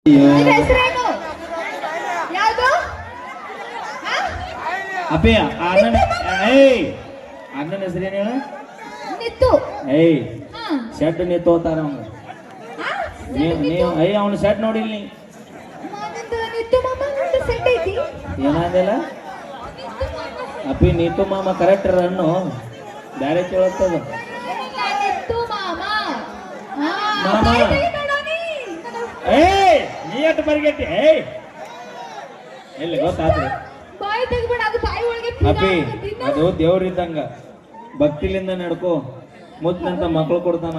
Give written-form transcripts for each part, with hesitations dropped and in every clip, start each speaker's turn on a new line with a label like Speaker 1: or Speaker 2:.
Speaker 1: ನಿನ್ನ ಹೆಸರೇನು? ಯಾವುದು?
Speaker 2: ಅಪ್ಪಿ ಅಣ್ಣನ ಅಣ್ಣನ ಹೆಸರೇನು ಹೇಳ?
Speaker 1: ನಿತ್ತು.
Speaker 2: ಶೆಡ್ ನೀ ತೋತಾರ ಅವ್ನು. ನೀವು ಅವನ ಶೆಡ್ ನೋಡಿಲ್ಲ ನೀ ಏನಾದಿಲ್ಲ ಅಪ್ಪಿ ನೀತು ಮಾಮ ಕರೆಕ್ಟ್ ರನ್ನು ಬ್ಯಾರೆ ಕೇಳತ್ತದ ಮಾಮ ನೀ ಎಟ್ಟು ಬರ್ಗೆಟ್ಟಿ ಎಲ್ಲಿ ಗೊತ್ತಾತ್ರಿ ಅಪ್ಪಿ ಅದು ದೇವ್ರಿದ್ದಂಗ ಭಕ್ತಿಲಿಂದ ನಡ್ಕೋ ಮುತ್ತಂತ ಮಕ್ಕಳು ಕೊಡ್ತಾನ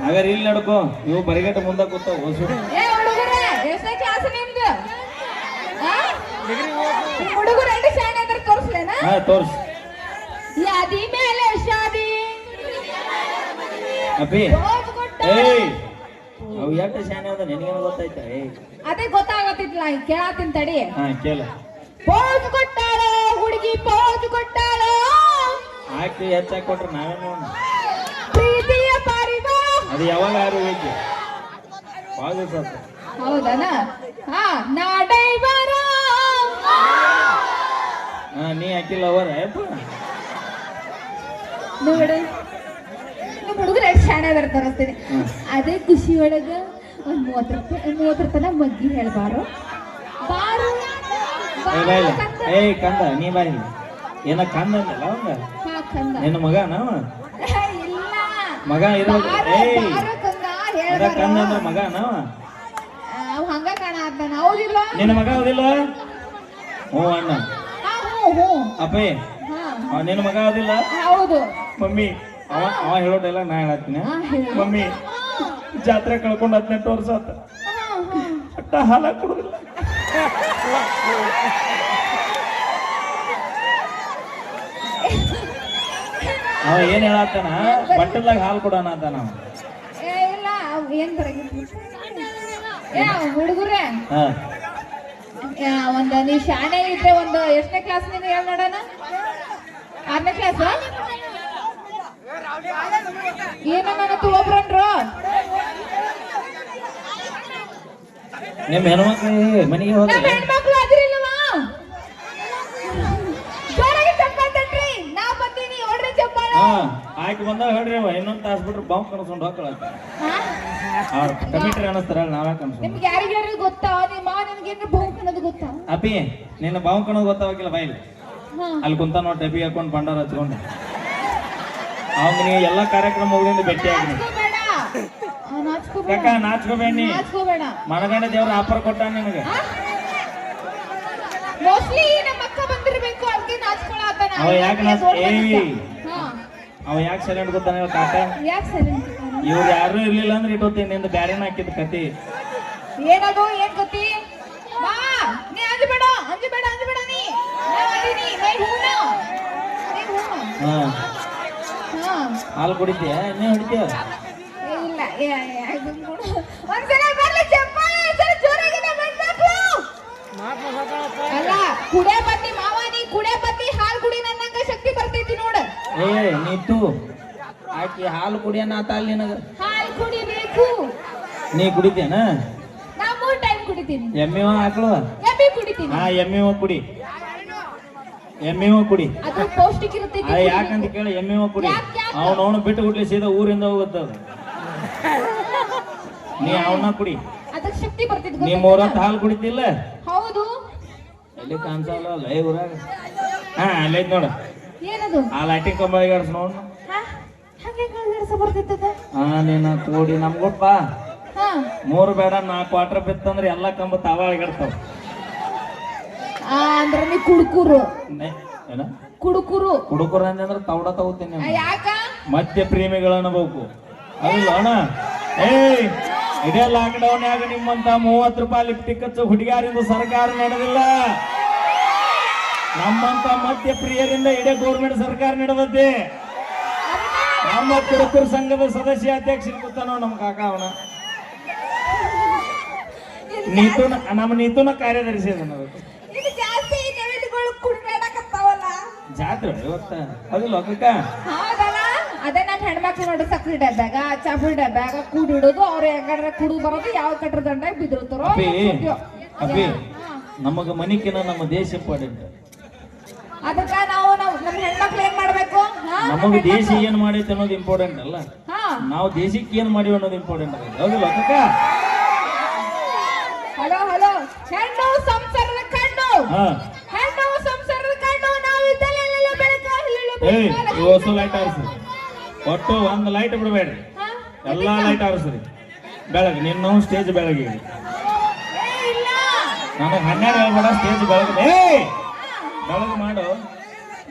Speaker 2: ಹಾಗಾದ್ರೆ ಇಲ್ಲಿ ನಡ್ಕೋ ನೀವು ಬರಿಗಟ್ಟ ಮುಂದೆ ಕೂತಾವ ಹೊಸು ತೋರ್ಸ್ ಅಪ್ಪಿ ಅವು ಎಷ್ಟು ಶಾನೆ ಅದ ನಿನಗೇನು ಗೊತ್ತಾಯ್ತ
Speaker 1: ಅದೇ ಗೊತ್ತಾಗತ್ತಿಲ್ಲ ಕೇಳಾತೀನಿ ತಡಿ
Speaker 2: ಕೇಳ
Speaker 1: ಪೋಜ್ ಕೊಟ್ಟಾಳ ಹುಡುಗಿ ಪೋಜ್ ಕೊಟ್ಟಾಳ
Speaker 2: ಹಾಕಿ ಹೆಚ್ಚಾಗಿ ಕೊಟ್ರೆ ನಾವೇ ನೋಡ
Speaker 1: ಪ್ರೀತಿಯ ಪಾರಿವಾ
Speaker 2: ಅದು ಯಾವಾಗ ಯಾರು ಹೋಗಿ
Speaker 1: ಹೌದನ ನಾ ಡೈವರ
Speaker 2: ನೀ ಹಾಕಿಲ್ಲ ಅವರ
Speaker 1: ನೋಡು ನಮ್ಮ ಹುಡುಗರು ಎಷ್ಟು ಶಾಣೆ ಅದಾರ ತರಿಸ್ತೀನಿ ಅದೇ ಖುಷಿ ಒಳಗ ಒಂದ್ 30 ತನ ಮಗ್ಗಿ ಹೇಳ್ಬಾರು ಬಾರು
Speaker 2: ಕಂದ ನೀ ಬಾರಿ ಏನ ಕಂದ ಅಂದಲ್ಲ ಅವಂಗ ನಿನ್ನ ಮಗ ನಾವ ಮಗ ಇರೋದು ಕಂದ ಅಂದ್ರ ಮಗ ನಾವ
Speaker 1: ಹಂಗ ಕಾಣ ಹೌದಿಲ್ಲ
Speaker 2: ನಿನ್ನ ಮಗ ಹೌದಿಲ್ಲ ಹ್ಞೂ ಅಣ್ಣ ಅಪ್ಪೇ ನಿನ್ನ ಮಗ ಹೌದಿಲ್ಲ
Speaker 1: ಹೌದು
Speaker 2: ಮಮ್ಮಿ ಅವ ಹೇಳೋದೆಲ್ಲ ನಾ ಹೇಳತ್ತೀನಿ ಮಮ್ಮಿ ಜಾತ್ರೆ ಕಳ್ಕೊಂಡು 18 ವರ್ಷ ಆತ ಅಟ್ಟ ಹಾಲ ಕೊಡುದಿಲ್ಲ ಅವ ಏನ್ ಹೇಳತ್ತಾನ ಬಟ್ಟಲ್ದಾಗ ಹಾಲು ಕೊಡೋಣ ಅಂತ ನಾವು
Speaker 1: ಇಲ್ಲ ಏನ್ ಹುಡುಗರೇ ಒಂದು ನೀ ಶಾಣೆ ಇದ್ರೆ ಒಂದು ಎಷ್ಟನೇ ಕ್ಲಾಸ್ ನೀನು ಹೇಳ ನೋಡೋಣ 6ನೇ ಕ್ಲಾಸ್ ಏನ ನನತ್ತು ಒಬ್ರನ್ರು
Speaker 2: ನಿಮ್ಮ ಹೆಣ್ಮಕ್ಳು ಮನೆಗೆ ಹೋದ್ರೆ
Speaker 1: ಹೆಣ್ಮಕ್ಳು ಅದ್ರಿಲ್ವಾ ಜೋರಾಗಿ ಚಪ್ಪಾಳೆ ತಟ್ರಿ ನಾ ಬಂದೀನಿ ಹೊಡ್ರಿ ಚಪ್ಪಾಳೆ
Speaker 2: ಆಯ್ತು ಬಂದಾಗ ಹೇಳ್ರಿ ಇನ್ನೊಂದು ತಾಸು ಬಿಟ್ರೆ ಬಾಂಬ್ ಕನ್ಸ್ಕೊಂಡು ಹೋಗ್ಕೊಳತ್ತ ಕಮಿಟ್ರಿ ಅನಿಸ್ತಾರ ನಾವೇ ಕನ್ಸ್ಕೊಂಡು
Speaker 1: ನಿಮ್ಗೆ ಯಾರಿಗಾರು ಗೊತ್ತಾ ನಿಮ್ಮ ನಿಮ್ಗೆ ಬಾಂಬ್ ಕನ್ನೋದು ಗೊತ್ತಾ
Speaker 2: ಅಪ್ಪಿ ನಿನ್ನ ಬಾಂಬ್ ಕನ್ನೋದು ಗೊತ್ತಾಗಿಲ್ಲ ಬಾಯಿಲಿ ಅಲ್ಲಿ ಕುಂತ ನೋಡಿ ಟೆಪಿ ಹಾಕೊಂಡು ಬಂಡಾರ ಹಚ್ಕೊಂಡು ಅವಾಗ ನೀವು ಎಲ್ಲ ಕಾರ್ಯಕ್ರಮ ಮುಗಿದಿಂದ ಭೇಟಿ ಆಗಿ ಯಾಕ ನಾಚ್ಕೋಬೇಡಿ ಮನಗಂಡ ದೇವ್ರ ಆಫರ್ ಕೊಟ್ಟ ನಿನಗೆ
Speaker 1: ಮೋಸ್ಟ್ಲಿ ನಮ್ಮ ಅಕ್ಕ ಬಂದಿರಬೇಕು ಅದಕ್ಕೆ ನಾಚ್ಕೊಳ್ಳಾತಾನ
Speaker 2: ಅವ ಯಾಕೆ ಅವ ಯಾಕೆ ಸೈಲೆಂಟ್ ಗೊತ್ತಾನ ಕಾಕ
Speaker 1: ಯಾಕೆ ಸೈಲೆಂಟ್
Speaker 2: ಇವ್ರು ಯಾರು ಇರ್ಲಿಲ್ಲ ಅಂದ್ರೆ ಇಟ್ಟೋತೀನಿ ನಿಂದ ಬ್ಯಾರೇನ ಹಾಕಿದ ಕತಿ
Speaker 1: ಏನದು ಏನ್ ಕತಿ ಬಾ ನೀ ಅಂಜಬೇಡ ನೀ
Speaker 2: ಹಾಲು ಕುಡಿತೀಯ ನೀ ಹೊಡಿತೀಯ
Speaker 1: ಇಲ್ಲ ಒಂದ್ಸಲ ಬರ್ಲಿ ಚಪ್ಪಾಳೆ ಜೋರಾಗಿ ಅಲ್ಲ ಕುಡಿಯ ಬತ್ತಿ ಮಾವ ನೀ ಕುಡಿಯ ಬತ್ತಿ ಹಾಲು ಕುಡಿ ನನ್ನಂಗ ಶಕ್ತಿ ಬರ್ತೈತಿ ನೋಡ
Speaker 2: ನೀತು ಆಕಿ ಹಾಲು ಕುಡಿಯನ ಆತ ಅಲ್ಲಿ ನಿನಗ
Speaker 1: ಹಾಲು ಕುಡಿಬೇಕು
Speaker 2: ನೀ ಕುಡಿತೇನ
Speaker 1: ನಾ 3 ಟೈಮ್ ಕುಡಿತೀನಿ
Speaker 2: ಎಮ್ಮಿವ ಹಾಕ್ಳುವ
Speaker 1: ಎಮ್ಮಿ ಕುಡಿತೀನಿ
Speaker 2: ಎಮ್ಮಿವ ಕುಡಿ ಎಮ್ಮಿವ ಕುಡಿ
Speaker 1: ಅದು ಪೌಷ್ಟಿಕ ಇರುತ್ತೆ
Speaker 2: ಯಾಕಂತ ಕೇಳಿ ಎಮ್ಮಿವ ಕುಡಿ ಅವನು ಬಿಟ್ಟು ಬಿಡ್ಲಿ ಸೀದಾ ಊರಿಂದ ಹೋಗುತ್ತದ ನೀ ಅವನ್ನ ಕುಡಿ
Speaker 1: ಅದಕ್ಕೆ ಶಕ್ತಿ ಬರ್ತೈತಿ
Speaker 2: ನೀ 3 ಹಾಲು ಕುಡಿತಿಲ್ಲ
Speaker 1: ಹೌದು
Speaker 2: ಎಲ್ಲಿ ಕಾಣಿಸಲ್ಲ ಲೈ ಊರಾಗ ಅಲ್ಲೈತ್ ನೋಡ
Speaker 1: ಏನದು
Speaker 2: ಆ ಲೈಟಿಂಗ್ ಕಂಬ ಈಗಾಡ್ಸ್ ನೋಡ್
Speaker 1: ಹಂಗೆ ಬರ್ತೈತದ
Speaker 2: ನೀನ ಕೂಡಿ ನಮ್ಗೊಟ್ಪ 3 ಬೇಡ 4 ಕ್ವಾರ್ಟರ್ ಬಿತ್ತಂದ್ರೆ ಎಲ್ಲ ಕಂಬ ತಾವ ಈಗಾಡ್ತಾವ
Speaker 1: ಅಂದ್ರೆ ನೀ ಕುಡುಕೂರು
Speaker 2: ಏನ ಕುಡುಕೂರು ಅಂದ್ರೆ ತವಡ ತಗೋತೀನಿ
Speaker 1: ಯಾಕ
Speaker 2: ಮಧ್ಯ ಪ್ರೇಮಿಗಳನ್ನ ಬೇಕು ಅಲ್ಲ ಅಣ್ಣ ಇದೇ ಲಾಕ್ ಡೌನ್ ಆಗ ನಿಮ್ಮಂತ 30 ರೂಪಾಯಿ ಲಿಫ್ಟಿಕ್ ಹಚ್ಚ ಹುಡುಗಿಯರಿಂದ ಸರ್ಕಾರ ನಡೆದಿಲ್ಲ ನಮ್ಮಂತ ಮಧ್ಯ ಪ್ರಿಯರಿಂದ ಇಡೀ ಗೌರ್ಮೆಂಟ್ ಸರ್ಕಾರ ನಡೆದತ್ತೆ ನಮ್ಮ ಕುಡುಕೂರು ಸಂಘದ ಸದಸ್ಯ ಅಧ್ಯಕ್ಷ ಕೂತಾನ ನಮ್ಮ ಕಾಕ ಅವನ ನಮ್ಮ ನೀತುನ ಕಾರ್ಯದರ್ಶಿ ಅದನ್ನ
Speaker 1: ಜಾತ್ರೆ
Speaker 2: ಇವತ್ತ ಅದು ಲೋಕಕ್ಕ
Speaker 1: ಅದೇ ನಮ್ಮ ಹೆಣ್ಮಕ್ಳು ನೋಡಿ ಸಕ್ರಿ ಡಬ್ಯಾಗ ಚಾಪುಲ್ ಡಬ್ಯಾಗ ಕೂಡಿಡೋದು ಅವ್ರು ಹೆಂಗಾರ ಕುಡಿದು ಬರೋದು ಯಾವ ಕಟ್ರ ದಂಡಾಗ ಬಿದ್ದಿರ್ತಾರೋ
Speaker 2: ಅಪ್ಪಿ ಅಪ್ಪಿ ನಮಗ ಮನಿಕಿನ ನಮ್ಮ ದೇಶ ಇಂಪಾರ್ಟೆಂಟ್.
Speaker 1: ಅದಕ್ಕ ನಾವು ನಮ್ಮ ಹೆಣ್ಮಕ್ಳು ಏನ್ ಮಾಡ್ಬೇಕು
Speaker 2: ನಮಗ ದೇಶ ಏನ್ ಮಾಡೈತೆ ಅನ್ನೋದು ಇಂಪಾರ್ಟೆಂಟ್ ಅಲ್ಲ, ನಾವು ದೇಶಕ್ಕೆ ಏನ್ ಮಾಡಿವಿ ಅನ್ನೋದು ಇಂಪಾರ್ಟೆಂಟ್ ಅಲ್ಲ. ಹೌದಿಲ್ಲ ಅಕ್ಕ?
Speaker 1: ಹಲೋ ಹಲೋ, ಹೆಣ್ಣು ಸಂಸಾರದ ಕಣ್ಣು, ಹೆಣ್ಣು ಸಂಸಾರದ ಕಣ್ಣು. ನಾವು ಇದ್ದಲ್ಲೆಲ್ಲ ಬೆಳಕ
Speaker 2: ಹೊಸ ಲೈಟ್ ಆರಿಸ್ರಿ, ಒಟ್ಟು ಒಂದು ಲೈಟ್ ಬಿಡಬೇಡ್ರಿ, ಎಲ್ಲಾ ಲೈಟ್ ಆರಿಸ್ರಿ ಬೆಳಗ್ಗೆ. ನಿನ್ನ ಸ್ಟೇಜ್ ಬೆಳಗ್ಗೆ ನನಗೆ 12 ಹೇಳ್ಬೇಡ, ಸ್ಟೇಜ್ ಬೆಳಗ್ಗೆ ಬೆಳಗ್ಗೆ ಮಾಡು.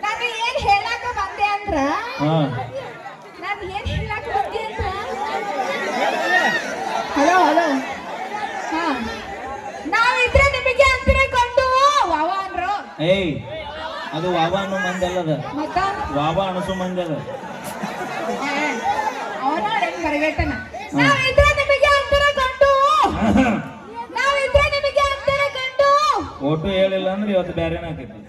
Speaker 1: ನಾನು ಏನ್ ಹೇಳಾಕ ಬಂದೆ ಅಂದ್ರ ನಾನು ಏನ್ ಹೇಳಾಕ ಬಂದೆ ಅಂದ್ರ ಹಲೋ ಹಲೋ, ಹಾ ನಾವಿದ್ರೆ ನಿಮಗೆ ಅಂತರ ಕೊಂಡು ವಾವ ಅಂದ್ರು.
Speaker 2: ಅದು ವಾವ ಅನ್ನೋ ಮಂದಿ ಅಲ್ಲದ,
Speaker 1: ಮತ್ತ
Speaker 2: ವಾವ ಅಣಸು ಮಂದಿ ಅದ.
Speaker 1: ಅವನ ಬರಗಟ್ಟನ. ನಾವಿದ್ರೆ ನಿಮಗೆ ಅಂತರ ಕೊಂಡು, ನಾವಿದ್ರೆ ನಿಮಗೆ ಅಂತರ ಕೊಂಡು.
Speaker 2: ಒಟ್ಟು ಹೇಳಿಲ್ಲ ಅಂದ್ರೆ ಇವತ್ತು ಬೇರೆನ ಆಕೈತಿ.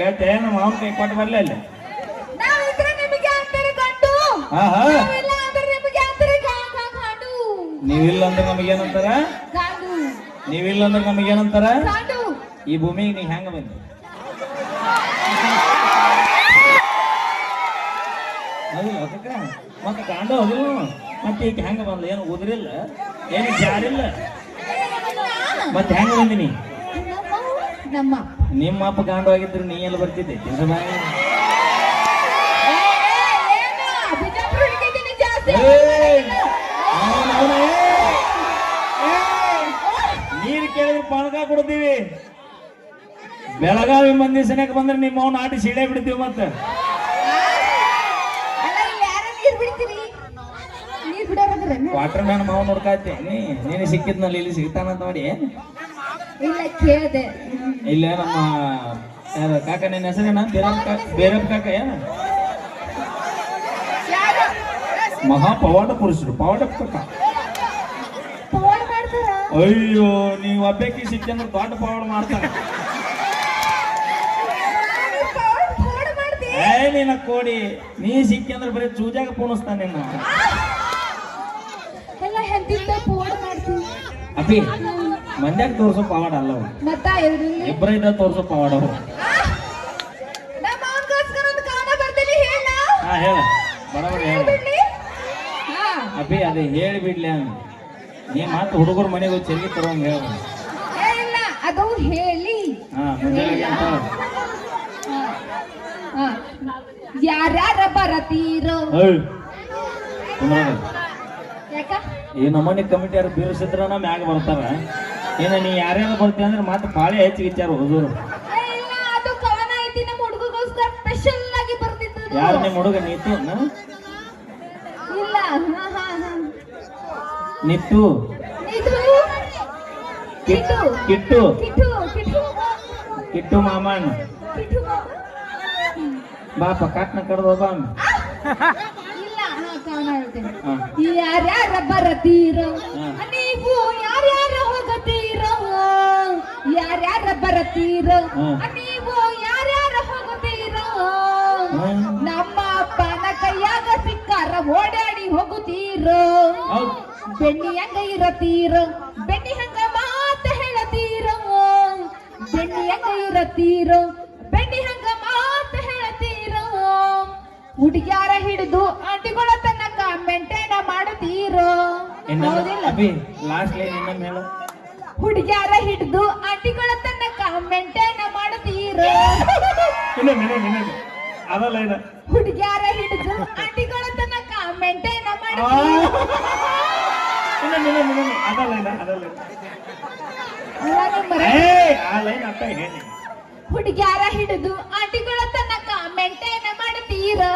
Speaker 2: ಹೇಳ್ತೆ ನಮ್ಮ ಮಾವನ ಕೈ ಕೊಟ್ಟು ಬರ್ಲಿ ಅಲ್ಲಿ. ನೀವಿಲ್ಲ ಅಂದ್ರೆ ನಮಗೇನಂತಾರ, ನೀವಿಲ್ಲ ಅಂದ್ರೆ ನಮಗೇನಂತಾರ, ಈ ಭೂಮಿಗೆ ನೀ ಹೆಂಗ ಬಂದಿ? ಮತ್ತೆ ಕಾಂಡ ಹೋದಿಲ್ಲ, ಮತ್ತೆ ಈಗ ಹೆಂಗ ಬಂದ? ಏನು ಉದ್ರಿಲ್ಲ, ಏನು ಜಾರಿಲ್ಲ, ಮತ್ತೆ ಹೆಂಗ ಬಂದಿನಿ? ನಿಮ್ಮ ಅಪ್ಪ ಕಾಂಡ ಆಗಿದ್ರು ನೀ ಎಲ್ಲ ಬರ್ತಿದ್ದೆ? ನೀರು ಕೇಳಿದ್ರೆ ಪಾನಕ ಕೊಡ್ತೀವಿ. ಬೆಳಗಾವಿ ಮಂದಿ ಸನಕ್ ಬಂದ್ರೆ ನಿಮ್ಮ ಅವ್ನ ಆಟಿ ಸೀಡೆ ಬಿಡ್ತೀವಿ. ಮತ್ತೆ ವಾಟರ್ ಮ್ಯಾನ್ ಮಾವು ನೋಡ್ಕಾತೆ ನೀನು ಸಿಕ್ಕಿದ್ನಲ್ಲಿ ಇಲ್ಲಿ ಸಿಗ್ತಾನಂತ ನೋಡಿ. ಇಲ್ಲ ನಮ್ಮ ಕಾಕ, ನಿನ್ನ ಹೆಸರೇನ? ಬೇರಪ್ಪ ಕಾಕ ಏನ? ಮಹಾ ಪವಾಡ ಪುರುಷರು, ಪವಾಡ ಕಾಕ. ಅಯ್ಯೋ, ನೀವು ಅಬ್ಬೆಕ್ಕಿ ಸಿಕ್ಕಂದ್ರೆ ದೊಡ್ಡ ಪವಾಡ ಮಾಡ್ತಾರ. ನಿನ್ನ ಕೋಡಿ, ನೀ ಸಿಕ್ಕಂದ್ರೆ ಬರೀ ಚೂಜಾಗ ಪೂಣಿಸ್ತಾನೆ. ಅಪ್ಪಿ ಮಂದ್ಯಾಗ ತೋರ್ಸೋ ಪವಾಡ ಅಲ್ಲ, ಇಬ್ಬರೈದ ತೋರ್ಸೋ ಪವಾಡ. ಹೇಳ ಬರಬರಿ ಹೇಳ ಅಪ್ಪಿ, ಅದೇ ಹೇಳಿ ಬಿಡ್ಲಿ ಅಂದ ನೀ. ಮಾತು ಹುಡುಗರು ಮನೆಗೆ ಚೆಲ್ಲಿ ತರೋಂಗ ಹೇಳ.
Speaker 1: ಅದು ಹೇಳಿ
Speaker 2: ಮುಂಜಾನೆ ಅಂತ
Speaker 1: ಯಾರ್ಯಾರ ಬರತೀರೋ
Speaker 2: ಈ ನಮ್ಮನೆ ಕಮಿಟಿ ಯಾರು ಬೀರಿಸಿದ್ರ ಮ್ಯಾಗ ಬರ್ತಾರ. ಏನ ನೀ ಯಾರ್ಯಾರು ಬರ್ತೀವಿ ಅಂದ್ರೆ ಮತ್ತೆ ಪಾಳೆ ಹೆಚ್ಚು ವಿಚಾರ ಹುಡುಗರು. ಯಾರು ನಿಮ್ಮ ಹುಡುಗ? ನೀತು ನಿತ್ತು ಕಿಟ್ಟು ಕಿಟ್ಟು ಮಾಮಣ್ಣ ಬಾಪ ಕಾಟ್ನ ಕಡ್ದು ಬಾ.
Speaker 1: ಯಾರ್ಯಾರ ಬರತೀರೋ ನೀವು, ಯಾರ್ಯಾರ ಹೋಗತೀರೋ, ಯಾರ್ಯಾರ ಬರತೀರೋ ನೀವು, ಯಾರ್ಯಾರ ಹೋಗತೀರೋ. ನಮ್ಮ ಅಪ್ಪನ ಕೈಯಾಗ ಸಿಕ್ಕಾರ ಓಡಾಡಿ ಹೋಗುತ್ತೀರೋ. ಬೆಣ್ಣಿ ಹಂಗ ಇರತೀರೋ, ಬೆಣ್ಣಿ ಹಂಗ ಮಾತ ಹೇಳತೀರೋ. ಬೆಣ್ಣಿ ಹಂಗ ಇರತೀರೋ, ಬೆಣ್ಣಿ ಹಂಗ ಮಾತ ಹೇಳತೀರೋ. ಹುಡುಗ್ಯಾರ ಹಿಡಿದು ಆಂಟಿಗಳ ತನಕ ಮೆಂಟೇನ ಮಾಡುತ್ತೀರೋ. ಹುಡುಗ್ಯಾರ ಹಿಡಿದು ಆಂಟಿಗಳ ತನಕ ಮೆಂಟೇನ ಮಾಡುತ್ತೀರೋ. ಹುಡುಗ್ಯಾರ ಹಿಡಿದು ಆಂಟಿಗಳ ತನಕ ಮೆಂಟೇನ ಮಾಡುತ್ತೀರೋ. ಹುಡುಗ್ಯಾರ ಹಿಡಿದು ಆಂಟಿಗಳ ತನಕ ಮೆಂಟೇನ ಮಾಡುತ್ತೀರೋ.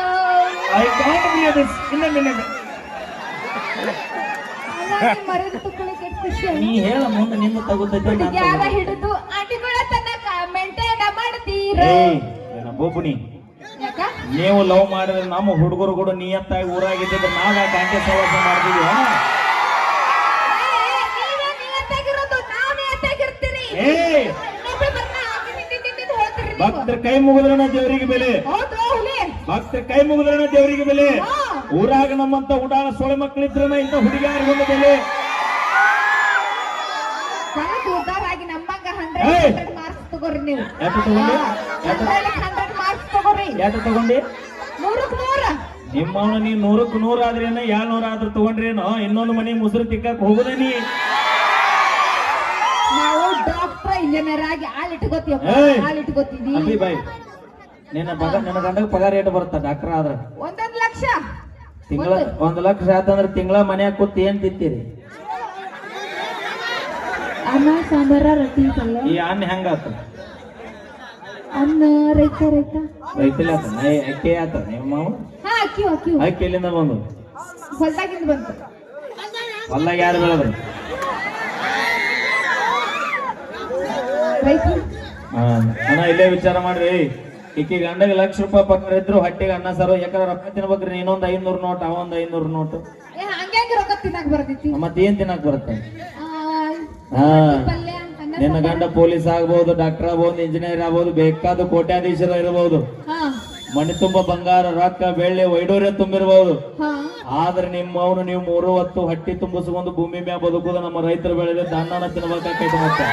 Speaker 2: ನೀ ಹೇಳ ಮುಂದೆ ನಿನ್ನ ತಗೋತೈತೆ.
Speaker 1: ಹುಡುಗ್ಯಾರ ಹಿಡಿದು ಆಂಟಿಗಳ ತನಕ ಮೆಂಟೇನ ಮಾಡುತ್ತೀರೋ.
Speaker 2: ಬೋಪುಣಿ, ನೀವು ಲವ್ ಮಾಡಿದ್ರೆ ನಮ್ಮ ಹುಡುಗರು ಕೂಡ ನಿಯತ್ತಾಗಿ ಊರಾಗಿದ್ದಿದ್ರೆ ನಾವ್ ಯಾಕೆ ಆಂಟಿ ಸವಾಸ ಮಾಡ್ತೀವಿ? ಏಯ್
Speaker 1: ಇನ್ನೊಬ್ರು ಬರ್ತಾ ಹಾಗೆ ನಿಂತಿದ್ದು ಹೇಳ್ತೀರಿ ನೀವು.
Speaker 2: ಭಕ್ತರ ಕೈ ಮುಗಿದ್ರನ ದೇವರಿಗೆ ಬೆಲೆ,
Speaker 1: ಹೌದು ಹುಲಿ.
Speaker 2: ಭಕ್ತರ ಕೈ ಮುಗಿದ್ರನ ದೇವರಿಗೆ ಬೆಲೆ.
Speaker 1: ಹಾ.
Speaker 2: ಊರಾಗ ನಮ್ಮಂತ ಉಡಾಳ ಸೊಳೆ ಮಕ್ಕಳಿದ್ರನ ಇಂಥ ಹುಡುಗಿಯಾರಿಗೊಂದು ಬೆಲೆ.
Speaker 1: ಕನಸು ಉದ್ದಾರಾಗಿ ನಮ್ಮಂಗ
Speaker 2: ಏಯ್.
Speaker 1: 100 ಮಾರ್ಕ್ಸ್ ತಗೋರಿ ನೀವು.
Speaker 2: ಎಷ್ಟು ತಗೊಂಡಿ?
Speaker 1: 100 ಮಾರ್ಕ್ಸ್ ತಗೋರಿ.
Speaker 2: ಯಾಕೆ ತಗೊಂಡಿ?
Speaker 1: 100ಕ್ಕೆ 100.
Speaker 2: ನಿಮ್ಮವನು ನೀ 100ಕ್ಕೆ 100 ಆದ್ರೇನ 200 ಆದ್ರೂ ತಗೊಂಡ್ರೇನೋ ಇನ್ನೊಂದು ಮನೆ ಮುಸುರು ತಿಕ್ಕಕ್ ಹೋಗುದ ನೀ.
Speaker 1: ನಾವು ಡಾಕ್ಟರ್ ಇಂಜಿನಿಯರ್ ಆಗಿ ಆಳ್ ಇಟ್ಕೋತೀವಿ,
Speaker 2: ಏಯ್.
Speaker 1: ಆಳ್ ಇಟ್ಕೋತೀವಿ.
Speaker 2: ಅಭಿ ಬಾಯ್ ನಿನ್ನ ಗಂಡಗ ಪಗಾರ ಏಟು ಬರುತ್ತ ಡಾಕ್ಟರ್ ಆದ್ರ?
Speaker 1: 1 ಲಕ್ಷ.
Speaker 2: ತಿಂಗಳ 1 ಲಕ್ಷ ಆತಂದ್ರ ತಿಂಗಳ ಮನ್ಯಾಗ ಕೂತ್ ಏನ್ ತಿಂತೀರಿ?
Speaker 1: ಅನ್ನ ಸಾಂಬಾರ ರೊಟ್ಟಿ ಪಲ್ಯ.
Speaker 2: ಈ ಅನ್ನ ಹೆಂಗಾತ?
Speaker 1: ಅನ್ನ ರೈತ
Speaker 2: ರೈತಲಿ ಆತ ಅಕ್ಕಿ ಆತ ನಿಮ್ಮ ಮಾವ
Speaker 1: ಹಾ ಅಕ್ಕಿ
Speaker 2: ಅಕ್ಕಿ ಎಲ್ಲಿಂದ ಬಂದು?
Speaker 1: ಹೊಲ್ದಾಗಿಂದ ಬಂತು.
Speaker 2: ಹೊಲ್ದಾಗ ಯಾರು ಬೆಳೆದ್ರು?
Speaker 1: ರೈತ
Speaker 2: ಅಣ್ಣ ಇಲ್ಲೇ ವಿಚಾರ ಮಾಡ್ರಿ. ಈಕಿ ಗಂಡಗೆ ₹1,00,000 ಪಗಾರ ಇದ್ರು ಹೊಟ್ಟೆಗೆ ಅನ್ನ ಸಾರು ಯಾಕಂದ್ರೆ ರೊಕ್ಕ ತಿನ್ಬೇಕ್ರಿ. ಇನ್ನೊಂದು 500 ನೋಟ್ ಅವಂದ್ 500 ನೋಟ್
Speaker 1: ಹಂಗ್ಯಾಂಗ ರೊಕ್ಕ ತಿನ್ನಕ್ ಬರ್ತೈತಿ.
Speaker 2: ಮತ್ತೆ ಏನ್ ತಿನ್ನಕ್ ಬರುತ್ತೆ?
Speaker 1: ಆ,
Speaker 2: ಹಾ
Speaker 1: ಪಲ್ಯ ಅನ್ನ
Speaker 2: ನಿನ್ನ ಗಂಡ ಪೊಲೀಸ್ ಆಗ್ಬಹುದು, ಡಾಕ್ಟರ್ ಆಗ್ಬಹುದು, ಇಂಜಿನಿಯರ್ ಆಗ್ಬಹುದು, ಬೇಕಾದ ಕೋಟ್ಯಾಧೀಶರ ಇರಬಹುದು,
Speaker 1: ಹಾ
Speaker 2: ಮನೆ ತುಂಬಾ ಬಂಗಾರ ರೊಕ್ಕ ಬೆಳ್ಳಿ ವೈಡೂರ್ಯ ತುಂಬಿರಬಹುದು.
Speaker 1: ಹಾ
Speaker 2: ಆದ್ರೆ ನಿಮ್ಮವನು ನೀವು 3 ಹೊತ್ತು ಹೊಟ್ಟಿ ತುಂಬಿಸ್ಕೊಂಡು ಭೂಮಿ ಮ್ಯಾ ಬದುಕುದು ನಮ್ಮ ರೈತರು ಬೆಳೆದ ಅನ್ನನ ತಿನ್ಬೇಕಾಕೈತೆ. ಮತ್ತೆ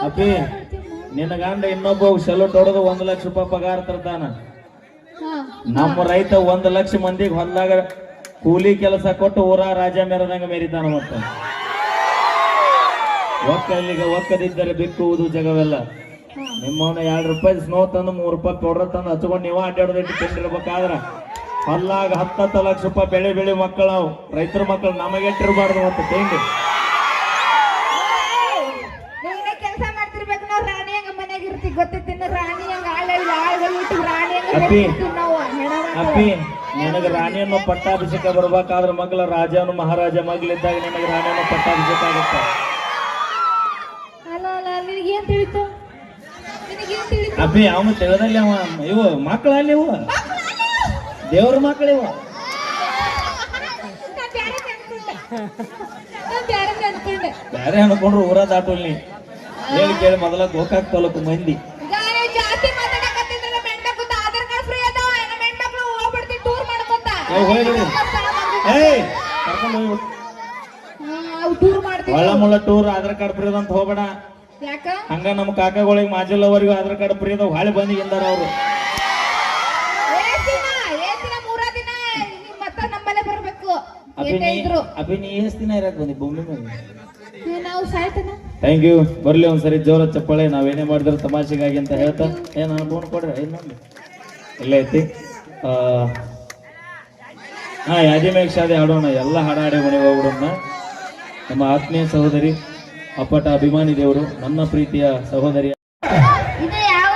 Speaker 2: ಅಪ್ಪಿ ನಿನ್ನ ಗಂಡ ಇನ್ನೊಬ್ಬ ಸೆಲ್ಯೂಟ್ ಹೊಡೆದು ₹1,00,000 ಪಗಾರ ತರ್ತಾನ. ನಮ್ಮ ರೈತ 1 ಲಕ್ಷ ಮಂದಿಗೆ ಹೊಲ್ದಾಗ ಕೂಲಿ ಕೆಲಸ ಕೊಟ್ಟು ಊರ ರಾಜ ಮೆರದಂಗ ಮೆರಿತಾನ. ಮತ್ತೆ ಒಕ್ಕಲ್ಲಿಗೆ ಒಕ್ಕದಿದ್ದರೆ ಬಿಕ್ಕುವುದು ಜಗವೆಲ್ಲ. ನಿಮ್ಮವನ ₹2 ಸ್ನೋ ತಂದು ₹3 ಪೌಡರ್ ತಂದು ಹಚ್ಕೊಂಡು ನೀವ ಅಡ್ಡಾಡೋದಿಟ್ಟು ತಿಂದಿರ್ಬೇಕಾದ್ರ ಹೊಲ್ಲಾಗ 10 ಲಕ್ಷ ರೂಪಾಯಿ ಬೆಳೆ ಮಕ್ಕಳು ರೈತರ ಮಕ್ಕಳು ನಮಗೆಟ್ಟಿರ್ಬಾರ್ದು. ಮತ್ತೆ ತಿಂಡಿ
Speaker 1: ಕೆಲಸ ಮಾಡ್ತಿರ್ಬೇಕು. ನಾವು ರಾಣಿ ಹಂಗ ಮನ್ಯಾಗ ಇರ್ತೀವಿ ಗೊತ್ತೈತಿನ. ರಾಣಿ ಹಂಗ ಆಳ್ಗಳು ಇಟ್ಟು ರಾಣಿ
Speaker 2: ಅಪ್ಪಿ
Speaker 1: ಹಂಗ ನಾವು
Speaker 2: ಅಪ್ಪಿ ನಿನಗ ರಾಣಿಯನ್ನು ಪಟ್ಟಾಭಿಷೇಕ ಬರ್ಬೇಕಾದ್ರೆ ಮಗಳ ರಾಜನು ಮಹಾರಾಜ ಮಗಳಿದ್ದಾಗ ನಿನಗೆ ರಾಣಿಯನ್ನು ಪಟ್ಟಾಭಿಷೇಕ ಆಗುತ್ತೆ.
Speaker 1: ಅಲ್ಲ ಅಲ್ಲ ನಿನಗೇನ್ ತಿಳಿತು? ನಿನಗೇನ್ ತಿಳಿತು?
Speaker 2: ಅಪ್ಪಿ ಅವನು ತಿಳಿದಲ್ಲಿ ಅವ ಇವು ಮಕ್ಕಳಲ್ಲಿ ಇವು ದೇವ್ರ ಮಕ್ಕಳು ಇವು. ಬ್ಯಾರೆ ಅನ್ಕೊಂಡ್ರು ಊರ ದಾಟುಲ್ ನೀ ಹೇಳಿ ಕೇಳಿ ಮೊದಲ ಗೋಕಾಕ್ ತಾಲೂಕು ಮಂದಿ
Speaker 1: ಜಾತಿ ಮಾತಾಡಕತ್ತಿದ್ರಲ್ಲ ಮೆಂಡಕ್ಕೂ ಆಧಾರ್ ಕಾರ್ಡ್ ಫ್ರೀ ಅದ. ನಮ್ಮ ಹೆಣ್ಮಕ್ಳು ಹೋಗ್ಬಿಡ್ತೀವಿ ಟೂರ್ ಮಾಡ್ಕೊಂತ.
Speaker 2: ಏಯ್ ಕರ್ಕೊಂಡು ಹೋಗ್ಬಿಟ್ಟು
Speaker 1: ಟೂರ್ ಮಾಡ್ತೀವಿ.
Speaker 2: ಒಳ್ಳ ಮುಳ್ಳ ಟೂರ್ ಆಧಾರ್ ಕಾರ್ಡ್ ಫ್ರೀ ಅಂತ ಹೋಗ್ಬೇಡ.
Speaker 1: ಯಾಕ?
Speaker 2: ಹಂಗ ನಮ್ಮ ಕಾಕಾಗಳಿಗೆ ಮಾಜಲ್ಲವರೆಗೂ ಆಧಾರ್ ಕಾರ್ಡ್ ಫ್ರೀ ಅದಾವ. ಹಾಳೆ ಬಂದಿಗಿಂದಾರ ಅವರು
Speaker 1: ಏಸಿನ 3 ದಿನ ನೀವ್ ಮತ್ತ ನಮ್ಮಲ್ಲೇ ಬರ್ಬೇಕು.
Speaker 2: ಅಭಿ ನೀ ಎಷ್ಟ್ ದಿನ ಇರಕ್ ಬಂದಿ ಭೂಮಿ ಮೇಲೆ?
Speaker 1: ನಾವು ಸಾಯ್ತನ.
Speaker 2: Thank you. ಬರ್ಲಿ ಒಂದ್ಸರಿ ಜೋರ ಚಪ್ಪಾಳೆ. ನಾವೇನೇ ಮಾಡಿದ್ರು ತಮಾಷೆಗಾಗಿ ಅಂತ ಹೇಳ್ತಾ ನಾನು ಫೋನ್ ಕೊಡ್ರಿ ಇನ್ನೊಂದು ಇಲ್ಲ ಐತಿ. ಹಾ ಯಾದಿಮೇಘ ಶಾದಿ ಹಾಡೋಣ. ಎಲ್ಲ ಹಾಡಾಡಿ ಮನೆಗೆ ಹೋಗ್ಬಿಡೋಣ. ನಮ್ಮ ಆತ್ಮೀಯ ಸಹೋದರಿ ಅಪ್ಪಟ ಅಭಿಮಾನಿ ದೇವರು ನನ್ನ ಪ್ರೀತಿಯ ಸಹೋದರಿ.
Speaker 1: ಇದು ಯಾವ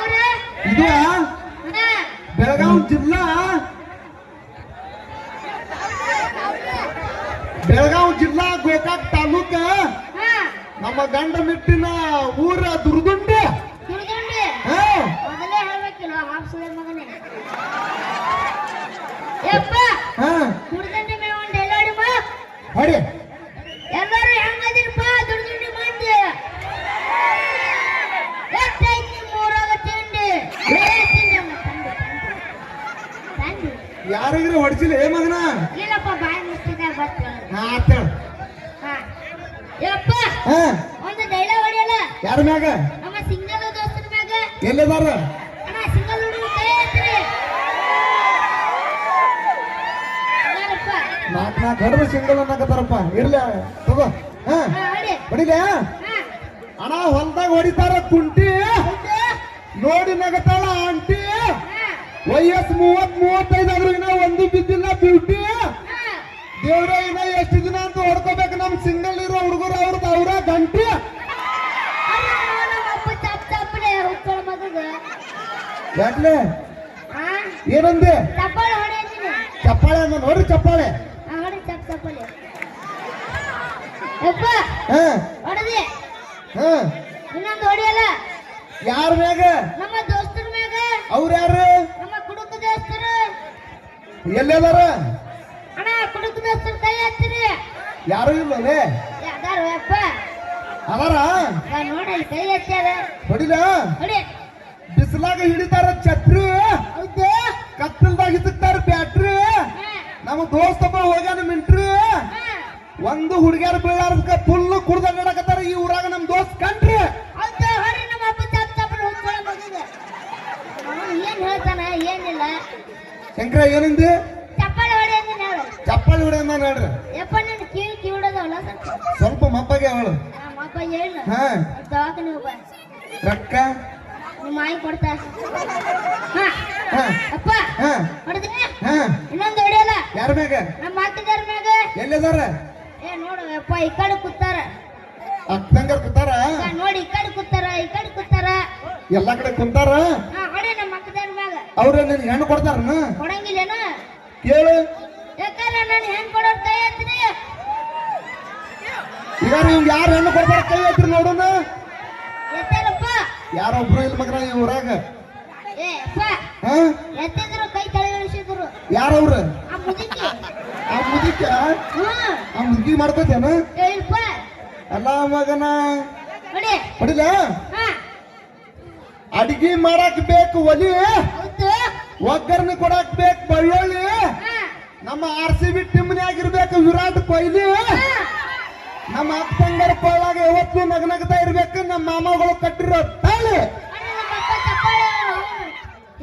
Speaker 3: ಇದು ಬೆಳಗಾವಿ ಜಿಲ್ಲಾ ಗೋಕಾಕ್ ತಾಲೂಕ ನಮ್ಮ ಗಂಡ ಮೆಟ್ಟಿನ ಊರ ದುರ್ದುಂಡಿ. ಹಾ
Speaker 1: ಮೊದಲೇ ಹೇಳ್ಬೇಕಿಲ್ಲ ಹಾಪ್ಸುಳೆ ಮಗನೇ.
Speaker 3: ಹಾ
Speaker 1: ದುರ್ದಂಡಿ ಮೇಲೆ ಒಂದು ಎಲ್ಲಾಡಿ ಬಾ.
Speaker 3: ಹೊಡಿ
Speaker 1: ಎಲ್ಲರೂ ಹೆಂಗದಿರಪ್ಪ ದುರ್ದಂಡಿ ಮಂದಿ? ಎಷ್ಟೈತಿ ಮೂರಾಗ ತಿಂಡಿ?
Speaker 3: ಯಾರಿಗ್ರಿ ಹೊಡ್ಸಿಲ್ಲ ಏ ಮಗನ?
Speaker 1: ಇಲ್ಲಪ್ಪ ಬಾಯಿ ಮುಚ್ಚಿದೆ ಬರ್ತೀವಿ.
Speaker 3: ಹಾ ಆತ
Speaker 1: ಯಪ್ಪ
Speaker 3: ಹಾ
Speaker 1: ಒಂದು ಡೈಲಾಗ್ ಹೊಡಿಯಲ್ಲ.
Speaker 3: ಯಾರ ಮ್ಯಾಗ?
Speaker 1: ನಮ್ಮ ಸಿಂಗಲ್ ದೋಸ್ತರ ಮ್ಯಾಗ.
Speaker 3: ಎಲ್ಲಿದಾರ?
Speaker 1: ಅಣ್ಣ ಸಿಂಗಲ್ ಹುಡುಗ ಕೈ ಎತ್ತಿರಿ.
Speaker 3: ನಾಲ್ಕು ಗಡ್ರು ಸಿಂಗಲ್ ಅನ್ನಕತ್ತಾರಪ್ಪ. ಇರ್ಲಿ ತಗೋ. ಹಾ ಹೊಡಿಲೆ ಅಣ್ಣ. ಹೊಲ್ದಾಗ ಹೊಡಿತಾರ ಕುಂಟಿ ನೋಡಿ ನಗತಾಳ ಆಂಟಿ. ವಯಸ್ಸು 30-35 ಆದ್ರೂ ಇನ್ನ ಒಂದು ಬಿದ್ದಿಲ್ಲ ಬ್ಯೂಟಿ. ದೇವ್ರ ಇನ್ನ ಎಷ್ಟು ದಿನ ಅಂತ ಹೊಡ್ಕೋಬೇಕು ನಮ್ ಸಿಂಗಲ್ ಇರೋ ಹುಡುಗರು ಅವ್ರದ್ದು ಅವ್ರ ಗಂಟಿ. ಯಾಕ್ಲೆ ಏನಂದೆ? ಚಪ್ಪಾಳೆ ಅಂದ ನೋಡ್ರಿ ಚಪ್ಪಾಳೆ. ಹಾ ಹಾ
Speaker 1: ಇನ್ನೊಂದು ಹೊಡಿಯಲ್ಲ.
Speaker 3: ಯಾರ ಮ್ಯಾಗ?
Speaker 1: ನಮ್ಮ ದೋಸ್ತರ ಮ್ಯಾಗ.
Speaker 3: ಅವ್ರ ಯಾರು?
Speaker 1: ನಮ್ಮ ಕುಡುಕ ದೋಸ್ತರು.
Speaker 3: ಎಲ್ಲದಾರ?
Speaker 1: ಅಣ್ಣ ಕುಡುಕ ದೋಸ್ತರು ಕೈ ಎತ್ತಿರಿ.
Speaker 3: ಯಾರು ಇಲ್ಲಲೇ?
Speaker 1: ಅದಾರ ಯಾರು ಅಪ್ಪ
Speaker 3: ಅದಾರ
Speaker 1: ನೋಡ ಕೈ ಹಚ್ಚಾರ
Speaker 3: ಹೊಡಿಲ
Speaker 1: ನೋಡಿ
Speaker 3: ಬಿಸಿಲಾಗ ಹಿಡಿತಾರ ಛತ್ರಿ
Speaker 1: ಹೌದು
Speaker 3: ಕತ್ತಲ್ದಾಗ ಹಿಡಿತಾರ ಬ್ಯಾಟ್ರಿ ನಮ್ಮ ದೋಸ್ತಪ್ಪ ಹೋಗ್ಯಾನ ಮಿಂಟ್ರಿ ಒಂದು ಹುಡುಗಿಯರ್ ಬೀಳಾರ್ದಕ್ಕ ಫುಲ್ ಕುಡ್ದ ನಡಕತ್ತಾರ ಈ ಊರಾಗ ನಮ್ ದೋಸ್ತ್ ಕಂಟ್ರಿ
Speaker 1: ಹೌದು ಹೊಡಿ ನಮ್ಮ ಅಪ್ಪ ಚಾಪ್ ಚಾಪ್ ಹೋಗ್ಕೊಳ್ಳೋ ಮಗಗೆ ಏನ್ ಹೇಳ್ತಾನ ಏನಿಲ್ಲ
Speaker 3: ಶಂಕರ ಏನಂದಿ
Speaker 1: ಚಪ್ಪಾಳೆ ಹೊಡಿ ಅಂದ್ರೆ ಹೇಳು
Speaker 3: ಚಪ್ಪಾಳಿ ಹೊಡೆಯಂದ ನೋಡ್ರಿ
Speaker 1: ಯಪ್ಪ ನಿನ್ ಕಿವಿ ಕಿವಿಡೋದವಲ್ಲ
Speaker 3: ಸ್ವಲ್ಪ ಮಪ್ಪಗೆ ಅವಳು
Speaker 1: ನಮ್ಮ ಅಪ್ಪ ಹೇಳ
Speaker 3: ಹಾ
Speaker 1: ದವಾಖಾನೆ ಹೋಗ
Speaker 3: ರೊಕ್ಕ
Speaker 1: ನಿಮ್ಮ ಮಾಯಿ ಕೊಡ್ತಾ ಹಾ
Speaker 3: ಹಾ
Speaker 1: ಅಪ್ಪ
Speaker 3: ಹಾ
Speaker 1: ಹೊಡೆದ್ರೆ
Speaker 3: ಹಾ
Speaker 1: ಇನ್ನೊಂದು ಹೊಡಿಯಲ್ಲ
Speaker 3: ಯಾರ ಮ್ಯಾಗ
Speaker 1: ನಮ್ಮ ಅಕ್ಕದಾರ ಮ್ಯಾಗ
Speaker 3: ಎಲ್ಲಿದಾರ
Speaker 1: ಏ ನೋಡು ಯಪ್ಪ ಈ ಕಡೆ ಕೂತಾರ
Speaker 3: ಅಕ್ಕಂಗಾರ ಕೂತಾರ
Speaker 1: ನೋಡಿ ಈ ಕಡೆ ಕೂತಾರ ಈ ಕಡೆ ಕೂತಾರ
Speaker 3: ಎಲ್ಲಾ ಕಡೆ ಕುಂತಾರ
Speaker 1: ಹಾ ಹೊಡಿ ನಮ್ಮ ಅಕ್ಕದಾರ ಮ್ಯಾಗ
Speaker 3: ಅವ್ರ ನಿನ್ ಹೆಣ್ಣು ಕೊಡ್ತಾರನ
Speaker 1: ಕೊಡಂಗಿಲ್ಲೇನು
Speaker 3: ಕೇಳು
Speaker 1: ಯಾಕಂದ್ರೆ ನಾನು ಹೆಣ್ ಕೊಡೋರ್ ಕೈ ಎತ್ತೀನಿ
Speaker 3: ಈಗ ನಿಮ್ಗೆ ಯಾರು ಹೆಣ್ಣು ಕೊಡ್ತಾರ ಕೈ ಐತ್ರಿ ನೋಡೋಣ
Speaker 1: ಎತ್ತಾರಪ್ಪ
Speaker 3: ಯಾರೊಬ್ರು ಇಲ್ಲ ಮಗ್ರ ಈ ಊರಾಗ
Speaker 1: ಏ ಅಪ್ಪ
Speaker 3: ಹಾ
Speaker 1: ಎತ್ತಿದ್ರು ಕೈ ಕೆಳಗೆ ಇಳಿಸಿದ್ರು
Speaker 3: ಯಾರವ್ರ
Speaker 1: ಆ ಮುದುಕಿ
Speaker 3: ಆ ಮುದುಕ
Speaker 1: ಹ್ಮ್
Speaker 3: ಆ ಮುದುಕಿ ಮಾಡ್ಕೋತೇನ
Speaker 1: ಹೇಳಿಪ್ಪ
Speaker 3: ಅಲ್ಲ ಮಗನ
Speaker 1: ಹೊಡಿ
Speaker 3: ಹೊಡಿಲ
Speaker 1: ಹಾ
Speaker 3: ಅಡಿಗೆ ಮಾಡಕ್ ಬೇಕು ಒಲಿ
Speaker 1: ಹೌದು
Speaker 3: ಒಗ್ಗರಣೆ ಕೊಡಕ್ ಬೇಕು ಬಳ್ಳೊಳ್ಳಿ
Speaker 1: ಹಾ
Speaker 3: ನಮ್ಮ RCB ಟೀಮ್ನ್ಯಾಗಿರ್ಬೇಕು ವಿರಾಟ್ ಕೊಹ್ಲಿ
Speaker 1: ಹಾ
Speaker 3: ನಮ್ಮ ಅಕ್ಕಂಗರ ಕೊಳ್ಳಾಗ ಯಾವತ್ತು ನಗನಗ್ತಾ ಇರ್ಬೇಕು ನಮ್ಮ ಮಾಮಗಳು ಕಟ್ಟಿರೋ ತಾಳಿ
Speaker 1: ಹೊಡಿ ನಮ್ಮ ಅಪ್ಪ ಚಪ್ಪಾಳೆ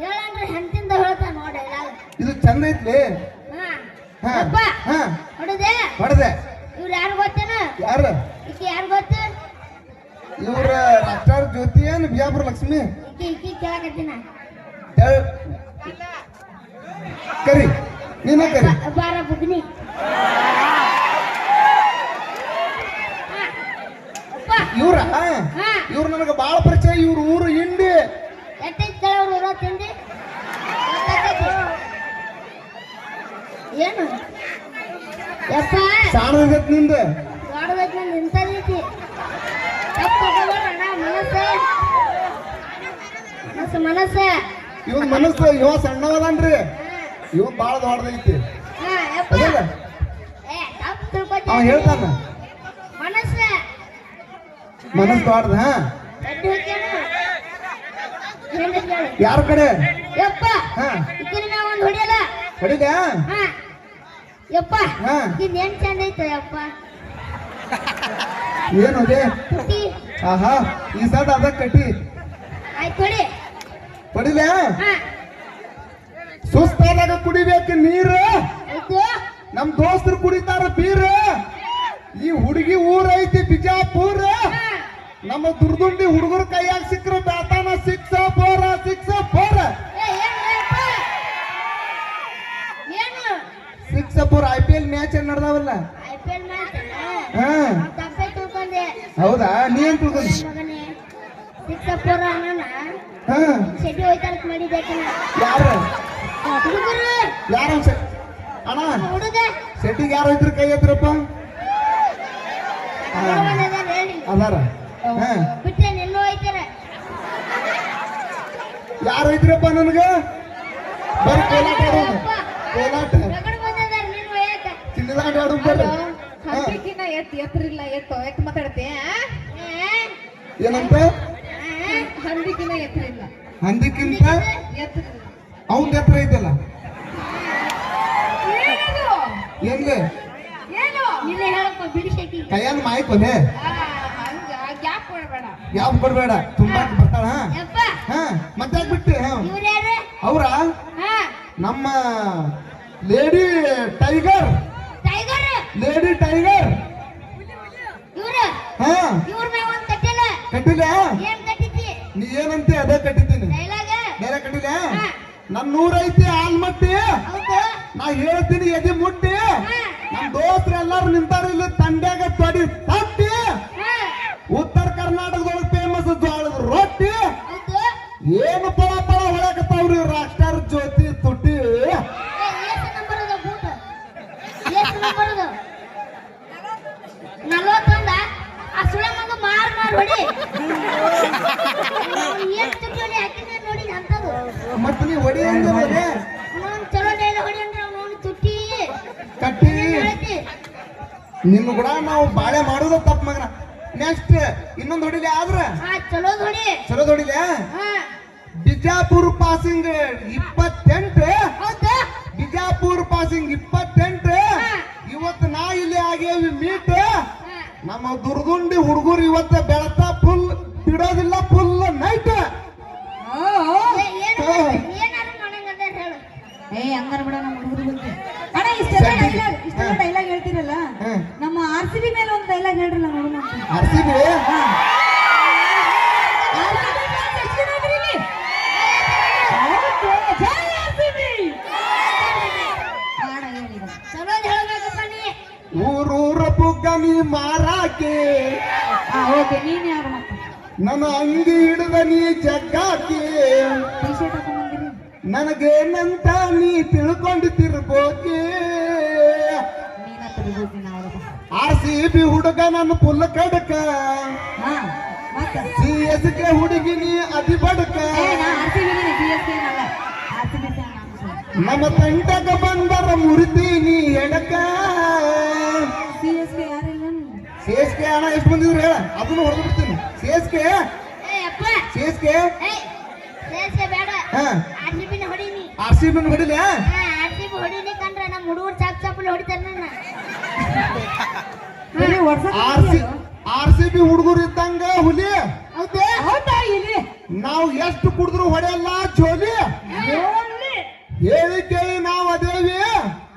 Speaker 1: ಹೇಳಂದ್ರೆ ಹೆಂಡತಿಂದ ಹೇಳ್ತಾ ನೋಡಿ
Speaker 3: ಇದು ಚಂದ ಐತ್ಲಿ
Speaker 1: ಹಾ
Speaker 3: ಹಾ
Speaker 1: ಅಪ್ಪ
Speaker 3: ಹಾ
Speaker 1: ಹೊಡೆದೆ
Speaker 3: ಹೊಡೆದೆ
Speaker 1: ಇವ್ರು ಯಾರು ಗೊತ್ತೇನ
Speaker 3: ಯಾರ
Speaker 1: ಈಕಿ ಯಾರು ಗೊತ್ತ
Speaker 3: ಇವ್ರ ಡಾಕ್ಟರ್ ಜ್ಯೋತಿ ಏನ್ ಬಿಜಾಪುರ ಲಕ್ಷ್ಮಿ
Speaker 1: ಈಕಿ ಕೇಳಕತ್ತೀನ
Speaker 3: ಕರಿ ನೀನ ಕರಿ
Speaker 1: ಬಾರ ಬುಗ್ನಿ
Speaker 3: ಇವ್ರ
Speaker 1: ಹಾ
Speaker 3: ಇವ್ರು ನನಗೆ ಬಾಳ ಪರಿಚಯ ಇವ್ರ ಊರು ಇಂಡಿ
Speaker 1: ಎಟ್ಟೈತ್ ಕೆಲವ್ರು ಇರೋ ತಿಂಡಿ ಏನು ಯಪ್ಪ
Speaker 3: ಸಾಣದೈತ್ ನಿಂದ
Speaker 1: ದೊಡ್ಡದೈತ್ ನಂದು ಇಂಥದೈತಿ ತಪ್ಪು ತಗೋಬೇಡ ಮನಸ್ಸ
Speaker 3: ಇವನ್ ಮನಸ್ಸು ಇವ ಸಣ್ಣವದನ್ರಿ ಇವನ್ ಬಾಳ ದೊಡ್ಡದೈತಿ
Speaker 1: ಹಾ ಯಪ್ಪ
Speaker 3: ಅದಲ್ಲ
Speaker 1: ಏ ತಪ್ಪು
Speaker 3: ಅವ
Speaker 1: ತಿಳ್ಕೊತೀನಿ
Speaker 3: ಹೇಳ್ತಾನ
Speaker 1: ಮನಸ್ಸ
Speaker 3: ಮನಸ್ಸು ದೊಡ್ಡದ ಹಾ
Speaker 1: ಎದ್ದು ಹೋಗ್ಯಾನ ಏನು ಕೇಳು
Speaker 3: ಯಾರ ಕಡೆ
Speaker 1: ಯಪ್ಪ
Speaker 3: ಹಾ
Speaker 1: ಇಕ್ಕಿನ ಮ್ಯಾಗ ಒಂದು ಹೊಡಿಯಲ್ಲ
Speaker 3: ಹೊಡಿದ
Speaker 1: ಹಾ ಯಪ್ಪ
Speaker 3: ಹಾ
Speaker 1: ಇದ್ ಏನ್ ಚಂದ ಐತೆ ಯಪ್ಪ
Speaker 3: ಏನು ಅದೇ
Speaker 1: ತುಟಿ
Speaker 3: ಆಹಾ ಈ ಸದ ಅದ ಕಟ್ಟಿ
Speaker 1: ಆಯ್ತು ಹೊಡಿ
Speaker 3: ಹೊಡಿಲ
Speaker 1: ಹಾ
Speaker 3: ಸುಸ್ತಾದಾಗ ಕುಡಿಬೇಕು ನೀರು
Speaker 1: ಆಯ್ತು
Speaker 3: ನಮ್ ದೋಸ್ತರು ಕುಡಿತಾರ ಬೀರ್ ಈ ಹುಡುಗಿ ಊರ ಐತಿ ಬಿಜಾಪುರ
Speaker 1: ಹಾ
Speaker 3: ನಮ್ಮ ದುರ್ದುಂಡಿ ಹುಡುಗರ ಕೈಯಾಗ ಸಿಕ್ಕ್ರ ಬ್ಯಾತಾನ 6-4
Speaker 1: ಏ ಏನು ಯಪ್ಪ ಏನು
Speaker 3: 6-4 IPL ಮ್ಯಾಚ್ ನಡೆದಾವಲ್ಲ
Speaker 1: IPL ಮ್ಯಾಚ್
Speaker 3: ಹಾ
Speaker 1: ತಪ್ಪೆ ತಿಳ್ಕೊಂಡೆ
Speaker 3: ಹೌದಾ ನೀ ಏನ್ ತಿಳ್ಕೊಂಡಿ
Speaker 1: ಮಗನೇ 6-4 ಅಣ್ಣ
Speaker 3: ಹಾ
Speaker 1: ಶೆಡ್ಡಿ ಹೋಯ್ತಾರ ಮಾಡಿದ್ದೆ
Speaker 3: ಯಾರ
Speaker 1: ಹುಡುಗರು
Speaker 3: ಯಾರ ಅಣ್ಣ
Speaker 1: ಹುಡುಗ
Speaker 3: ಶೆಟ್ಟಿಗೆ ಯಾರು ಇದ್ರ ಕೈ ಎತ್ರಪ್ಪ
Speaker 1: ಹೇಳಿ
Speaker 3: ಅದಾರ ಹಾ
Speaker 1: ಬಿಟ್ಟೆ ನಿನ್ನೂ ಹೋಯ್ತಾರ
Speaker 3: ಯಾರು ಇದ್ರಪ್ಪ ನನಗ ಬರೀ ಕೋಲಾಟ ಆಡೋಣ ಕೋಲಾಟ
Speaker 1: ರಗಡ್ ಬಂದದಾರ ನಿನ್ನ ಹೋಯಕ
Speaker 3: ಚಿನ್ನದಾಟ ಆಡೋಣ ಬರ್ರಿ
Speaker 4: ಹಂದಿಕಿನ ಎತ್ತರಿಲ್ಲ ಎತ್ತು ಮಾತಾಡ್ತೆ
Speaker 3: ಏನಂತ
Speaker 4: ಹಂದಿಕಿನ ಎತ್ತರಿಲ್ಲ
Speaker 3: ಹಂದಿಕ್ಕಿಂತ
Speaker 4: ಎತ್ತರಿಲ್ಲ
Speaker 3: ಅವನ್ ಎತ್ತರ ಐತಲ್ಲ
Speaker 4: ಏನದು
Speaker 3: ಏನ್ಲೆ
Speaker 4: ಏನು
Speaker 1: ನಿನ್ನೆ ಹೇಳಪ್ಪ ಬಿಡಿಸೈತಿ
Speaker 3: ಕೈಯಾಗ ಮಾಯಿ ಕೊನೆ
Speaker 4: ಹಂಗ ಗ್ಯಾಪ್ ಕೊಡಬೇಡ
Speaker 3: ಯಾವ್ದು ಕೊಡ್ಬೇಡ ತುಂಬಾ ಬರ್ತಾಳ
Speaker 1: ಯಪ್ಪ
Speaker 3: ಹಾ ಮತ್ತೆ ಬಿಟ್ಟು ಹಾ
Speaker 1: ಇವ್ರು ಯಾರು
Speaker 3: ಅವ್ರ
Speaker 1: ಹಾ
Speaker 3: ನಮ್ಮ lady tiger
Speaker 1: tiger
Speaker 3: lady tiger
Speaker 1: ಇವ್ರು
Speaker 3: ಹಾ
Speaker 1: ಇವ್ರ ಮ್ಯಾಗ ಒಂದ್ ಕಟ್ಟಿಲ್ಲ
Speaker 3: ಕಟ್ಟಿಲ್ಲ
Speaker 1: ಏನ್ ಕಟ್ಟಿತಿ
Speaker 3: ನೀ ಏನಂತೆ ಅದೇ ಕಟ್ಟಿದ್ದೀನಿ
Speaker 1: ಡೈಲಾಗ
Speaker 3: ಬೇರೆ ಕಟ್ಟಿಲ್ಲ
Speaker 1: ಹಾ.
Speaker 3: ನನ್ನ ಊರೈತಿ ಆಲ್ಮಟ್ಟಿ
Speaker 1: ಹೌದು
Speaker 3: ನಾ ಹೇಳ್ತೀನಿ ಎದಿ ಮುಟ್ಟಿ
Speaker 1: ಹಾ
Speaker 3: ನಮ್ ದೋಸ್ತ್ರ ಎಲ್ಲಾರು ನಿಂತಾರ ಇಲ್ಲಿ ತಂಡ್ಯಾಗ ತೊಡಿ ತಟ್ಟಿ
Speaker 1: ಹಾ
Speaker 3: ಉತ್ತರ ಕರ್ನಾಟಕದೊಳಗೆ ಫೇಮಸ್ ಜೋಳದ ರೊಟ್ಟಿ
Speaker 1: ಹೌದು
Speaker 3: ಏನು ಪಳ ಹೊಳಕತ್ತಾವ್ರಿ ರಾಷ್ಟ್ರ ಜ್ಯೋತಿ ತುಟ್ಟಿ
Speaker 1: ಎಷ್ಟು ನಂಬರ್ ಅದ ಬೂಟ್ ಎಷ್ಟು ನಂಬರ್ ಅದ 41 ಆ ಸುಳ ಮಗ ಮಾರ್ ಹೊಡಿ ಎಷ್ಟು ಜೋಡಿ ಹಾಕಿದ್ರೆ ನೋಡಿ ಅಂತದು
Speaker 3: ಮತ್ ನೀ ಹೊಡಿ ಅಂದ್ರೆ
Speaker 1: ಅವನು ಚಲೋ ಡೈಲ ಹೊಡಿ ಅಂದ್ರೆ ಅವನು ತುಟ್ಟಿ
Speaker 3: ಕಟ್ಟಿ
Speaker 1: ಹೇಳ್ತಿ
Speaker 3: ನಿನ್ನ ಕೂಡ ನಾವು ಬಾಳೆ ಮಾಡೋದು ತಪ್ಪ ಮಗನ. ನೆಕ್ಸ್ಟ್ ಇನ್ನೊಂದು ಹೊಡಿಲಿ ಆದ್ರ
Speaker 4: ಚಲೋ ನೋಡಿ.
Speaker 3: ಚಲೋ ಹೊಡಿಲಿ.
Speaker 4: ಹಾ
Speaker 3: ಬಿಜಾಪುರ ಪಾಸಿಂಗ್ 28.
Speaker 4: ಹೌದಾ?
Speaker 3: ಬಿಜಾಪುರ ಪಾಸಿಂಗ್ 28. ಇವತ್ತು ನಾ ಇಲ್ಲಿ ಆಗೇವಿ ಮೀಟ್. ನಮ್ಮ ದುರ್ಗುಂಡಿ ಹುಡುಗರು ಇವತ್ತ ಬೆಳತಾ ಫುಲ್ ಬಿಡೋದಿಲ್ಲ, ಫುಲ್ ನೈಟ್.
Speaker 4: ಏನಾದ್ರು ಮಾಡಂಗದ ಹೇಳು.
Speaker 1: ಹಂಗಾರ ಬಿಡ ನಮ್ಮ ಹುಡುಗರು ಬಂದು ಅಣ್ಣ ಇಷ್ಟೆಲ್ಲ ಡೈಲಾಗ್ ಹೇಳ್ತಿರಲ್ಲ, ನಮ್ಮ RCB ಮೇಲೆ ಒಂದು ಡೈಲಾಗ್ ಹೇಳ್ರಲ್ಲ ನೋಡೋಣ.
Speaker 3: RCB
Speaker 4: ಚಲೋ ಹೇಳ್ಬೇಕಪ್ಪ ನೀ.
Speaker 3: ಊರೂರ ಪುಗ್ಗನಿ ಮಾರಾಕಿ,
Speaker 1: ಓಕೆ. ನೀನ್ ಯಾರು ಮತ್ತೆ
Speaker 3: ನನ್ನ ಅಂಗಿ ಹಿಡಿದ ನೀ ಜಗ್ಗಾಕಿ,
Speaker 1: ಟೀ ಶರ್ಟ್ ಹಾಕೊಂಡ್ಬಂದಿರಿ.
Speaker 3: ನನಗೇನಂತ ನೀ ತಿಳ್ಕೊಂಡಿರ್ಬೋಕಿ.
Speaker 1: ನೀನ ತಿರುಗೋತೀನಿ ಅವ್ರದ್ದು.
Speaker 3: RCB ಹುಡುಗ ನನ್ನ ಪುಲ್ಲ ಕಡಕ,
Speaker 1: ಹಾ ಮತ್ತೆ
Speaker 3: CSK ಹುಡುಗಿ ನೀ ಅತಿ ಬಡಕ.
Speaker 1: ನಾ RCB CSK ಏನಲ್ಲ, RCB fan ನಾನು.
Speaker 3: ನಮ್ಮ ತಂಟಗ ಬಂದರ ಮುರಿತೀನಿ ಎಡಕ.
Speaker 1: CSK ಯಾರಿಲ್ಲ ನೀನು?
Speaker 3: CSK ಅಣ್ಣ ಎಷ್ಟು ಬಂದಿದ್ರು ಹೇಳ, ಅದನ್ನು ಹೊಡೆದು ಬಿಡ್ತೀನಿ. CSK
Speaker 4: ಅಪ್ಪ
Speaker 3: CSK
Speaker 4: ಸೇರ್ಸೆ ಬೇಡ.
Speaker 3: ಹಾ
Speaker 4: RCB ಹೊಡಿನಿ.
Speaker 3: RCB ಹೊಡಿಲ.
Speaker 4: RCB ಹೊಡಿನಿ ಕಂಡ್ರೆ ನಮ್ಮ ಹುಡುಗರು ಚಾಪ್ ಚಾಪಲ್ಲಿ ಹೊಡಿತಾರೆ ನನ್ನ.
Speaker 1: ಬರೀ WhatsApp
Speaker 3: RCB ಹುಡುಗರು ಇದ್ದಂಗ ಹುಲಿ.
Speaker 4: ಹೌದಾ?
Speaker 1: ಹೌದಾ? ಇಲ್ಲಿ
Speaker 3: ನಾವು ಎಷ್ಟು ಕುಡಿದ್ರು ಹೊಡೆಯಲ್ಲ ಜೋಲಿ. ಹೇಳಿ ಕೇಳಿ ನಾವು ಅದೇವಿ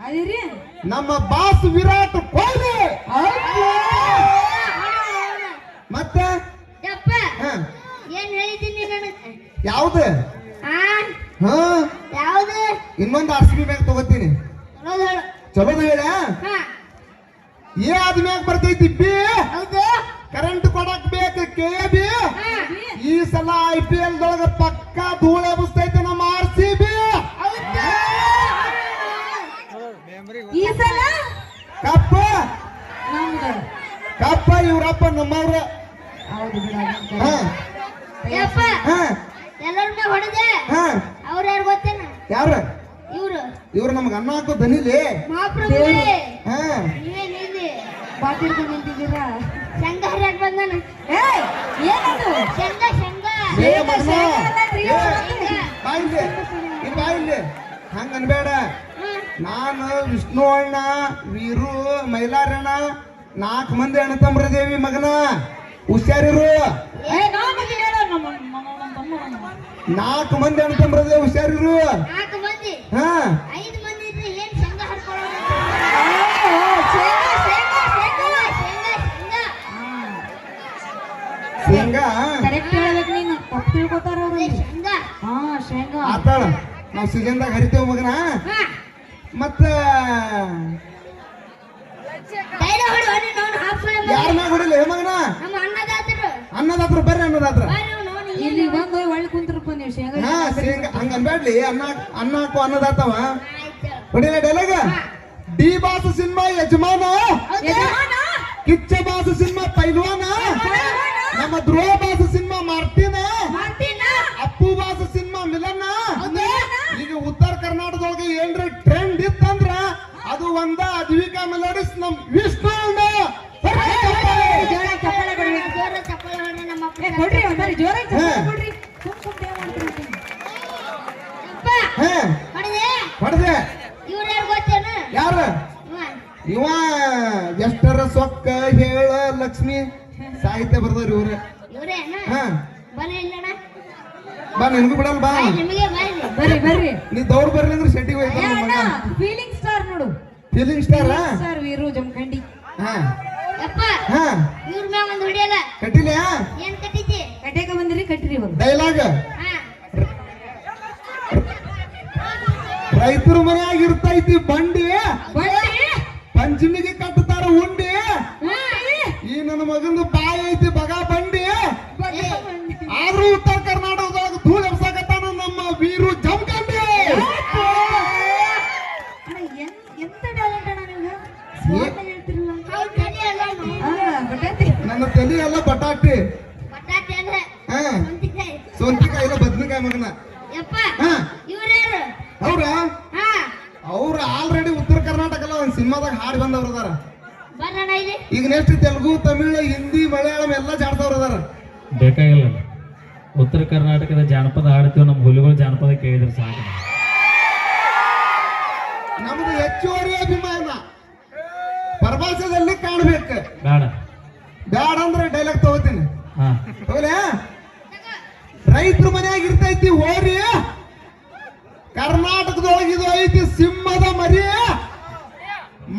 Speaker 1: ಅದಿರಿ.
Speaker 3: ನಮ್ಮ ಬಾಸ್ ವಿರಾಟ್ ಕೊಹ್ಲಿ. ಮತ್ತೆ
Speaker 4: ಯಪ್ಪ
Speaker 3: ಹ,
Speaker 4: ಏನ್ ಹೇಳಿದ್ದೀನಿ ನನಗೆ?
Speaker 3: ಯಾವ್ದು?
Speaker 4: ಆ
Speaker 3: ಹಾ
Speaker 4: ಯಾವ್ದು?
Speaker 3: ಇನ್ನೊಂದು RCB ಬ್ಯಾಗ್ ತಗೋತೀನಿ.
Speaker 4: ಹೌದು ಹೇಳು.
Speaker 3: ಚಲೋದ ಹೇಳ.
Speaker 4: ಹಾ
Speaker 3: ಏ ಆದ್ಮ್ಯಾಗ ಬರ್ತೈತಿ ಬಿ.
Speaker 4: ಹೌದು.
Speaker 3: ಕರೆಂಟ್ ಕೊಡಕ್ ಬೇಕು KB. ಈ ಸಲ IPL ದೊಳಗ ಪಕ್ಕ ಧೂಳ ಎಬ್ಬಿಸ್ತೈತೆ ನಮ್ಮ RCB.
Speaker 4: ಹೌದಾ?
Speaker 1: ಈ ಸಲ
Speaker 3: ಕಪ್ಪ
Speaker 1: ನಮ್ದು.
Speaker 3: ಕಪ್ಪ ಇವ್ರಪ್ಪ ನಮ್ಮವ್ರ.
Speaker 1: ಹೌದು ಬಿಡ.
Speaker 3: ಹಾ
Speaker 4: ಯಪ್ಪ
Speaker 3: ಹಾ
Speaker 4: ಎಲ್ಲರನ್ನ ಹೊಡೆದೆ.
Speaker 3: ಹಾ
Speaker 4: ಅವ್ರ ಯಾರು ಗೊತ್ತೇನ?
Speaker 3: ಯಾರ
Speaker 4: ಇವ್ರು
Speaker 3: ಇವ್ರು ನಮ್ಗೆ ಅನ್ನ ಹಾಕೋ ದನಿಲಿ.
Speaker 4: ಮಹಾಪ್ರಭುಗಳೇ.
Speaker 3: ಹಾ
Speaker 4: ನೀವೇನಿದೆ
Speaker 1: ಬಾಕಿರ್ದು ನಿಂತಿದ್ದೀರಾ?
Speaker 4: ಶಂಗ ಹರಿಯಾಕ್ ಬಂದಾನ.
Speaker 1: ಏಯ್ ಏನದು?
Speaker 4: ಶಂಗ ಶಂಗ
Speaker 3: ಏ ಮಗನ,
Speaker 1: ಶೇಂಗಾ
Speaker 3: ಏ, ಬಾಯಿಲ್ಲೆ ಇಲ್ಲಿ ಬಾಯಿಲ್ಲೆ ಹಂಗ ಅನ್ಬೇಡ. ನಾನು ವಿಷ್ಣು ಅಣ್ಣ, ವೀರು, ಮೈಲಾರಣ್ಣ 4 ಮಂದಿ ಅಣ್ಣ ತಮ್ಮರದೇವಿ ಮಗನ. ಹುಷಾರಿರು.
Speaker 1: ಏ ನಾನು ಹೇಳ ನಮ್ಮ ತಮ್ಮ
Speaker 3: 4 ಮಂದಿ ಅಣ್ಣ ತಮ್ಮರದೇವಿ, ಹುಷಾರಿರು.
Speaker 4: 4 ಮಂದಿ
Speaker 3: ಹಾ
Speaker 4: 5 ಮಂದಿ ಇದ್ರೆ ಏನ್ ಶಂಗ ಹರ್ಕೊಳ್ಳೋದು?
Speaker 1: ಶೇಂಗಾ
Speaker 4: ಶಂಗ ಶಂಗ
Speaker 3: ಶೇಂಗಾ
Speaker 1: ಕರೆಕ್ಟ್ ಹೇಳ್ಬೇಕು ನೀನು. ತಪ್ಪು ತಿಳ್ಕೊತಾರ ಅವ್ರು.
Speaker 4: ಶಂಗ.
Speaker 1: ಹಾ ಶೇಂಗಾ
Speaker 3: ಆತಾಳ. ನಾವು ಸೀಸನ್ದಾಗ ಹರಿತೇವ ಮಗನ.
Speaker 4: ಹಾ
Speaker 3: ಮತ್ತ
Speaker 4: ಡೈಲಾಗ್ ಹೊಡಿ ಹೊಡಿ ನೋಡು ಹಾಕ್ಕೊಳ್ಳಿ ಮಗ.
Speaker 3: ಯಾರ ಮ್ಯಾಗ ಹೊಡಿಲ್ಲ ಮಗನ?
Speaker 4: ನಮ್ಮ ಅನ್ನದಾತರು
Speaker 3: ಅನ್ನದಾತ್ರ ಬರ್ರಿ ಅನ್ನದಾತ್ರ.
Speaker 4: ಬಾರಿ ನೋಡು
Speaker 1: ಇಲ್ಲಿ ಬಂದು ಒಳ್ಳೆ ಕುಂತ್ರಪ್ಪ ನೀವು ಶೇಂಗಾ.
Speaker 3: ಹಾ ಶೇಂಗಾ ಹಂಗ ಅನ್ಬೇಡ್ಲಿ. ಅನ್ನ ಹಾಕೋ ಅನ್ನದಾತವ.
Speaker 4: ಆಯ್ತು.
Speaker 3: ಹೊಡಿಲ್ಲ ಡೈಲಾಗ. ಡಿ ಬಾಸ್ ಸಿನಿಮಾ ಯಜಮಾನ,
Speaker 1: ಯಜಮಾನ,
Speaker 3: ಕಿಚ್ಚ ಬಾಸ್ ಸಿನಿಮಾ ಪೈಲ್ವಾನ, ನಮ್ಮ ಧ್ರುವ boss cinema ಮಾರ್ಟಿನ,
Speaker 4: ಮಾಡ್ತೀನಾ?
Speaker 3: Appu boss cinema ಮಿಲನ.
Speaker 4: ಹೌದಾ?
Speaker 3: ಈಗ ಉತ್ತರ ಕರ್ನಾಟಕದೊಳಗೆ ಏನ್ರ ಟ್ರೆಂಡ್ ಇತ್ತಂದ್ರ ಅದು ಒಂದ ಅದ್ವಿಕಾ ಮೆಲೋಡಿಸ್ ನಮ್ ವಿಷ್ಣು ಅಣ್ಣ.
Speaker 1: ಜೋರಾಗಿ ಚಪ್ಪಾಳೆ ಕೊಡ್ರಿ.
Speaker 4: ಜೋರ ಚಪ್ಪಾಳೆ ಹೊಡಿ ನಮ್ಮ ಅಪ್ಪ.
Speaker 1: ಏ, ಕೊಡ್ರಿ ಒಂದ್ಸರಿ ಜೋರಾಗಿ ಚಪ್ಪಾಳೆ ಕೊಡ್ರಿ. ಸುಮ್ ಏನ್ ಮಾಡ್ತೀರಿ?
Speaker 4: ಅಪ್ಪ
Speaker 3: ಹಾ
Speaker 4: ಹೊಡೆದೆ.
Speaker 3: ಹೊಡೆದೆ.
Speaker 4: ಇವ್ರು ಯಾರು ಗೊತ್ತೇನು?
Speaker 3: ಯಾರ
Speaker 4: ಇವ.
Speaker 3: ಇವ ಎಷ್ಟರ ಸೊಕ್ಕ ಹೇಳ ಲಕ್ಷ್ಮಿ ಸಾಹಿತ್ಯ ಬರ್ದವ್ರಿ ಇವ್ರ.
Speaker 4: ಇವ್ರೇನ?
Speaker 3: ಹಾ
Speaker 4: ಬನ್ನಿ ಇಲ್ಲಣ್ಣ.
Speaker 3: ಬಾ ನಿನ್ಗೂ ಬಿಡಲ್ಲ ಬಾ.
Speaker 4: ಬಾಯ್ ನಿಮಗೆ ಬಾಯ್.
Speaker 1: ಬರ್ರಿ ಬರ್ರಿ.
Speaker 3: ನೀ ದೌಡ್ ಬರ್ಲಿ ಅಂದ್ರೆ ಶೆಟ್ಟಿಗೆ
Speaker 1: ಏ
Speaker 3: ಹೋಯ್ತಾನ
Speaker 1: ಅಣ್ಣ,
Speaker 3: ಮಗ.
Speaker 1: ಫೀಲಿಂಗ್ ಸ್ಟಾರ್ ನೋಡು.
Speaker 3: Feeling star.
Speaker 1: Star Veeru Jamkhandi.
Speaker 3: ಹಾ
Speaker 4: ಯಪ್ಪ
Speaker 3: ಹಾ
Speaker 4: ಇವ್ರ ಮ್ಯಾಗ ಒಂದು ಹೊಡಿಯಲ್ಲ.
Speaker 3: ಕಟ್ಟಿಲ್ಲ.
Speaker 4: ಏನ್ ಕಟ್ಟಿದ್ದಿ?
Speaker 1: ಕಟ್ಯಾಕ ಬಂದಿರಿ ಕಟ್ರಿ ಇವಾಗ.
Speaker 3: ಡೈಲಾಗ್.
Speaker 4: ಹಾ
Speaker 3: ರೈತರ ಮನ್ಯಾಗ ಇರ್ತೈತಿ ಬಂಡಿ,
Speaker 1: ಬಂಡಿ
Speaker 3: ಪಂಚಮಿಗೆ ಕಟ್ಟತಾರ ಉಂಡಿ.
Speaker 1: ಬಂಡಿ.
Speaker 3: ಈ ನನ್ನ ಮಗಂದು ಬಾಯಿ ಐತಿ ಬಗ ಬಂಡಿ. ಆದ್ರೂ ಉತ್ತರ ಕರ್ನಾಟಕದೊಳಗ ಧೂಳ್ ಎಬ್ಸಾಕತ್ತಾನ ನಮ್ಮ ವೀರು ಜಮಖಂಡಿ.
Speaker 1: ಅಣ್ಣ, ಎಂತ ಟ್ಯಾಲೆಂಟ್ ಅಣ್ಣ ನಿಮ್ಗೆ? ಸ್ಮಾರ್ಟ್ ಆಗಿ ಹೇಳ್ತಿರಲ್ಲ.
Speaker 4: ಹೌದ್ ತಡಿ ಅಲ್ಲ ನಾವು.
Speaker 1: ಹಾ, ಗೊತ್ತೈತಿ.
Speaker 3: ನನ್ನ ತಲೆ ಎಲ್ಲ ಬಟಾಟಿ.
Speaker 4: ಬಟಾಟೆ ಅಲ್ಲ.
Speaker 3: ಹಾ
Speaker 4: ಮೆಣಸಿನ್ಕಾಯಿ.
Speaker 3: ಸೌಂತಿಕಾಯಿ ಇಲ್ಲ ಬದ್ನಿಕಾಯಿ ಮಗನ.
Speaker 4: ಯಪ್ಪ
Speaker 3: ಹಾ
Speaker 4: ಇವ್ರ್ಯಾರು?
Speaker 3: ಅವ್ರ
Speaker 4: ಹಾ
Speaker 3: ಅವ್ರ ಆಲ್ರೆಡಿ ಉತ್ತರ ಕರ್ನಾಟಕ ಒಂದ್ ಸಿನಿಮಾದಾಗ ಹಾಡಿ ಬಂದವ್ರ ಅದಾರ.
Speaker 4: ಬರ್ರಣ್ಣ ಇಲ್ಲಿ.
Speaker 3: ಈಗ ನೆಕ್ಸ್ಟ್ ತೆಲುಗು ತಮಿಳು ಹಿಂದಿ ಮಲಯಾಳಂ ಎಲ್ಲ ಜಾಡ್ದವ್ರು ಅದಾರ.
Speaker 2: ಬೇಕಾಗಿಲ್ಲ. ಉತ್ತರ ಕರ್ನಾಟಕದ ಜಾನಪದ ಹಾಡ್ತೀವಿ, ನಮ್ಮ ಹುಲಿಗಳು ಜಾನಪದ ಕೇಳಿದ್ರೆ ಸಾಕು.
Speaker 3: ನಮ್ದು ಹೆಚ್ಚುವರಿ ಅಭಿಮಾನ ಪರಭಾಷೆದಲ್ಲಿ ಕಾಣ್ಬೇಕು.
Speaker 2: ಬೇಡ
Speaker 3: ಬ್ಯಾಡ ಅಂದ್ರೆ ಡೈಲಾಗ್ ತಗೋತೀನಿ.
Speaker 2: ಹಾ
Speaker 3: ಹೋಗ್ಲೇ ರೈತರ ಮನ್ಯಾಗ ಇರ್ತೈತಿ ಹೋರಿ, ಕರ್ನಾಟಕದೊಳಗೆ ಇದು ಐತಿ ಸಿಂಹದ ಮರಿ.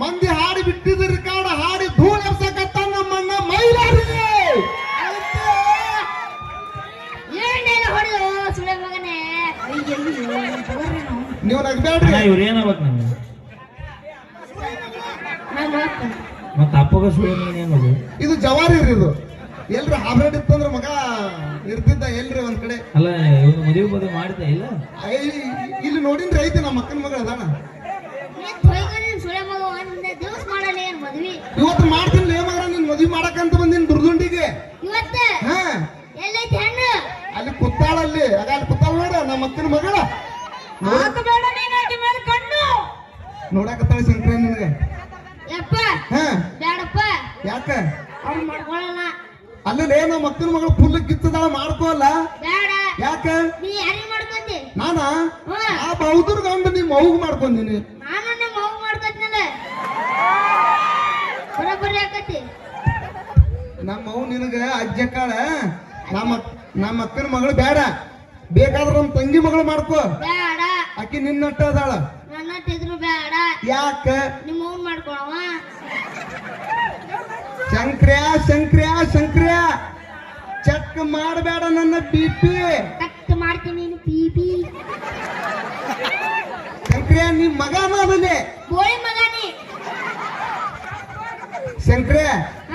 Speaker 3: ಮಂದಿ ಹಾಡಿ ಬಿಟ್ಟಿದ್ರಿ ಕಾಡ ಹಾಡಿ ಧೂಳ ಎಬ್ಸಕತ್ತ ನಮ್ಮನ್ನ ಮೈಲಾರಿ.
Speaker 4: ಏನೇನು ಹೊಡೆದು ಸುಳೆ ಮಗನೇ.
Speaker 3: ನೀವು ನಗ್ಬೇಡ್ರಿ.
Speaker 2: ಇವ್ರು ಏನಾಗ್ಬೇಕು ನಮ್ಗೆ?
Speaker 4: ನಾನು ಹೋಗ್ತೇನೆ.
Speaker 2: ಮತ್ತೆ ಅಪ್ಪಗ ಸುಳ್ಳು ನೀನೇನದು?
Speaker 3: ಇದು ಜವಾರಿ ರೀ. ಇದು ಎಲ್ರು ಹಾಬ್ರೇಡ್ ಇತ್ತಂದ್ರ ಮಗ ಇರ್ತಿದ್ದ ಎಲ್ರಿ ಒಂದ್ ಕಡೆ.
Speaker 2: ಅಲ್ಲ ಇವ್ನು ಮದುವೆ ಮಾಡಿದ್ದೆ ಇಲ್ಲ?
Speaker 3: ಇಲ್ಲಿ ನೋಡಿನ್ರಿ ಐತಿ ನಮ್ಮ ಅಕ್ಕನ ಮಗಳ ಅದಾನ.
Speaker 4: ನೀನ್ ತೊಯ್ಕೊಂಡಿನ್ ಸುಳೆ ಮಗ ಒಂದ್ ದಿವಸ ಮಾಡಲ್ಲ ಏನ್ ಮದ್ವಿ.
Speaker 3: ಇವತ್ತು ಮಾಡ್ತೀನಿ ಲೇ ಮಗ, ನಿನ್ ಮದ್ವಿ ಮಾಡಕಂತ ಬಂದಿನ್ ದುರ್ದುಂಡಿಗೆ.
Speaker 4: ಇವತ್ತ
Speaker 3: ಹಾ
Speaker 4: ಎಲ್ಲೈತಿ ಹೆಣ್ಣು?
Speaker 3: ಅಲ್ಲಿ ಕುತ್ತಾಳಲ್ಲಿ, ಆಗ ಅಲ್ಲಿ ಕುತ್ತಾಳ ನೋಡ ನಮ್ಮ ಅಕ್ಕನ ಮಗಳ.
Speaker 4: ಹಾಕಬೇಡ ನೀನ್ ಆಕೆ ಮೇಲೆ ಕಣ್ಣು.
Speaker 3: ನೋಡಕತ್ತಾಳ ಶಂಕರ ನಿನಗೆ.
Speaker 4: ಯಪ್ಪ
Speaker 3: ಹಾ
Speaker 4: ಬೇಡಪ್ಪ,
Speaker 3: ಯಾಕ?
Speaker 4: ಅವ್ರು ಮಾಡ್ಕೊಳಲ್ಲ.
Speaker 3: ಅಲ್ಲೇ ನಮ್ಮ ಅಕ್ಕನ ಮಗಳು ಫುಲ್ ಕಿತ್ತದಾಳ, ಮಾಡ್ಕೋಲ್ಲ.
Speaker 4: ಬೇಡ.
Speaker 3: ಯಾಕ?
Speaker 4: ನೀ ಯಾರಿಗ್ ಮಾಡ್ಕೊಂಡಿ?
Speaker 3: ನಾನ
Speaker 4: ಹ್ಮ್.
Speaker 3: ಆ ಬೌದ್ಧರ್ ಗಂಡ ನಿಮ್ಮ ಮೌಗ್ ಮಾಡ್ಕೊಂದಿನಿ.
Speaker 4: ನಾನು ನಮ್ಮ ಮಗು ಮಾಡ್ಕೊತೀನಲ್ಲ, ಬರೋಬ್ಬರಿ ಆಕತಿ.
Speaker 3: ನಮ್ಮ ಮಗು ನಿನಗ ಅಜ್ಜಕ್ಕಾಳ. ನಮ್ಮ ಅಕ್ಕನ ಮಗಳು ಬೇಡ, ಬೇಕಾದ್ರ ನಮ್ಮ ತಂಗಿ ಮಗಳು ಮಾಡ್ಕೋ.
Speaker 4: ಬೇಡ.
Speaker 3: ಆಕಿ ನಿನ್ನಟ್ಟ ಅದಾಳ.
Speaker 4: ನನ್ನ ತಿದ್ರು ಬೇಡ.
Speaker 3: ಯಾಕ?
Speaker 4: ನಿಮ್ಮ ಮಗು ಮಾಡ್ಕೊಳವ.
Speaker 3: ಶಂಕ್ರ್ಯಾ ಶಂಕ್ರ್ಯಾ ಶಂಕ್ರ್ಯಾ, ಚೆಕ್ ಮಾಡಬೇಡ ನನ್ನ BP.
Speaker 4: ಕಟ್ ಮಾಡ್ತೀನಿ ನೀನು ಪೀಪಿ.
Speaker 3: ಶಂಕ್ರ್ಯಾ ನಿಮ್ ಮಗ ಅನ್ನೋದಲ್ಲೇ.
Speaker 4: ಬೋಳಿ ಮಗ ನೀ.
Speaker 3: ಶಂಕ್ರ್ಯಾ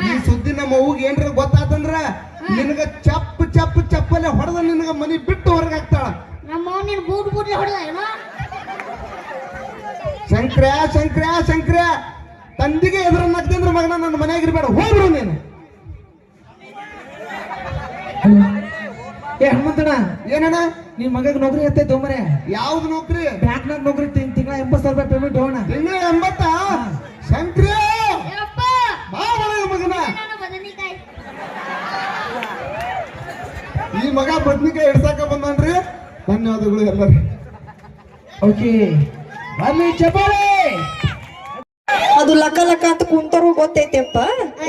Speaker 3: ಈ ಸುದ್ದಿ ನಮ್ಮ ಅವ್ಗೆ ಏನ್ರ ಗೊತ್ತಾತಂದ್ರ ನಿನಗ ಚಪ್ ಚಪ್ ಚಪ್ಪಲೆ ಹೊಡೆದ ನಿನಗ ಮನಿ ಬಿಟ್ಟು ಹೊರಗೆ ಹಾಕ್ತಾಳ.
Speaker 4: ನಮ್ಮ ಮಗು ನೀನು ಬೂಟ್ ಬೂಟ್ಲೆ ಹೊಡೆದ ಏನೋ.
Speaker 3: ಶಂಕ್ರ್ಯಾ ಶಂಕ್ರ್ಯಾ ಶಂಕ್ರ್ಯಾ, ತಂದಿಗೆ ಎದುರು ನಗ್ದಂದ್ರ ಮಗನ ನನ್ನ ಮನ್ಯಾಗ ಇರ್ಬೇಡ, ಹೋಗ್ಬಿಡು ನೀನು.
Speaker 5: ಏ ಹನುಮಂತಣ್ಣ,
Speaker 3: ಏನಣ್ಣ?
Speaker 5: ನಿನ್ ಮಗಗ್ ನೌಕರಿ ಎತ್ತೈತೆ ಮರೆ.
Speaker 3: ಯಾವ್ದು ನೌಕರಿ?
Speaker 5: ಬ್ಯಾಂಕ್ನಾಗ ನೌಕರಿ, ತಿಂಗಳ 80,000 ರೂಪಾಯಿ ಪೇಮೆಂಟ್ ಹೋಗೋಣ.
Speaker 3: ತಿಂಗಳ 80? ಶಂಕ್ರ್ಯಾ
Speaker 4: ಯಪ್ಪ
Speaker 3: ಬಾ ಒಳಗೆ ಮಗನ.
Speaker 4: ನಾನು ಬದನಿಕಾಯಿ.
Speaker 3: ಈ ಮಗ ಬದ್ನಿಕಾಯಿ ಹಿಡ್ಸಾಕ ಬಂದನ್ರಿ. ಧನ್ಯವಾದಗಳು ಎಲ್ಲರಿ.
Speaker 5: ಓಕೆ ಬರ್ಲಿ ಚಪ್ಪಾಳೆ.
Speaker 6: ಅದು ಲಕ್ಕ ಲಕ್ಕ ಅಂತ ಕುಂತರು ಗೊತ್ತೈತೆಪ್ಪ.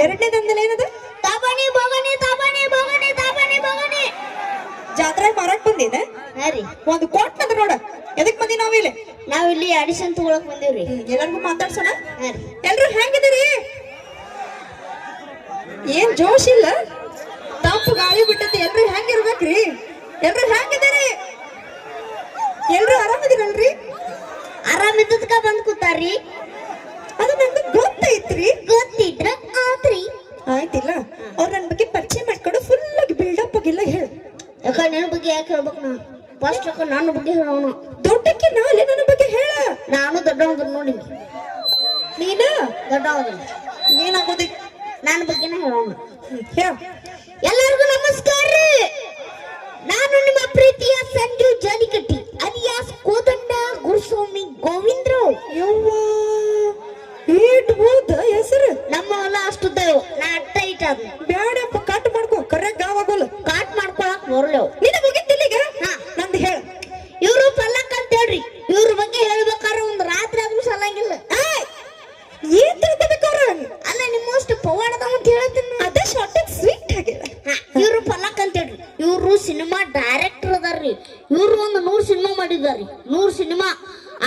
Speaker 6: ಎರಡನೇದಂದಲ ಏನದ?
Speaker 4: ತಾಬಣಿ ಬಗಣಿ ತಾಬಣಿ ಬಗಣಿ ತಾಬಣಿ ಬಗಣಿ.
Speaker 6: ಜಾತ್ರೆ ಮಾರಕ್ ಬಂದಿದೆ.
Speaker 4: ಹಾ ರೀ,
Speaker 6: ಒಂದು ಕೋಟ್ ನದ ನೋಡ. ಎದಕ್ ಬಂದಿ ನಾವಿಲ್ಲಿ?
Speaker 4: ನಾವಿಲ್ಲಿ ಅಡಿಷನ್ ತಗೊಳಕ್ ಬಂದಿವ್ರಿ.
Speaker 6: ಎಲ್ಲರಿಗೂ ಮಾತಾಡ್ಸೋಣ.
Speaker 4: ಹಾ ರೀ.
Speaker 6: ಎಲ್ರು ಹೆಂಗಿದ್ದೀರಿ? ಏನ್ ಜೋಶ್ ಇಲ್ಲ? ತಂಪು ಗಾಳಿ ಬಿಟ್ಟೈತಿ. ಎಲ್ರು ಹೆಂಗಿರ್ಬೇಕ್ರಿ? ಎಲ್ರು ಹೆಂಗಿದ್ದೀರಿ? ಎಲ್ರು ಆರಾಮದಿರಲ್ರಿ?
Speaker 4: ಆರಾಮಿದ್ದಕ್ಕ ಬಂದ್ ಕೂತಾರ್ರಿ.
Speaker 6: ಅದು ನಂಗೆ ಗೊತ್ತೈತ್ರಿ.
Speaker 4: ಗೊತ್ತಿದ್ರ ಆತ್ರಿ.
Speaker 6: ಆಯ್ತಿಲ್ಲ, ಅವ್ರು ನನ್ನ ಬಗ್ಗೆ ಪರಿಚಯ ಮಾಡ್ಕೊಂಡು ಫುಲ್ ಆಗಿ ಬಿಲ್ಡಪ್ ಆಗಿಲ್ಲ ಹೇಳು.
Speaker 4: ಯಾಕ ನನ್ನ ಬಗ್ಗೆ ಯಾಕೆ ಹೇಳ್ಬೇಕು? ನಾ ಫಸ್ಟ್ ನನ್ನ ಬಗ್ಗೆ ಹೇಳೋಣ.
Speaker 6: ದೊಡ್ಡಕ್ಕೆ ನಾಳೆ ನನ್ನ ಬಗ್ಗೆ ಹೇಳ.
Speaker 4: ನಾನು ದೊಡ್ಡವದ್ರ ನೋಡಿ.
Speaker 6: ನೀನ
Speaker 4: ದೊಡ್ಡವದ್ರ
Speaker 6: ಏನಾಗೋದಿ?
Speaker 4: ನನ್ನ ಬಗ್ಗೆನೇ ಹೇಳೋಣ.
Speaker 6: ಹೇಳ.
Speaker 4: ಎಲ್ಲರಿಗೂ ನಮಸ್ಕಾರ. ನಾನು ನಿಮ್ಮ ಪ್ರೀತಿಯ ಸಂಜು ಜಾಲಿಕಟ್ಟಿ ಅಲಿಯಾಸ್ ಕೋದಂಡ ಗುರುಸ್ವಾಮಿ ಗೋವಿಂದರಾವ್.
Speaker 6: ಯವ್ವ ಏಟ್ ಹೋದ ಹೆಸರು.
Speaker 4: ನಮ್ಮ ಹೊಲ ಅಷ್ಟು ದೈವ ನಾ ಅಟ್ಟ ಇಟ್ಟ ಅದು.
Speaker 6: ಬ್ಯಾಡಪ್ಪ, ಕಟ್ ಮಾಡ್ಕೊ. ಕರೆಕ್ಟ್ ಗಾವಾಗೋಲ್ಲ.
Speaker 4: ಕಾಟ್ ಮಾಡ್ಕೊಳಕ್ ಬರ್ಲೇವ್.
Speaker 6: ನಿನ್ನ ಮುಗಿತಿಲ್ಲಿಗ?
Speaker 4: ಹಾ.
Speaker 6: ನಂದು ಹೇಳ.
Speaker 4: ಇವ್ರು ಪಲ್ಲಕ್ ಅಂತ ಹೇಳ್ರಿ. ಇವ್ರ ಬಗ್ಗೆ ಹೇಳ್ಬೇಕಾದ್ರೆ ಒಂದ್ ರಾತ್ರಿ ಆದ್ರೂ ಸಲಂಗಿಲ್ಲ.
Speaker 6: ಏನ್ ತಿಳ್ಕೊಬೇಕವ್ರ?
Speaker 4: ಅಲ್ಲ ನಿಮ್ಮಷ್ಟು ಪವಾಡದ ಅಂತ ಹೇಳ್ತೀನಿ.
Speaker 6: ಅದೇ ಶಾರ್ಟ್ ಸ್ವೀಟ್ ಆಗಿಲ್ಲ.
Speaker 4: ಇವ್ರು ಪಲ್ಲಕ್ ಅಂತ ಹೇಳ್ರಿ. ಇವ್ರು ಸಿನಿಮಾ ಡೈರೆಕ್ಟರ್ ಅದಾರ್ರಿ. ಇವ್ರು ಒಂದು 100 ಸಿನಿಮಾ ಮಾಡಿದಾರ್ರಿ. 100 ಸಿನಿಮಾ.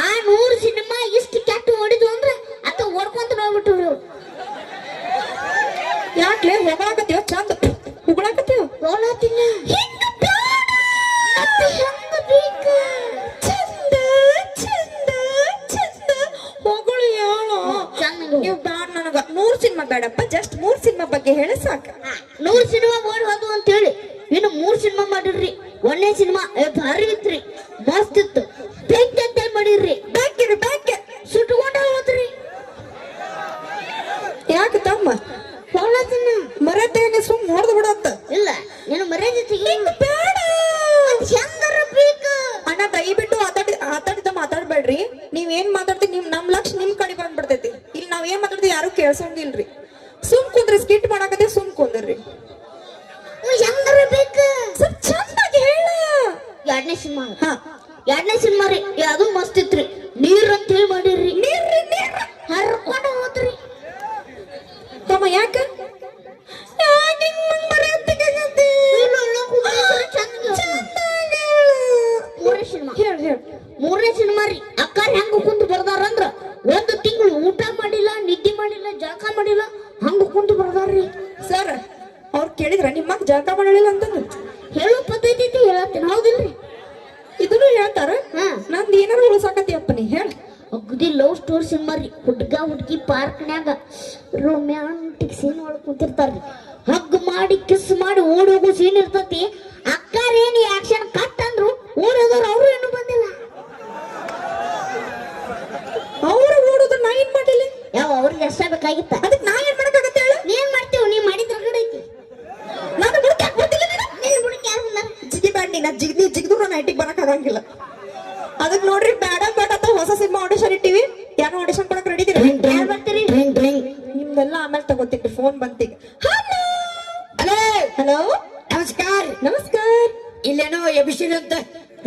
Speaker 4: ಆ 100 ಸಿನಿಮಾ ಇಷ್ಟು ಕೆಟ್ಟ ಹೊಡಿದ್ವು ಅಂದ್ರೆ ಅತ್ತ ಓಡ್ಕೊಂತ ನೋಡ್ಬಿಟ್ಟು ಇವ್ರು.
Speaker 6: ಯಾಕ್ಲೆ ಹೊಗಳಾಕತ್ತೀವ? ಚಂದ ಹುಗಳಾಕತ್ತೀವ.
Speaker 4: ನೋಡತ್ತಿನ ಮತ್ತೆ ಹೆಂಗ ಬೇಕು?
Speaker 6: ಚಂದ ಚಂದ ಚಂದ ಹೊಗಳು ಹೇಳು.
Speaker 4: ಚಂದ
Speaker 6: ನೀವು ಬ್ಯಾಡ ನನಗ. 100 ಸಿನಿಮಾ ಬೇಡಪ್ಪ, ಜಸ್ಟ್ 3 ಸಿನಿಮಾ ಬಗ್ಗೆ ಹೇಳಿ ಸಾಕ.
Speaker 4: 100 ಸಿನಿಮಾ ಓಡಿ ಹೋದ್ವು ಅಂತ ಹೇಳಿ ಇನ್ನು 3 ಸಿನಿಮಾ ಮಾಡಿರ್ರಿ. 1ನೇ ಸಿನಿಮಾ ಭಾರಿ ಇತ್ರಿ, ಮಸ್ತ್ ಇತ್ತು. ಬೆಂಕಿ ಅಂತ ಮಾಡಿರ್ರಿ.
Speaker 6: ಬ್ಯಾಕಿರಿ ಬ್ಯಾಕ್
Speaker 4: ಸುಟ್ಕೊಂಡ ಹೋದ್ರಿ.
Speaker 6: ಯಾಕೆ ತಮ್ಮ
Speaker 4: ಹೋಗ್ಲತ್ತಿನ
Speaker 6: ಮರತ್ತೇನೆ ಸುಮ್ ನೋಡ್ದು ಬಿಡತ್ತ.
Speaker 4: ಇಲ್ಲ ನೀನು ಮರ್ಯಾದೆ ತೆಗಿ.
Speaker 6: ಬೇಡ
Speaker 4: ಚಂದರ ಬೇಕು.
Speaker 6: ಅಣ್ಣ ದಯವಿಟ್ಟು ಆತಾಡಿದ ಮಾತಾಡ್ಬೇಡ್ರಿ. ನೀವ್ ಏನ್ ಮಾತಾಡ್ತೀವಿ ನಮ್ ಲಕ್ಷ ನಿಮ್ ಕಡೆ ಬಂದ್ಬಿಡ್ತೈತಿ. ಇಲ್ಲಿ ನಾವ್ ಏನ್ ಮಾತಾಡ್ತೀವಿ ಯಾರು ಕೇಳ್ಸಂಗಿಲ್ರಿ. ಸ್ಕಿಟ್ ಮಾಡಾಕತ್ತೆ ಸುಮ್ ಕುಂದ್ರಿ
Speaker 4: ಹೆಂಗಾರ ಬೇಕ
Speaker 6: ಸ್ವಲ್ಪ ಚಂದಾಗಿ ಹೇಳ.
Speaker 4: ಎರಡನೇ ಸಿನಿಮಾ
Speaker 6: ಹಾ
Speaker 4: ಎರಡನೇ ಸಿನಿಮಾ ರೀ ಅದು ಮಸ್ತ್ ಇತ್ರಿ. ನೀರ್ ಅಂತ ಹೇಳಿ ಮಾಡಿರ್ರಿ.
Speaker 6: ನೀರ್ರಿ ನೀರ್
Speaker 4: ಹರ್ಕೊಂಡು ಹೋದ್ರಿ.
Speaker 6: ತಮ್ಮ ಯಾಕ
Speaker 4: ಮೂರನೇ ಸಿನಿಮಾ
Speaker 6: ಹೇಳ ಹೇಳ.
Speaker 4: ಮೂರನೇ ಸಿನಿಮಾ ರೀ ಅಕ್ಕಾರ ಹೆಂಗ ಕುಂತು ಬರ್ದಾರಂದ್ರ 1 ತಿಂಗಳು ಊಟ ಮಾಡಿಲ್ಲ, ನಿದ್ದೆ ಮಾಡಿಲ್ಲ, ಜಳಕ ಮಾಡಿಲ್ಲ, ಹಂಗ ಕುಂತು ಬರ್ದಾರ್ರಿ.
Speaker 6: ಸರ್ ಅವ್ರು ಕೇಳಿದ್ರ ನಿಮ್ಮ ಜಳಕ ಮಾಡಲಿಲ್ಲ ಅಂತಂದು
Speaker 4: ಹೇಳೋ ಪದ್ಧತಿ ಐತಿ ಹೇಳತ್ತೀನಿ, ಹೌದಿಲ್ರಿ?
Speaker 6: ಇದನ್ನು ಹೇಳ್ತಾರ.
Speaker 4: ಹಾ.
Speaker 6: ನಂದು ಏನಾರು ಉಳಿಸಾಕತಿಯಪ್ಪ ನೀ ಹೇಳ.
Speaker 4: ಅಗದಿ ಲವ್ ಸ್ಟೋರಿ ಸಿನಿಮಾ ರೀ. ಹುಡುಗಿ ಪಾರ್ಕ್ನ್ಯಾಗ ರೊಮ್ಯಾಂಟಿಕ್ ಸೀನ್ ಒಳಗೆ ಕುಂತಿರ್ತಾರ್ರಿ. ಹಗ್ ಮಾಡಿ ಕಿಸ್ ಮಾಡಿ ಓಡಿ ಹೋಗೋ ಸೀನ್ ಇರ್ತತಿ. ಅಕ್ಕಾರ ಏನು ಆಕ್ಷನ್ ಕಟ್ ಅಂದ್ರು ಓಡೋದವ್ರು ಅವ್ರು ಏನು ಬಂದಿಲ್ಲ.
Speaker 6: ಅವ್ರು ಓಡೋದ್ರ ನಾ ಏನ್ ಮಾಡಿಲ್ಲ.
Speaker 4: ಯಾವ ಅವ್ರಿಗೆ ಎಷ್ಟ ಬೇಕಾಗಿತ್ತ?
Speaker 6: ಅದಕ್ಕೆ ನಾ ಏನ್ ಮಾಡಕ್ಕಾಗತ್ತೆ ಹೇಳ.
Speaker 4: ನೀ ಏನ್ ಮಾಡ್ತೀವಿ? ನೀ ಮಾಡಿದ್ರ ಕಡೆ ಐತಿ.
Speaker 6: ನಾನು ಬುಡಕ್ಕೆ ಬರ್ತಿಲ್ಲ
Speaker 4: ನೀನ್ ಬಿಡಕ್ಕೆ ಯಾರು ಇಲ್ಲ.
Speaker 6: ಜಿಗಿ ಬ್ಯಾಡ್ ನೀ ಜಿಗ್ದು ನಾನು ಐಟಿಗೆ ಬರಕ್ ಆಗಂಗಿಲ್ಲ. ಅದಕ್ಕೆ ನೋಡ್ರಿ ಬೇಡ ಅಂತ ಹೊಸ ಸಿನಿಮಾ ಆಡಿಷನ್ ಇಟ್ಟಿವಿ. ಯಾರು ಆಡಿಷನ್ ಕೊಡಕ್ ರೆಡಿ ಇದೀರಿ?
Speaker 4: ಯಾರು ಬರ್ತೀರಿ?
Speaker 6: ನಿಮ್ದೆಲ್ಲ ಆಮೇಲೆ ತಗೋತೀನಿ. ಫೋನ್ ಬಂತೀಗ.
Speaker 7: ಹಲೋ
Speaker 6: ಹಲೋ
Speaker 7: ನಮಸ್ಕಾರ.
Speaker 6: ನಮಸ್ಕಾರ.
Speaker 7: ಇಲ್ಲೇನೋ ಎಬಿಸಿನ್ ಅಂತ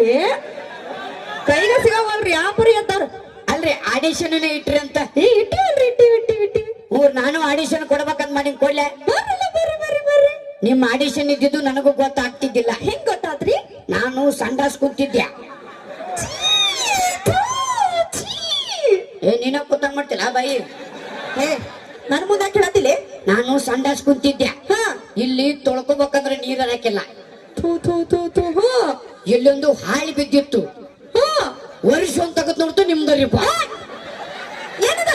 Speaker 6: ಏ ಕೈಗ ಸಿಗವಲ್ರಿ ಯಾಪುರಿ ಅಂತಾರ.
Speaker 7: ಅಲ್ರಿ ಆಡಿಷನ್ ಇಟ್ರಿ ಅಂತ.
Speaker 6: ಏ ಇಟ್ಟಿವಲ್ರಿ ಇಟ್ಟಿವಿ.
Speaker 7: ನಾನು ಆಡಿಷನ್ ಕೊಡ್ಬೇಕಂತ ಮಾಡಿ ಕೊಡ್ಲೆ.
Speaker 6: ಬರ್ರಿ.
Speaker 7: ನಿಮ್ಮ ಆಡಿಷನ್ ಇದ್ದಿದ್ದು ನನಗೂ ಗೊತ್ತಾಗ್ತಿದ್ದಿಲ್ಲ.
Speaker 6: ಹೆಂಗ್ ಗೊತ್ತಾತ್ರಿ?
Speaker 7: ನಾನು ಸಂಡಾಸ್ ಕೂತಿದ್ದೆ. ಏ ನೀನ ಕೂತಂಗ್ ಮಾಡ್ತಿಲ್ಲ ಬಾಯಿ.
Speaker 6: ಏ ನನ್ ಮುಂದೆ ಕೇಳತಿಲ್ಲ.
Speaker 7: ನಾನು ಸಂಡಾಸ್ ಕುಂತಿದ್ದೆ.
Speaker 6: ಹಾ
Speaker 7: ಇಲ್ಲಿ ತೊಳ್ಕೊಬೇಕಂದ್ರೆ ನೀರ್ ಹಾಕಿಲ್ಲ.
Speaker 6: ಥೂ ಥೂ ಥೂ ಥೂ. ಹಾ
Speaker 7: ಇಲ್ಲೊಂದು ಹಾಳಿ ಬಿದ್ದಿತ್ತು.
Speaker 6: ಹಾ
Speaker 7: ವರ್ಷ ಒಂದ್ ತಗದ್ ನೋಡ್ತು ನಿಮ್ದರಿಪ್ಪ.
Speaker 6: ಏನದ?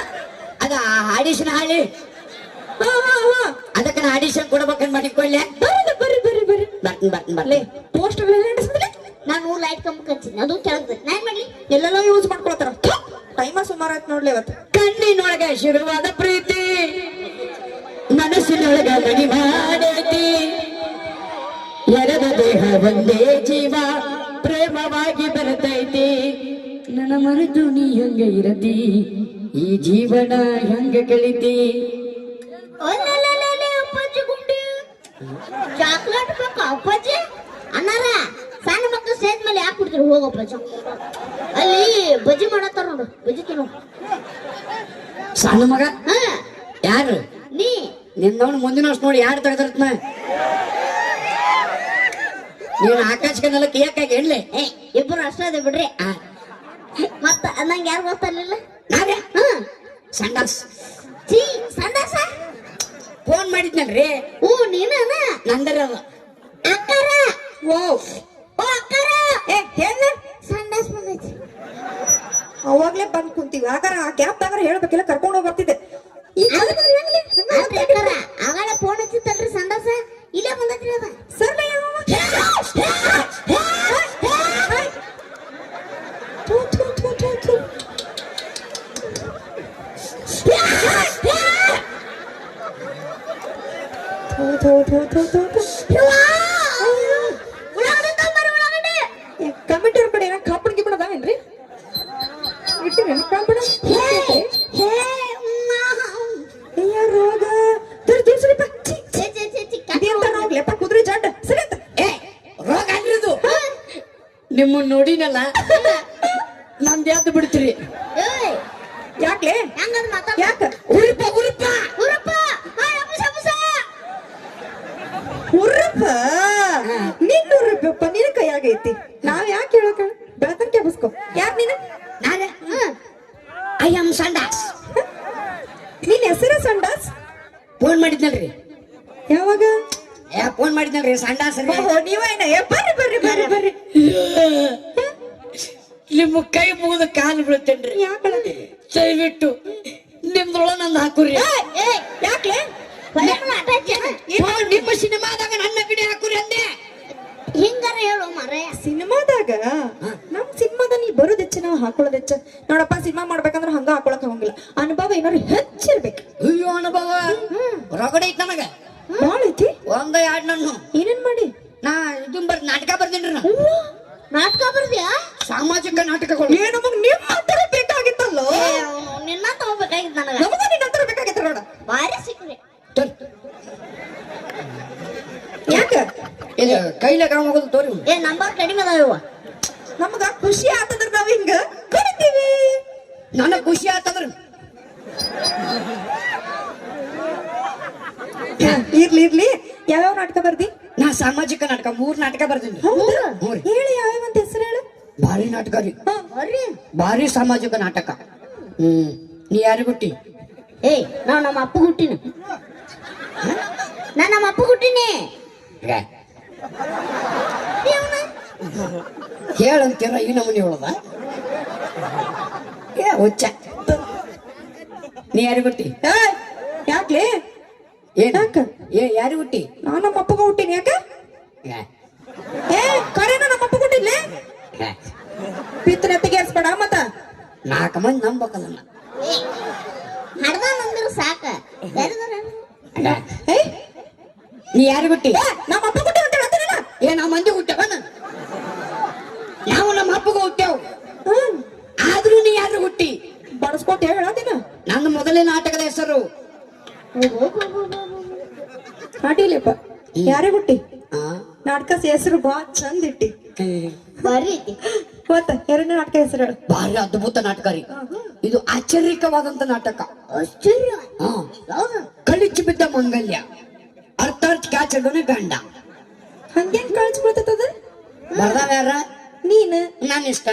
Speaker 7: ಅದ ಆಡಿಷನ್ ಹಾಳಿ.
Speaker 6: ಹಾ
Speaker 7: ಅದಕ್ಕೆ ನಾ ಆಡಿಷನ್ ಕೊಡ್ಬೇಕಂತ ಮಾಡಿ ಕೊಡ್ಲೆ.
Speaker 6: ಬರ್ರಿ.
Speaker 7: ಬರ್ತೀನಿ.
Speaker 6: ಪೋಸ್ಟರ್ ಎಲ್ಲ
Speaker 4: ನಾನು ಲೈಟ್ ಕಂಬಕ್ಕೆ ಹಚ್ಚಿನಿ, ಅದು ಕೆಳಗೆ ನಾ ಏನ್ ಮಾಡ್ಲಿ?
Speaker 6: ಎಲ್ಲೆಲ್ಲ ಯೂಸ್ ಮಾಡ್ಕೊಳತಾರ. ಟೈಮ ಸುಮಾರು ಆಯ್ತು ನೋಡ್ಲಿ ಇವತ್ತು.
Speaker 7: ಕಣ್ಣಿನೊಳಗ ಶುರುವಾದ ಪ್ರೀತಿ ಮನಸ್ಸಿನೊಳಗ ಮನಿ ಮಾಡೈತಿ. ಎರಡ ದೇಹ ಒಂದೇ ಜೀವ ಪ್ರೇಮವಾಗಿ ಬರ್ತೈತಿ. ನನ್ನ ಮರೆತು ನೀ ಹೆಂಗ ಇರತಿ, ಈ ಜೀವನ ಹೆಂಗ ಕಳಿತಿ.
Speaker 4: ಅಪ್ಪಾಜಿ ಗುಂಡಿ ಚಾಕ್ಲೇಟ್ ಬೇಕಾ ಅಪ್ಪಾಜಿ? ಅನ್ನಾರ ಸಣ್ಣ ಮಕ್ಕಳು ಸ್ಟೇಜ್ ಮೇಲೆ ಯಾಕೆ ಬಿಡ್ತೀರಿ? ಹೋಗಪ್ಪಾಜಿ, ಅಲ್ಲಿ ಬಜ್ಜಿ ಮಾಡತ್ತಾರ ನೋಡು, ಬಜ್ಜಿ ತಿನ್ನು.
Speaker 7: ಸಣ್ಣ ಮಗ
Speaker 4: ಹಾ
Speaker 7: ಯಾರು?
Speaker 4: ನೀ
Speaker 7: ನಿನ್ನವನು ಮುಂದಿನ ವರ್ಷ ನೋಡಿ ಯಾರು ತೆಗೆದಿರ್ತನ. ನೀನು ಆಕಾಶಕ್ಕೆ ನೆಲಕ್ಕೆ ಏಕಾಗಿ ಹೇಳಲಿ.
Speaker 4: ಇಬ್ಬರು ಅಷ್ಟೇ ಅದೇ ಬಿಡ್ರಿ. ಮತ್ತ ನಂಗೆ ಯಾರು ಗೊತ್ತಲ್ಲ.
Speaker 7: ನಾವೇ
Speaker 4: ಹಾ
Speaker 7: ಸಂಡಾಸ್
Speaker 4: ಚೀ ಸಂಡಾಸ
Speaker 7: ಫೋನ್ ಮಾಡಿದ್ನಲ್ರಿ.
Speaker 4: ಓ ನೀನ
Speaker 7: ನಂದರ
Speaker 4: ಅಕ್ಕಾರ.
Speaker 6: ಓ
Speaker 4: ಅಕ್ಕಾರ
Speaker 6: ಏ ಹೇಳ.
Speaker 4: ಸಂಡಾಸ್ ಬಂದೈತಿ.
Speaker 6: ಅವಾಗ್ಲೇ ಬಂದ್ ಕುಂತೀವಿ. ಆಗಾರ ಆ ಗ್ಯಾಪ್ ದಾಗ ಹೇಳ್ಬೇಕಿಲ್ಲ, ಕರ್ಕೊಂಡು ಹೋಗಿ ಬರ್ತಿದ್ದೆ. ಈಗ
Speaker 4: ಆಗಾಳ ಫೋನ್ ಹಚ್ಚಿತ್ತಲ್ರಿ ಸಂಡಾಸ, ಇಲ್ಲೇ ಬಂದೈತ್ರಿ ಅದ.
Speaker 6: ಸರ್ ಕಮಿಟಿ ಅವ್ರ ಕಡೆ ಏನೋ ಕಾಪಣ ಗಿಪಣ ಅದಾವೇನ್ರಿ? ಇಟ್ಟಿರಿ ಕಾಪಣ? ರೋಗ ಸರಿಪ ಹೋಗ್ಲಪ್ಪ ಕುದುರೆ ಜಾಂಡ ಸರಿ ಅಂತ.
Speaker 7: ಏ ರೋಗ ಅಲ್ಲಿದು ನಿಮ್ಮನ್ನ ನೋಡಿನಲ್ಲ ನಮ್ದು ಯಾವ್ದು ಬಿಡ್ತೀರಿ.
Speaker 6: ಯಾಕ್ಲೆ
Speaker 4: ಹೆಂಗದ್ ಮಾತಾಡ?
Speaker 6: ಯಾಕ
Speaker 7: ಉರುಪ
Speaker 4: ಉರಪ್ಪ
Speaker 6: ಉರ್ರಪ್ಪ ನಿನ್ನ ಉರ್ರಪ್ಪ ನಿನ್ನ ಕೈಯಾಗೈತಿ. ನಾವ್ ಯಾಕೆ ಹೇಳಕ ಬೆಳತನ ಕೆಬಸ್ಕೊ. ಯಾರ್ ನೀನು?
Speaker 7: ನಾನೇ ಐ ಆಮ್ ಸಂಡಾಸ್.
Speaker 6: ನಿನ್ ಹೆಸರು ಸಂಡಾಸ್?
Speaker 7: ಫೋನ್ ಮಾಡಿದ್ನಲ್ರಿ.
Speaker 6: ಯಾವಾಗ?
Speaker 7: ಫೋನ್ ಮಾಡಿದ್ನಲ್ರಿ ಸಂಡಾಸ್.
Speaker 6: ಓಹೋ ನೀವೇನ? ಬರ್ರಿ
Speaker 7: ನಿಮ್ಮ ಕೈ ಮುಗಿದು ಕಾಲು ಬೀಳ್ತೇನ್ರಿ.
Speaker 6: ಯಾಕಳ?
Speaker 7: ದಯವಿಟ್ಟು ನಿಮ್ದೊಳ ನಂದು ಹಾಕುರಿ.
Speaker 6: ಯಾಕ್ಲೆ
Speaker 7: ನಿಮ್ಮ ಸಿನಿಮಾದಾಗ ನನ್ನ ಬಿಡಿ ಹಾಕುರಿ ಅಂದೆ.
Speaker 4: ಹಿಂಗಾರ ಹೇಳು ಮಾರೇ.
Speaker 6: ಸಿನಿಮಾದಾಗ ನಮ್ ಸಿನಿಮಾದ ನೀ ಬರೋದ್ ಹೆಚ್ಚ, ನಾವು ಹಾಕೊಳ್ಳೋದ್ ಹೆಚ್ಚ. ನೋಡಪ್ಪ ಸಿನಿಮಾ ಮಾಡ್ಬೇಕಂದ್ರ ಹಂಗ ಹಾಕೊಳಕ್ ಹೋಗಂಗಿಲ್ಲ. ಅನುಭವ ಏನಾರು ಹೆಚ್ಚಿರ್ಬೇಕು.
Speaker 7: ಅಯ್ಯೋ ಅನುಭವ ರಗಡೆ ಐತ್ ನನಗ.
Speaker 6: ಬಾಳ ಐತಿ.
Speaker 7: ಒಂದ ಎರಡು ನನ್ನ
Speaker 6: ಏನೇನ್ ಮಾಡಿ?
Speaker 7: ನಾ ಇದನ್ ನಾಟಕ ಬರ್ದೇನ್ರಿ. ನಾ
Speaker 4: ನಾಟಕ ಬರ್ದ್ಯಾ?
Speaker 7: ಸಾಮಾಜಿಕ ನಾಟಕಗಳು.
Speaker 6: ಏ ನಮಗ್ ನಿಮ್ಮ ಹತ್ರ ಬೇಕಾಗಿತ್ತಲ್ಲೋ.
Speaker 4: ನಿನ್ನ ತಗೋಬೇಕಾಗಿತ್ತು ನನಗ.
Speaker 6: ನಮಗ ನಿನ್ನ ಹತ್ರ ಬೇಕಾಗಿತ್ತು ನೋಡ.
Speaker 4: ಭಾರಿ ಸಿಕ್ಕ್ರಿ.
Speaker 6: ಯಾಕ
Speaker 7: ಇದು ಕೈಲಾಗ ಹೋಗೋದು ತೋರಿ
Speaker 4: ಏ ನಂಬರ್ ಕಡಿಮೆ ಅದಾವ
Speaker 6: ನಮಗ ಖುಷಿ ಆತಂದ್ರ ನಾವ್ ಹಿಂಗ ಕಡಿತೀವಿ.
Speaker 7: ನನಗ್ ಖುಷಿ ಆತಂದ್ರ
Speaker 6: ಇರ್ಲಿ ಯಾವ್ಯಾವ ನಾಟಕ ಬರ್ದಿ?
Speaker 7: ನಾ ಸಾಮಾಜಿಕ ನಾಟಕ 3 ನಾಟಕ ಬರ್ತೀನಿ.
Speaker 6: ಹೌದಾ?
Speaker 7: ಹ್ಞೂ ರೀ.
Speaker 6: ಹೇಳಿ ಯಾವ್ಯಾವ ಅಂತ ಹೆಸರು ಹೇಳು.
Speaker 7: ಭಾರಿ ನಾಟಕ ರೀ, ಭಾರಿ ಸಾಮಾಜಿಕ ನಾಟಕ. ನೀ ಯಾರು ಗುಟ್ಟಿ?
Speaker 4: ಏ ನಾವ್ ನಮ್ಮ ಅಪ್ಪ ಹುಟ್ಟಿನ ನಾ ನಮ್ಮ ಅಪ್ಪ ಹುಟ್ಟಿನಿ
Speaker 7: ಹೇಳಂತೀರ ಈ ನಮೂನಿ ಹೇಳದ ಏ ಹುಚ್ಚ. ನೀ ಯಾರು ಗುಟ್ಟಿ?
Speaker 6: ಯಾಕ್ಲೆ?
Speaker 7: ಏನ್
Speaker 6: ಯಾಕ?
Speaker 7: ಯಾರು ಗುಟ್ಟಿ?
Speaker 6: ನಾ ನಮ್ಮ ಅಪ್ಪಗ ಹುಟ್ಟಿನಿ. ಯಾಕ? ಏ ಕರೆನ ನಮ್ಮ ಅಪ್ಪ ಹುಟ್ಟಿನ್ಲೆ. ಪಿತ್ತನೆ ತೆಗೆಸ್ಬೇಡ ಮತ್ತ.
Speaker 7: 4 ಮಂದಿ ನಂಬಕಲ್ಲ.
Speaker 4: ಹಡ್ದ ನಂದಿರು ಸಾಕ
Speaker 7: ಏ ನೀ ಯಾರು ಗುಟ್ಟಿ?
Speaker 6: ನಮ್ಮ ಅಪ್ಪ ಹುಟ್ಟಿ ಅಂತ ಹೇಳ್ತಾನಲ್ಲ.
Speaker 7: ಏ ನಾವು ಮಂದಿ ಹುಟ್ಟವನ, ನಾವು ನಮ್ಮ ಅಪ್ಪಗ ಹುಟ್ಟೇವ್. ಆದ್ರೂ ನೀ ಯಾರು ಹುಟ್ಟಿ?
Speaker 6: ಬಡಸ್ಕೊಟ್ಟು ಹೇಳದಿನ.
Speaker 7: ನನ್ನ ಮೊದಲನೇ ನಾಟಕದ ಹೆಸರು
Speaker 6: ಅಡಿಲಿಪ್ಪ. ಯಾರೇ ಹುಟ್ಟಿ?
Speaker 7: ಆ,
Speaker 6: ನಾಟಕ ಹೆಸರು ಬಾ ಚಂದ ಇಟ್ಟಿ.
Speaker 4: ಬರೀ ಐತಿ
Speaker 6: ಮತ್ತ ಎರಡನೇ ನಾಟಕ ಹೆಸರು ಹೇಳು.
Speaker 7: ಭಾರಿ ಅದ್ಭುತ ನಾಟಕ ರೀ ಇದು. ಆಶ್ಚರ್ಯಕವಾದಂತ ನಾಟಕ.
Speaker 4: ಆಶ್ಚರ್ಯ
Speaker 7: ಹಾ, ಕಳಿಚಿ ಬಿದ್ದ ಮಂಗಲ್ಯ, ಅರ್ಥಾತ್ ಕ್ಯಾಚಡೋನೆ ಗಂಡ.
Speaker 6: ಹಂಗೇನ್ ಕಳ್ಸಿ ಬಿಡ್ತದ?
Speaker 7: ಬರ್ದಾವ ಯಾರ?
Speaker 6: ನೀನ್
Speaker 7: ನಾನು ಇಷ್ಟ.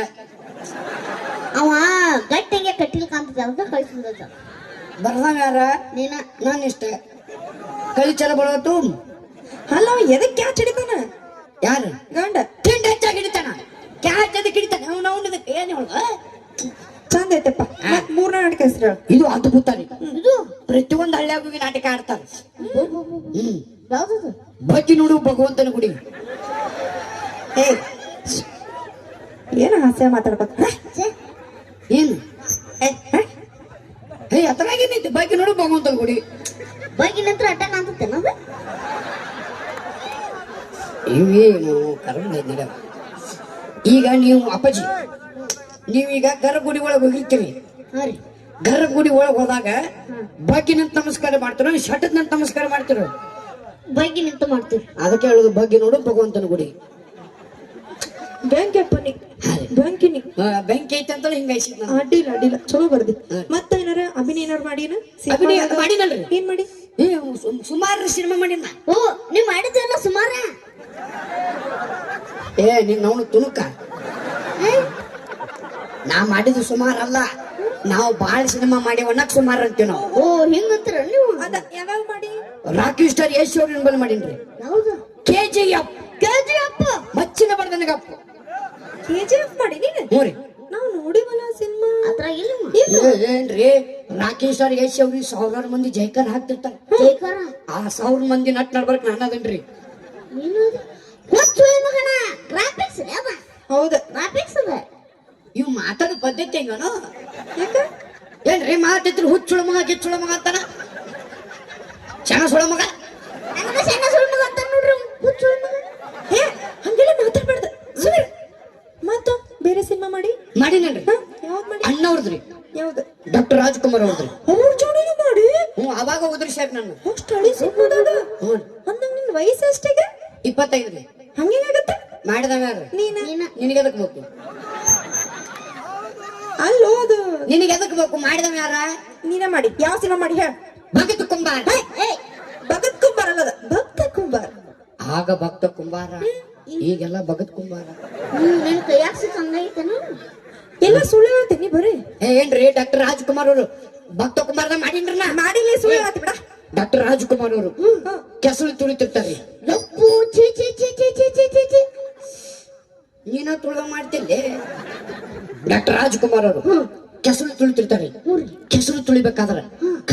Speaker 4: ಅವ ಗಟ್ಟಿಗೆ ಕಟ್ಟಿಲ್ ಕಾಣ್ತದೆ ಅಂತ ಕಳಿಸ್ಬಿಡ್ತ
Speaker 7: ಬರ್ದಾವ ಯಾರ?
Speaker 4: ನೀನ
Speaker 7: ನಾನು ಇಷ್ಟ. ಕಳಿಚಲ ಬಳತು
Speaker 6: ಅಲ್ಲ ಅವ ಎದಕ್ ಕ್ಯಾಚ್ ಹಿಡಿತಾನ?
Speaker 7: ಯಾರು?
Speaker 6: ಗಂಡ
Speaker 7: ತಿಂಡಿ ಹೆಚ್ಚಾಗಿ ಹಿಡಿತಾನ, ಕ್ಯಾಚ್ ಅದಕ್ಕೆ ಹಿಡಿತಾನ. ಅವನವನ ಏನ್ ಹೇಳ
Speaker 6: ಚಂದ ಐತಪ್ಪ. ಮತ್ ಮೂರನೇ ನಾಟಕ ಹೆಸರು ಹೇಳು.
Speaker 7: ಇದು ಅದ್ಭುತ ರೀ.
Speaker 4: ಇದು
Speaker 7: ಪ್ರತಿಯೊಂದು ಹಳ್ಳಿಯಾಗ ಹೋಗಿ ನಾಟಕ ಆಡ್ತಾರ.
Speaker 4: ಯಾವ್ದದು?
Speaker 7: ಬಗ್ಗಿ ನೋಡು ಭಗವಂತನ ಗುಡಿ.
Speaker 6: ಏ ಏನ ಹಾಸ್ಯ ಮಾತಾಡ್ಕೊತ?
Speaker 7: ಏನು ಏ ಅದ್ರಾಗೇನೈತಿ? ಬಗ್ಗಿ ನೋಡು ಭಗವಂತನ ಗುಡಿ.
Speaker 4: ಬಗ್ಗೆ ನಂತರ ಅಟ್ಟ ಕಾಣ್ತತೆ ನಮ್ದು
Speaker 7: ಇವೇನು ಕರ್ಮ ನಡ. ಈಗ ನೀವು ಅಪ್ಪಾಜಿ, ನೀವೀಗ ಗರ್ಭಗುಡಿ ಒಳಗೆ ಹೋಗಿರ್ತೀರಿ.
Speaker 4: ಹಾ ರೀ
Speaker 7: ಗರ್ಭಗುಡಿ ಒಳಗೆ ಹೋದಾಗ ಬಗ್ಗೆ ನಿಂತ ನಮಸ್ಕಾರ ಮಾಡ್ತಿರೋ, ಶಟದ್ ನಿಂತ ನಮಸ್ಕಾರ ಮಾಡ್ತಿರೋ?
Speaker 4: ಬಗ್ಗೆ ನಿಂತು ಮಾಡ್ತೀವಿ.
Speaker 7: ಅದಕ್ಕೆ ಹೇಳುದು ಬಗ್ಗೆ ನೋಡು ಭಗವಂತನ ಗುಡಿ.
Speaker 6: ಬ್ಯಾಂಕಪ್ಪ ನೀ ಬ್ಯಾಂಕಿನಿ
Speaker 7: ಬೆಂಕಿ ಐತೆ ಅಂತ ಹಿಂಗಾಯ್ಸಿದ್ ನಾನು.
Speaker 6: ಅಡ್ಡಿಲ್ಲ ಚಲೋ ಬರ್ದಿ. ಮತ್ತ ಏನಾರ ಅಭಿನಯ ಏನಾರ ಮಾಡೀನ?
Speaker 7: ಅಭಿನಯ ಮಾಡಿನಲ್ರಿ.
Speaker 6: ಏನ್ ಮಾಡಿ?
Speaker 7: ಏ ಸುಮಾರು ಸಿನಿಮಾ ಮಾಡಿನ.
Speaker 4: ಓ ನೀವ್ ಮಾಡಿದ್ರಲ್ಲ ಸುಮಾರ.
Speaker 7: ಏ ನೀನ್ ಅವನು ತುಣುಕ. ನಾ ಮಾಡಿದ್ದು ಸುಮಾರಲ್ಲ, ನಾವು ಬಾಳ ಸಿನಿಮಾ ಮಾಡಿ ಒಣಕ್ ಸುಮಾರು ಅಂತೀವಿ ನಾವು.
Speaker 4: ಓ ಹಿಂಗಂತೀರ ನೀವು?
Speaker 6: ಅದ ಯಾವಾಗ ಮಾಡಿ?
Speaker 7: ರಾಕಿ ಸ್ಟಾರ್ ಯಶ್ ಅವ್ರ ನಿಂಬಲ್ ಮಾಡೀನ್ರಿ.
Speaker 4: ಯಾವ್ದು?
Speaker 7: KGF
Speaker 4: KGF
Speaker 7: ಮಚ್ಚಿನ ಬಡ್ದನಗಪ್ಪ.
Speaker 6: KGF ಮಾಡಿ ನೀನು?
Speaker 7: ಹ್ಞೂ ರೀ.
Speaker 6: ನಾವು ನೋಡಿವಲ್ಲ ಸಿನಿಮಾ.
Speaker 4: ಅದ್ರಾಗ ಇಲ್ಲ
Speaker 7: ಏನ್ರಿ ರಾಕಿ ಸ್ಟಾರ್ ಯಶ್ ಅವ್ರಿಗೆ 1000 ಮಂದಿ ಜೈಕರ್ ಹಾಕ್ತಿರ್ತಾರ.
Speaker 4: ಜೈಕಾರ
Speaker 7: ಆ 1000 ಮಂದಿ ನಟ್ ನಡ್ಬರ್ಕ್ ನಾನು ಅದನ್ರಿ.
Speaker 4: ಏನು ಹುಚ್ಚು ಮಗನ ಗ್ರಾಫಿಕ್ಸ್ ಅದ.
Speaker 6: ಹೌದ
Speaker 4: ಗ್ರಾಫಿಕ್ಸ್ ಅದ.
Speaker 7: ಇವ್ ಮಾತಾಡೋ ಪದ್ಧತಿ ಹೆಂಗನು?
Speaker 6: ಯಾಕ?
Speaker 7: ಏನ್ರಿ ಮಾತಿದ್ರು ಹುಚ್ಚುಳ ಮಗ ಕಿಚ್ಚುಳ ಮಗ ಅಂತಾನ, ಚೆನ್ನ ಸುಳ ಮಗ.
Speaker 4: ನನಗ ಸಣ್ಣ ಸುಳ್ಳು ಮಗ ಅಂತ ನೋಡ್ರಿ ಹುಚ್ಚು ಮಗ.
Speaker 6: ಏ ಹಂಗೆಲ್ಲ ಮಾತಾಡ್ಬಾರ್ದು ಸುಮ್ಮನೆ. ಮತ್ತ ಬೇರೆ ಸಿನಿಮಾ ಮಾಡಿ
Speaker 7: ಮಾಡಿನಲ್ರಿ.
Speaker 6: ಯಾವ್ದು ಮಾಡಿ?
Speaker 7: ಅಣ್ಣವ್ರದ್ರಿ,
Speaker 6: ಯಾವ್ದು?
Speaker 7: ಡಾಕ್ಟರ್ ರಾಜ್ಕುಮಾರ್ ಅವ್ರದ್ರಿ.
Speaker 6: ಅವ್ರ ಜೋಡಿನೂ ಮಾಡಿ?
Speaker 7: ಹ್ಞೂ ಅವಾಗ ಹೋದ್ರಿ ಸಾಹೇಬ್ ನಾನು.
Speaker 6: ಅಷ್ಟು ಹಳಿ ಸಿನಿಮಾದಾಗ?
Speaker 7: ಹ್ಞೂ
Speaker 6: ಅಂದಂಗ ನಿನ್ ವಯಸ್ಸು ಎಷ್ಟಿಗೆ?
Speaker 7: 25 ರೀ.
Speaker 6: ಹಂಗೇನಾಗತ್ತ?
Speaker 7: ಮಾಡಿದವ ಯಾರು?
Speaker 6: ನೀನ
Speaker 7: ನಿನಗೆ ಎದಕ್ ಬೇಕು?
Speaker 6: ಅಲ್ಲೋ ಅದು
Speaker 7: ನಿನಗೆ ಎದಕ್ ಬೇಕು? ಮಾಡಿದವ ಯಾರ?
Speaker 6: ನೀನ ಮಾಡಿ. ಯಾವ ಸಿನಿಮಾ ಮಾಡಿ ಹೇಳ?
Speaker 7: ಭಗತ್ ಕುಂಬಾರ.
Speaker 6: ಭಗತ್ ಕುಂಬಾರ ಅಲ್ಲದ, ಭಕ್ತ ಕುಂಬಾರ.
Speaker 7: ಆಗ ಭಕ್ತ ಕುಂಬಾರ, ಈಗೆಲ್ಲ ಭಗತ್ ಕುಂಬಾರ.
Speaker 4: ನಿನ್ ಕೈಯಾಗ ಸಿಕ್ಕಂಗೈತೇನು?
Speaker 6: ಎಲ್ಲ ಸುಳ್ಳು ಹೇಳ್ತೀನಿ ಬರೀ.
Speaker 7: ಏನ್ರಿ ಡಾಕ್ಟರ್ ರಾಜ್ಕುಮಾರ್ ಅವರು ಭಕ್ತ ಕುಂಬಾರದ ಮಾಡಿನ್ರಿ ನಾ.
Speaker 6: ಮಾಡಿಲ್ಲ ಸುಳ್ಳು ಹೇಳ್ತಿ ಬಿಡ.
Speaker 7: ಡಾಕ್ಟರ್ ರಾಜ್ಕುಮಾರ್ ಅವರು ಕೆಸರು ತುಳಿತಿರ್ತಾರ್ರಿ.
Speaker 4: ಯಪ್ಪು ಛೀ ಛೀ ಛೀ ಛೀ ಛೀ ಛೀ ಛೀ ಛೀ.
Speaker 7: ನೀನ ತುಳಿದ ಮಾಡ್ತಿಲ್ಲೇ. ಡಾಕ್ಟರ್ ರಾಜ್ಕುಮಾರ್ ಅವರು ಕೆಸರು ತುಳಿತಿರ್ತಾರ್ರಿ. ಕೆಸರು ತುಳಿಬೇಕಾದ್ರ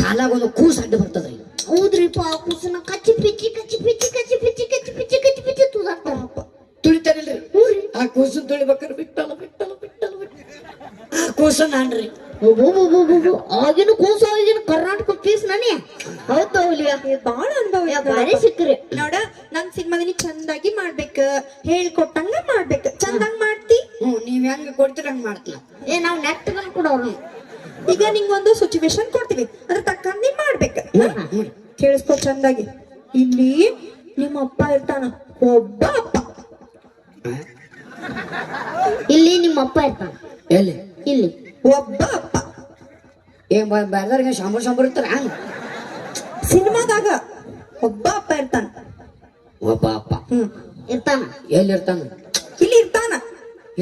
Speaker 7: ಕಾಲಾಗ ಒಂದು ಕೂಸು ಅಡ್ಡ ಬರ್ತದ್ರಿ.
Speaker 4: ಹೌದ್ರಿಪ್ಪ ಆ ಕೂಸನ ಕಚ್ಚಿ ಪಿಚ್ಚಿ ಕಚ್ಚಿ ಪಿಚ್ಚಿ ಕಚ್ಚಿ ಪಿಚ್ಚಿ ಕಚ್ಚಿ ಪಿಚ್ಚಿ ಕಚ್ಚಿ ಪಿಚ್ಚಿ ತುದಾಡ್ತಾರ.
Speaker 7: ತುಳಿತಾರಿಲ್ರಿ. ಆ ಕೂಸು ತುಳಿಬೇಕಾದ್ರೆ ಬಿಟ್ಟಲ್ಲ ಬಿಟ್ಟಲ್ಲ ಬಿಟ್ಟಲ್ಲ ಬಿಟ್ಟಲ್ಲ ಆ ಕೂಸ ನಾನ್ರಿ.
Speaker 4: ಆಗಿನ ಕೂಸು ಆಗಿನ ಕರ್ನಾಟಕ ಪೀಸ್ ನಾನೇ. ಹೌದು
Speaker 6: ಬಾಳ ಅನುಭವ
Speaker 4: ಭಾರಿ ಸಿಕ್ಕ್ರಿ.
Speaker 6: ನೋಡ ನನ್ ಸಿನಿಮಾದಲ್ಲಿ ಚಂದಾಗಿ ಮಾಡ್ಬೇಕ, ಹೇಳ್ಕೊಟ್ಟಂಗ ಮಾಡ್ಬೇಕ. ಚಂದಂಗ್ ಮಾಡ್ತಿ?
Speaker 7: ನೀವ್ ಹೆಂಗ್ ಕೊಡ್ತೀರ ಹಂಗ್ ಮಾಡ್ತೀನ.
Speaker 4: ಏ ನಾವ್ ನೆಟ್ಟಗನ್ ಕೊಡೋರು.
Speaker 6: ಈಗ ನಿಂಗೊಂದು ಸಿಚುವೇಶನ್ ಕೊಡ್ತೀವಿ, ಅದ್ರ ತಕ್ಕಂತೆ ಮಾಡ್ಬೇಕ. ಕೇಳಿಸ್ಕೊ ಚಂದಾಗಿ. ಇಲ್ಲಿ ನಿಮ್ಮ ಅಪ್ಪ ಇರ್ತಾನ, ಒಬ್ಬ ಅಪ್ಪ.
Speaker 4: ಇಲ್ಲಿ ನಿಮ್ಮ ಅಪ್ಪ ಇರ್ತಾನ,
Speaker 7: ಎಲ್ಲಿ
Speaker 4: ಇಲ್ಲಿ
Speaker 6: ಒಬ್ಬ ಅಪ್ಪ.
Speaker 7: ಏನ್ ಬೇರೆದವ್ರಿಗೆ ಶಾಂಬರ್ ಇರ್ತಾರ
Speaker 6: ಸಿನಿಮಾದಾಗ ಒಬ್ಬ ಅಪ್ಪ ಇರ್ತಾನ.
Speaker 7: ಒಬ್ಬ ಅಪ್ಪ
Speaker 4: ಇರ್ತಾನ.
Speaker 7: ಎಲ್ಲಿ ಇರ್ತಾನ?
Speaker 6: ಇಲ್ಲಿ ಇರ್ತಾನ,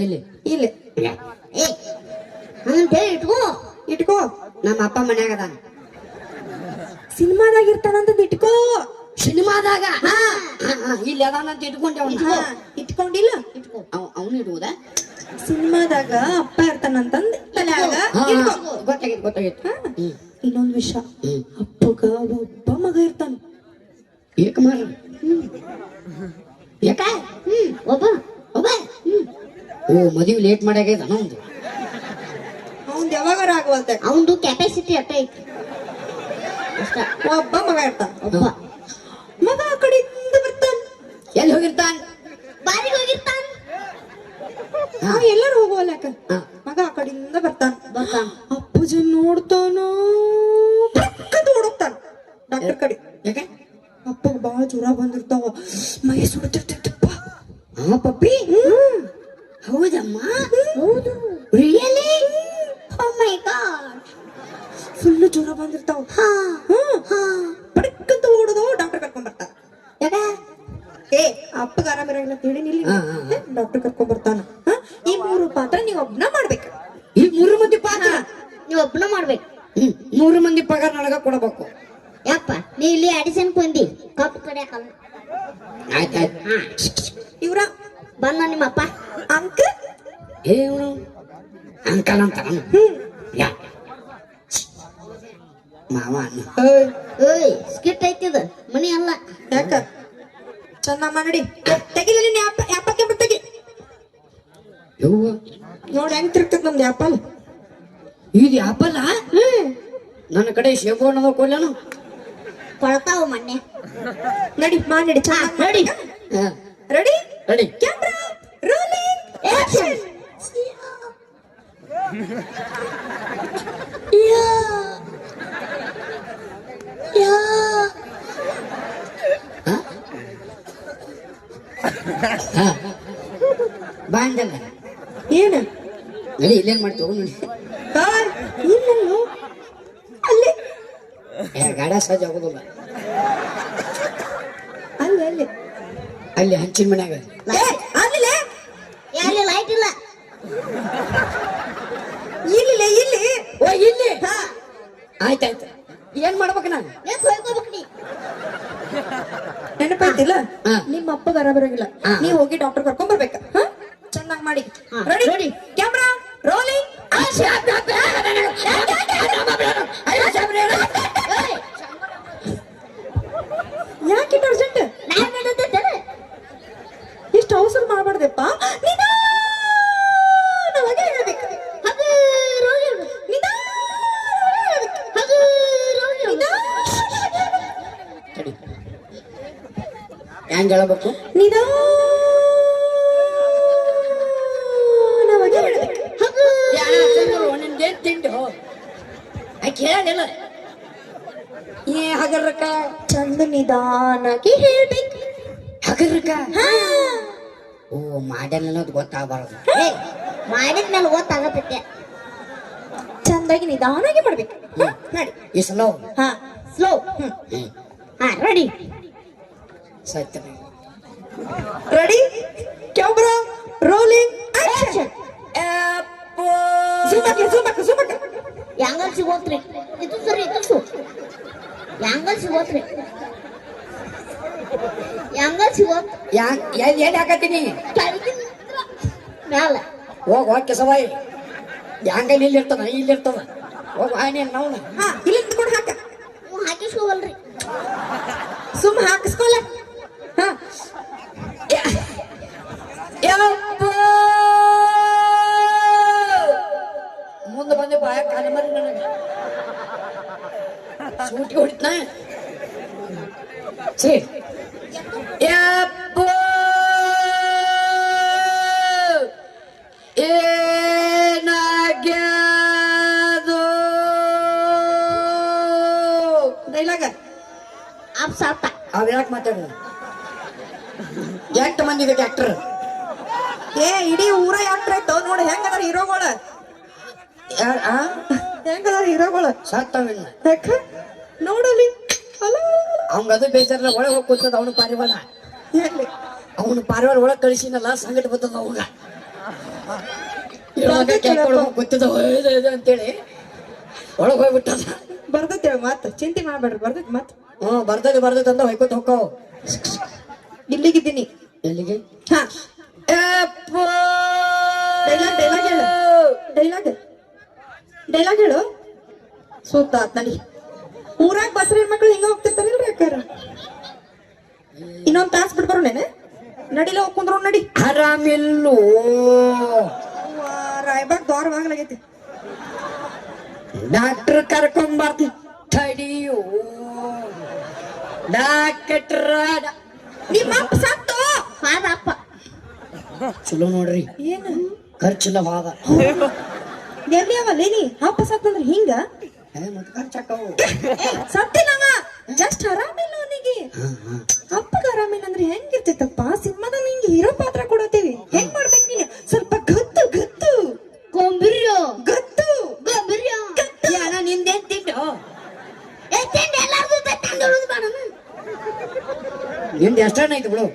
Speaker 7: ಎಲ್ಲಿ?
Speaker 6: ಇಲ್ಲಿ.
Speaker 4: ಏ ಹಂಗಂತ ಹೇಳಿ ಇಟ್ಕೋ.
Speaker 6: ಇಟ್ಕೋ.
Speaker 7: ನಮ್ಮ ಅಪ್ಪ ಮನ್ಯಾಗ ಅದಾನ.
Speaker 6: ಸಿನಿಮಾದಾಗ ಇರ್ತಾನಂತ ಇಟ್ಕೋ.
Speaker 7: ಸಿನಿಮಾದಾಗ ಇಲ್ಲಿ ಅದಾನಂತ ಇಟ್ಕೊಂಡೆ
Speaker 6: ಹಾ, ಇಟ್ಕೊಂಡಿಲ್ಲ.
Speaker 7: ಅವನು ಇಡುವುದ?
Speaker 6: ಸಿನಿಮಾದಾಗ ಅಪ್ಪ ಇರ್ತಾನಂತಂದ್ ತಲ್ಯಾಗ ಇಟ್ಕೋ.
Speaker 7: ಗೊತ್ತಾಗಿತ್ತು.
Speaker 6: ಇನ್ನೊಂದ್ ವಿಷಯ, ಅಪ್ಪಗ ಒಬ್ಬ ಮಗ ಇರ್ತಾನ.
Speaker 7: ಏಕ ಮಾರ ಯಾಕ?
Speaker 4: ಒಬ್ಬ ಒಬ್ಬ
Speaker 7: ಓ ಮದುವೆ ಲೇಟ್ ಮಾಡ್ಯಾಗೈತ ನಮ್ದು.
Speaker 6: ಅವಂದ್ ಯಾವಾಗಾರ ಆಗವಲ್ತೆ.
Speaker 4: ಅವಂದು ಕೆಪಾಸಿಟಿ ಅಟ್ಟ ಐತಿ. ಅಷ್ಟ.
Speaker 6: ಒಬ್ಬ ಮಗ ಇರ್ತಾನ.
Speaker 4: ಒಬ್ಬ
Speaker 6: ಮಗ ಆ ಕಡೆಯಿಂದ ಬರ್ತಾನ.
Speaker 7: ಎಲ್ಲಿ ಹೋಗಿರ್ತಾನ?
Speaker 4: ಬಾರಿಗೆ ಹೋಗಿರ್ತಾನ.
Speaker 6: ಎಲ್ಲರೂ ಹೋಗುವಲ್ಯಾಕ. ಮಗ ಆ ಕಡೆಯಿಂದ ಬರ್ತಾನ. ಅಪ್ಪುಜಿ ನೋಡ್ತಾನ, ಪಕ್ಕದ ಓಡೋಗ್ತಾನ ಡಾಕ್ಟರ್ ಕಡೆ.
Speaker 7: ಯಾಕೆ?
Speaker 6: ಅಪ್ಪಗ ಬಾಳ ಜ್ವರ ಬಂದಿರ್ತಾವ, ಮೈ ಸುಡ್ತಿರ್ತೈತಪ್ಪ.
Speaker 7: ಪಪ್ಪಿ ಹೌದಮ್ಮ?
Speaker 4: ಹೌದು.
Speaker 7: ರಿಯಲಿ?
Speaker 4: ಓ ಮೈ ಗಾಡ್.
Speaker 6: ಫುಲ್ ಜ್ವರ ಬಂದಿರ್ತಾವ. ಪಡಕ್ಕಂತ ಓಡೋದು ಡಾಕ್ಟರ್ ಕರ್ಕೊಂಡ್ ಬರ್ತಾನ.
Speaker 4: ಯಾಕ?
Speaker 6: ಏ ಅಪ್ಪಗ ಆರಾಮಿರಂಗಿಲ್ಲ ಅಂತ ಹೇಳಿ ನಿಲ್ಲಿ ಡಾಕ್ಟರ್ ಕರ್ಕೊಂಡ್ ಬರ್ತಾನ. ಈ 3 ಪಾತ್ರ ನೀವ್ ಒಬ್ನ ಮಾಡ್ಬೇಕು.
Speaker 7: ಈ 3 ಮಂದಿ ಪಾತ್ರ
Speaker 4: ನೀವ್ ಒಬ್ಬನ ಮಾಡ್ಬೇಕು.
Speaker 7: 3 ಮಂದಿ ಪಗಾರ ನನಗ ಕೊಡಬೇಕು.
Speaker 4: ಯಪ್ಪ ನೀ ಇಲ್ಲಿ ಆಡಿಷನ್ ಬಂದಿ ಕಪ್ ಕಡಿಯಾಕಲ್ಲ.
Speaker 7: ಆಯ್ತಾಯ್ತು.
Speaker 6: ಇವ್ರ
Speaker 4: ಬಂದ ನಿಮ್ಮಪ್ಪ
Speaker 6: ಅಂಕ
Speaker 7: ಏನು ಅಂಕಲ್ ಅಂತ ಯಾ ಮಾವ ಅನ್ನ.
Speaker 4: ಏಯ್ ಸ್ಕಿಟ್ ಐತಿದ ಮನಿ ಅಲ್ಲ.
Speaker 6: ಯಾಕ ಚೆನ್ನಾಗ್ ಮಾಡಿ ತೆಗಿಲಿ ನೀನ್ ಯಾಪಕ್ಕೆ ತೆಗಿ.
Speaker 7: ಯವ್ವ
Speaker 6: ನೋಡಿ ಹೆಂಗ್ ತಿರ್ಗ್ತದ ನಮ್ದು ಯಾಪಲ್.
Speaker 7: ಇದು ಆಪಲ್ಲ? ನನ್ನ ಕಡೆ ಶೇಬಣ್ಣದ ಕೊಲ್ಲೇನು
Speaker 4: ಕೊಳ್ತಾವ ಮೊನ್ನೆ.
Speaker 6: ನಡಿ ಮಾಡಿ ಚೆನ್ನಾಗ್
Speaker 4: ready
Speaker 6: ready
Speaker 7: ready.
Speaker 6: Camera rolling action.
Speaker 7: ಬಾಂಡಲ್ಲ
Speaker 6: ಏನ
Speaker 7: ನಡಿ ಇಲ್ಲೇನ್ ಮಾಡ್ತೀವಿ ನೋಡಿ.
Speaker 6: ಇಲ್ಲಲ್ಲೋ ಅಲ್ಲಿ
Speaker 7: ಗಾಡ ಸಜ್ಜ ಆಗೋದಿಲ್ಲ
Speaker 6: ಅಲ್ಲಿ ಅಲ್ಲಿ
Speaker 7: ಅಲ್ಲಿ ಹಂಚಿನ ಮನ್ಯಾಗ.
Speaker 6: ಅಲ್ಲಿ
Speaker 4: ಎಲ್ಲಿ ಲೈಟ್ ಇಲ್ಲ.
Speaker 6: ಇಲ್ಲಿ ಇಲ್ಲಿ
Speaker 7: ಓ ಇಲ್ಲಿ ಆಯ್ತಾಯ್ತು. ಏನ್ ಮಾಡ್ಬೇಕು ನಾನು?
Speaker 4: ಏನ್ ಹೋಗ್ಕೋಬೇಕು ನೀ?
Speaker 6: ನೆನಪಾಯ್ತಿಲ್ಲ?
Speaker 7: ಹಾ.
Speaker 6: ನಿಮ್ಮ ಅಪ್ಪ ಬರಬರಂಗಿಲ್ಲ, ನೀವ್ ಹೋಗಿ ಡಾಕ್ಟರ್ ಕರ್ಕೊಂಡ್ ಬರ್ಬೇಕ. ಚೆನ್ನಾಗ್ ಮಾಡಿ ರೆಡಿ ರೆಡಿ ಕ್ಯಾಮ್ರಾ ರೋಲಿಂಗ್ ಯಾಕೆ ಅರ್ಜೆಂಟ್?
Speaker 4: ನಾನ್ ನಡೆದಿದ್ದೇನೆ.
Speaker 6: ಇಷ್ಟು ಅವಸರ ಮಾಡ್ಬಾರ್ದಪ್ಪ. ನಿಧಾನವಾಗಿ ಹೇಳ್ಬೇಕು.
Speaker 4: ಅದು ರೋಗಿ
Speaker 6: ನಿಧಾನವಾಗಿ ಹೇಳ್ಬೇಕು.
Speaker 4: ಅದು ರೋಗಿ
Speaker 7: ಹೆಂಗ್ ಹೇಳಬೇಕು?
Speaker 6: ನಿಧಾನವಾಗಿ ಹೇಳ್ಬೇಕು.
Speaker 7: ನಿನ್ಗೇನ್ ತಿಂಡಿ ಆಕೆ ಹೇಳಲಿಲ್ಲ. ಏ ಹಗರ್ರಕ್ಕ
Speaker 6: ಚಂದ ನಿಧಾನಾಗಿ ಹೇಳ್ಬೇಕು.
Speaker 7: ಹಗರ್ರಕ್ಕ ಓ ಮಾಡ್ಯಾನ ಅನ್ನೋದು ಗೊತ್ತಾಗಬಾರದು.
Speaker 4: ಮಾಡಿದ್ಮೇಲೆ ಗೊತ್ತಾಗತ್ತೆ.
Speaker 6: ಚಂದಾಗಿ ನಿಧಾನಾಗಿ ಮಾಡ್ಬೇಕು. ನೋಡಿ
Speaker 7: ಈ ಸ್ಲೋ
Speaker 6: ಹಾ
Speaker 4: ಸ್ಲೋ. ಹಾ ready
Speaker 7: Satya.
Speaker 6: Ready camera rolling action. Zoom
Speaker 4: angle ಸಿಗೋತ್ರಿ. ಇದು ಸರಿ ಇದು ಯಾಂಗಲ್ ಸಿಗೋತ್ರಿ. ಯಾಂಗಲ್ ಸಿಗೋತ್
Speaker 7: ಎಲ್ಲಿ ಹಾಕತ್ತೀನಿ
Speaker 4: ಮ್ಯಾಲ
Speaker 7: ಹೋಗ್ ಹೋಗಿ ಕೆಸವಾಯಿ ಹ್ಯಾಂಗಲ್ ಇಲ್ಲಿರ್ತದ ಇಲ್ಲಿರ್ತದ ಹೋಗ ಆನೇನ್ ನಾವು
Speaker 6: ಹಾ ಇಲ್ಲಿ ನಿಂತ್ಕೊಂಡು ಹಾಕ.
Speaker 4: ನೀವು ಹಾಕಿಸ್ಕೋವಲ್ರಿ.
Speaker 6: ಸುಮ್ ಹಾಕಿಸ್ಕೊಲ್ಲ. ಹಾ
Speaker 7: ಮುಂದೆ ಬಂದೆ ಬಾಯ ಕಾಲ ಮರಿ ನನಗೆ ಸೂಟಿ ಹೊಡಿತನ ಸರಿ. ಏನಾಗ್ಯಾದು
Speaker 6: ಡೈಲಾಗ
Speaker 4: ಅಪ್ಸಾತ
Speaker 7: ಅವ ಯಾಕೆ ಮಾತಾಡ ಎಷ್ಟು ಮಂದಿಗೆ ಟ್ಯಾಕ್ಟರ್
Speaker 6: ಏ ಇಡೀ ಊರ ಯಾಕ್ಟ್ರ ಆಯ್ತು ನೋಡಿ ಹೆಂಗದಾರ ಹೀರೋಗಳ ಹೆಂಗದಾರ ಹೀರೋಗಳ
Speaker 7: ಸಾಕ್ತಾವಿಲ್ಲ
Speaker 6: ಯಾಕ ನೋಡಲಿ ಅಲ್ಲ
Speaker 7: ಅವಂಗ ಅದು ಬೇಜಾರಲ್ಲ ಒಳಗೆ ಹೋಗಿ ಕೂತದ ಅವನು ಪಾರಿವಾಳ
Speaker 6: ಎಲ್ಲಿ
Speaker 7: ಅವನು ಪಾರಿವಾಳ ಒಳಗೆ ಕಳಿಸಿನಲ್ಲ ಸಂಗಟ ಬರ್ತದ ಅವಾಗ ಗೊತ್ತದ ಅಂತೇಳಿ ಒಳಗೆ ಹೋಗ್ಬಿಟ್ಟದ
Speaker 6: ಬರ್ದತ್ತೇಳ ಮಾತು ಚಿಂತೆ ಮಾಡ್ಬೇಡ್ರಿ ಬರ್ದತ್ ಮಾತು
Speaker 7: ಬರ್ತದೆ ಅಂತ ಹೊಯ್ಕೋತ ಹೋಗ್ತಾವ
Speaker 6: ಇಲ್ಲಿಗಿದ್ದೀನಿ
Speaker 7: ಎಲ್ಲಿಗೆ
Speaker 6: ಹಾ ಡೈಲಾಗ್ ಡೈಲಾಗ್ ಹೇಳು ಡೈಲಾಗ್ ಡೈಲಾಗ್ ಹೇಳು ಸೂತ ನಡಿ ಊರಾಗ ಬಸ್ರ ಹೆಣ್ಮಕ್ಳು ಹಿಂಗ ಹೋಗ್ತಿರ್ತಾರಿಲ್ರಿ ಅಕ್ಕಾರ ಇನ್ನೊಂದ್ ತಾಸ್ ಬಿಡ್ಬಾರ ನೇನೆ ನಡಿಲ ಹೋಗ್ ಕುಂದ್ರು ನಡಿ
Speaker 7: ಆರಾಮಿಲ್ಲೋ
Speaker 6: ರಾಯಬಾಗ್ ದ್ವಾರ ಬಾಗ್ಲಾಗೈತಿ
Speaker 7: ಡಾಕ್ಟರ್ ಕರ್ಕೊಂಬರ್ತಿ ತಡಿಯೋ ಡಾಕ್ಟರ್
Speaker 6: ನಿಮ್ಮ ಅಪ್ಪ ಸತ್ತು
Speaker 1: ಹಾದಪ್ಪ
Speaker 7: ಚಲೋ ನೋಡ್ರಿ
Speaker 6: ಏನು
Speaker 7: ಖರ್ಚಿಲ್ಲ ವಾದ
Speaker 6: ಎಲ್ಲಿ ಅವಲ್ಲ ನೀ ಅಪ್ಪ ಸತ್ತಂದ್ರ ಹಿಂಗ
Speaker 7: ಮತ್ತೆ ಖರ್ಚಾಕವು
Speaker 6: ಸತ್ತಿಲ್ಲವ ಜಸ್ಟ್ ಆರಾಮಿಲ್ಲ ಅವನಿಗೆ ಅಪ್ಪಗ ಆರಾಮಿಲ್ಲ ಅಂದ್ರೆ ಹೆಂಗಿರ್ತೈತಪ್ಪ ಸಿನಿಮಾದಲ್ಲಿ ಹಿಂಗೆ ಹೀರೋ ಪಾತ್ರ ಕೊಡತ್ತೀವಿ ಹೆಂಗ್ ಮಾಡ್ಬೇಕು ನೀನು ಸ್ವಲ್ಪ ಗತ್ತು ಗತ್ತು
Speaker 1: ಗೊಂಬಿರ್ಯೋ
Speaker 6: ಗತ್ತು
Speaker 1: ಗೊಂಬಿರ್ಯೋ
Speaker 7: ಯಾನ ನಿಂದೆ ತಿಂಡು
Speaker 1: ಎಲ್ಲಾರ್ದು ತಂದೊಳದು ಬಾಣ
Speaker 7: ನಿಂದ ಎಷ್ಟನ ಐತಿ ಬಿಡು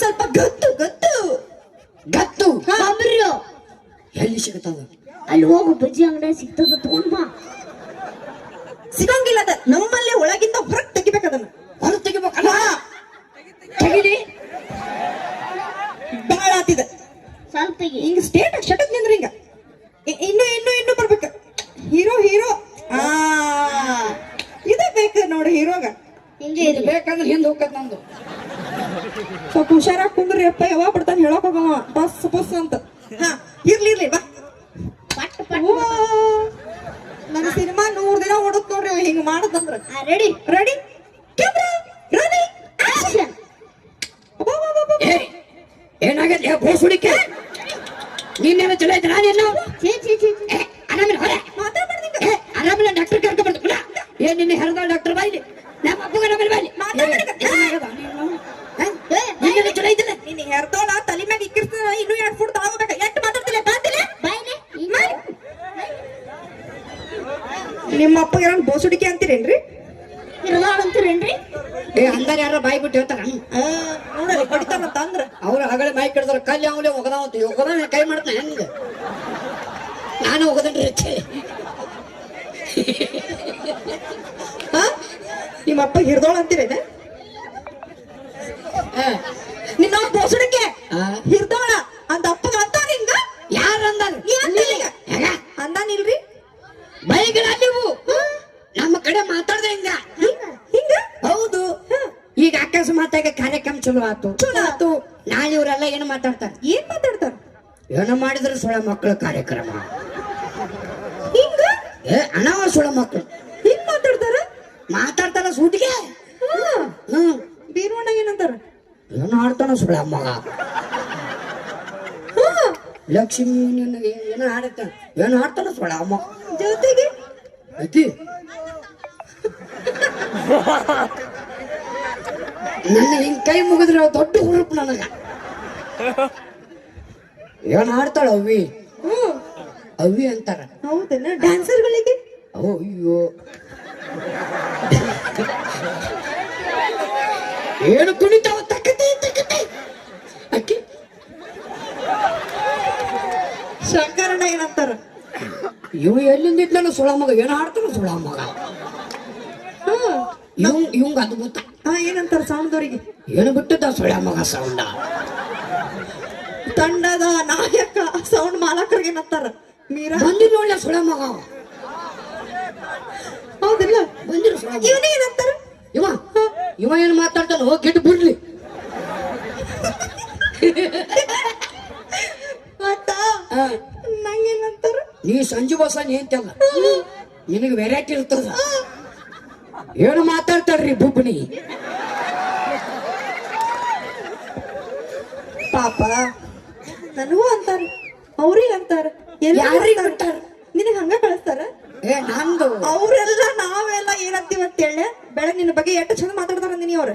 Speaker 6: ಸ್ವಲ್ಪ ಗತ್ತು ಗತ್ತು
Speaker 7: ಗತ್ತು
Speaker 1: ಗೊಂಬಿರ್ಯೋ
Speaker 7: ಎಲ್ಲಿ ಸಿಗುತ್ತದ
Speaker 1: ಅಲ್ಲಿ ಹೋಗು ಬಜ್ಜಿ ಅಂಗಡಿ ಸಿಗ್ತದ ತಗೊಂಡ್ ಬಾ
Speaker 6: ಸಿಗಂಗಿಲ್ಲ ಅದ ನಮ್ಮಲ್ಲೇ ಒಳಗಿಂದ ಹೊರಗ್ ತೆಗಿಬೇಕದನ್ನ
Speaker 7: ಹೊರಗೆ ತೆಗಿಬೇಕಲ್ಲ ತೆಗಿಲಿ
Speaker 6: ಬಾಳ ಆತಿದ
Speaker 1: ಸ್ವಲ್ಪ ತೆಗಿ
Speaker 6: ಹಿಂಗ ಸ್ಟೇಟ್ ಶಟಕ್ ನಿಂದ್ರ ಹಿಂಗ ಇನ್ನು ಬರ್ಬೇಕ ಹೀರೋ ಹೀರೋ ಆ ಇದ ಬೇಕ ನೋಡಿ ಹೀರೋಗ
Speaker 1: ಹಿಂಗೆ
Speaker 7: ಇದು ಬೇಕಂದ್ರೆ ಹಿಂದೆ ಹೋಗತ್ ನಂದು
Speaker 6: ಸ್ವಲ್ಪ ಹುಷಾರಾಗಿ ಕುಂದ್ರಿ ಅಪ್ಪ ಯಾವಾಗ ಬಿಡ್ತಾನ ಹೇಳಕ್ ಹೋಗವ ಬಸ್ ಬಸ್ ಅಂತ ಹಾ ಇರ್ಲಿ ಬಾ
Speaker 1: ಪಟ್ ಪಟ್
Speaker 6: ಅವ್ವ, ನನ್ನ ಸಿನಿಮಾ 100 ದಿನ ಓಡುತ್ತ ನೋಡ್ರಿ ಅವ ಹಿಂಗ ಮಾಡದಂದ್ರ
Speaker 1: ready
Speaker 6: ready camera ready
Speaker 1: action
Speaker 7: ಏನಾಗತ್ತೆ ಬೋಸುಡಿಕೆ ನೀನೇನ ಚಲೋ ಐತೆ ನಾನೇನು
Speaker 1: ಛೀ ಛೀ ಛೀ
Speaker 7: ಆರಾಮಿಲ್ಲ ಹೊರ
Speaker 6: ಮಾತಾಡ್ಬಾರ್ದಿಂಗ
Speaker 7: ಆರಾಮಿಲ್ಲ ಡಾಕ್ಟರ್ ಕರ್ಕೊಂಡ್ಬರ್ತು ಬಿಡ ಏನ್ ನಿನ್ನೆ ಹೆರದ ಡಾಕ್ಟರ್ ಬಾಯ್ಲಿ ನಮ್ಮ ಅಪ್ಪಗ ಆರಾಮಿಲ್ಲ ಬಾಯ್ಲಿ ನೀನೇನ ಚಲೋ ಐತಲ್ಲ
Speaker 6: ನಿನ್ನ ಹೆರ್ದೋಳ ತಲೆ ಮ್ಯಾಗ ಇಕ್ಕಿರ್ತಾರ ಇನ್ನೂ 2 ಫುಟ್ ತಗೋಬೇಕ ಎಷ್ಟು ಮಾತಾಡ್ತಿಲ್ಲ ಕಾಂತಿಲ್ಲ
Speaker 1: ಬಾಯ್ಲೆ
Speaker 6: ನಿಮ್ಮ ಅಪ್ಪ ಯಾರು ಬೋಸುಡಿಕೆ ಅಂತೀರೇನ್ರಿ
Speaker 1: ಇರದಾಳ ಅಂತೀರೇನ್ರಿ
Speaker 7: ಅಂದಾರ ಯಾರ ಬಾಯಿ ಬಿಟ್ಟು ಹೇಳ್ತಾರ
Speaker 6: ನೋಡ್ರಿ ಹೊಡಿತಾರಂತ ಅಂದ್ರ
Speaker 7: ಅವ್ರು ಹಗಳೆ ಬಾಯಿ ಕೆಡ್ತಾರ ಕಲ್ಲಿ ಅವಲೇ ಒಗದಾವಂತ ಒಗದ ಕೈ ಮಾಡ್ತಾನೆ ಹೆಂಗ ನಾನು ಒಗದನ್ರಿ
Speaker 6: ಹಾ ನಿಮ್ಮ ಅಪ್ಪ ಹಿರ್ದೋಳ ಅಂತೀರೇನ ನಿನ್ನ ಬೋಸುಡಿಕೆ ಹಿರ್ದೋಳ ಅಂತ ಅಪ್ಪಗ ಅಂತ ಹಿಂಗ
Speaker 7: ಯಾರು ಅಂದಾರ
Speaker 6: ಅಂದಾನಿಲ್ರಿ
Speaker 7: ಬೈಗಳ ನೀವು ನಮ್ಮ ಕಡೆ ಮಾತಾಡ್ದೆ ಹಿಂಗ
Speaker 6: ಹಿಂಗ
Speaker 7: ಹೌದು ಈಗ ಅಕಸ್ಮಾತಾಗ ಕಾರ್ಯಕ್ರಮ ಚಲೋ ಆತು
Speaker 6: ಚಲೋ ಆತು
Speaker 7: ನಾಳೆ ಇವರೆಲ್ಲ ಏನು ಮಾತಾಡ್ತಾರ
Speaker 6: ಏನ್ ಮಾತಾಡ್ತಾರ
Speaker 7: ಏನು ಮಾಡಿದ್ರು ಸುಳ ಮಕ್ಕಳ ಕಾರ್ಯಕ್ರಮ
Speaker 6: ಹಿಂಗ
Speaker 7: ಅನಾವ ಸುಳ ಮಕ್ಕಳು
Speaker 6: ಹಿಂಗ್
Speaker 7: ಮಾತಾಡ್ತಾರ ಸೂಟಿಗೆ ಹ್ಮ್
Speaker 6: ಬೀರುವಣ್ಣ ಏನಂತಾರ
Speaker 7: ಏನು ಆಡ್ತಾನ ಸುಳ ಮಗ ಲಕ್ಷ್ಮಿ ಏನೋ ಆಡತ್ತ ಏನು ಆಡ್ತಾನ ಸುಳ ಅಮ್ಮ
Speaker 6: ಜೊತೆಗೆ
Speaker 7: ಅತಿ ನನ್ನ ಹಿಂಗ್ ಕೈ ಮುಗಿದ್ರೆ ದೊಡ್ಡ ಹುರುಪ್ ನನಗ ಏನ್ ಆಡ್ತಾಳ ಅವಿ ಅವಿ ಅಂತಾರ
Speaker 6: ಹೌದೇನ ಡ್ಯಾನ್ಸರ್ಗಳಿಗೆ
Speaker 7: ಅಯ್ಯೋ ಏನು ಕುಣಿತಾವ ತಕ್ಕತೆ ತಕ್ಕತೆ ಅಕ್ಕಿ
Speaker 6: ಶಂಕರಣ್ಣ ಏನಂತಾರ
Speaker 7: ಇವ ಎಲ್ಲಿಂದ ಇದ್ಲನ ಸುಳ ಮಗ ಏನು ಆಡ್ತಾನ ಸುಳ ಮಗ ಇವಂಗ ಅದ್ಭುತ
Speaker 6: ಏನಂತಾರ ಸೌಂಡ್ದವ್ರಿಗೆ
Speaker 7: ಏನು ಬಿಟ್ಟದ ಸುಳ ಮಗ ಸೌಂಡ
Speaker 6: ತಂಡದ ನಾಯಕ ಸೌಂಡ್ ಮಾಲಕರಿಗೆ ಏನಂತಾರ ಮೀರಾ
Speaker 7: ಬಂದಿಲ್ಲ ಒಳ್ಳೆ ಸುಳ ಮಗ
Speaker 6: ಹೌದಿಲ್ಲ
Speaker 7: ಬಂದಿರ ಸುಳ ಮಗ.
Speaker 6: ಇವನಿಗೆ ಏನಂತಾರ
Speaker 7: ಇವ ಇವ ಏನ್ ಮಾತಾಡ್ತಾನ ಹೋಗಿ ಗಿಟ್ಟು ಬಿಡ್ಲಿ
Speaker 6: ಅತ್ತ ನಂಗೇನಂತಾರ
Speaker 7: ನೀ ಸಂಜು ಬಸ ನೀ ಅಂತಲ್ಲ ನಿನಗೆ ವೆರೈಟಿ ಇರ್ತದ ಏನು ಮಾತಾಡ್ತಾರ್ರಿ ಬುಬ್ಬನಿ
Speaker 6: ಪಾಪ ನನಗೂ ಅಂತಾರ ಅವ್ರಿಗೆ ಅಂತಾರ
Speaker 7: ಯಾರಿಗ್ ಅಂತಾರ?
Speaker 6: ನಿನಗೆ ಹಂಗ ಕಳಿಸ್ತಾರ
Speaker 7: ಏ ನಂದು
Speaker 6: ಅವ್ರೆಲ್ಲ ನಾವೆಲ್ಲ ಏನಂತೀವ ಅಂತೇಳಿ ಬೆಳಗ್ಗೆ ನಿನ್ನ ಬಗ್ಗೆ ಎಷ್ಟು ಚಂದ ಮಾತಾಡ್ತಾರ ಅಂದಿನಿ ಅವ್ರ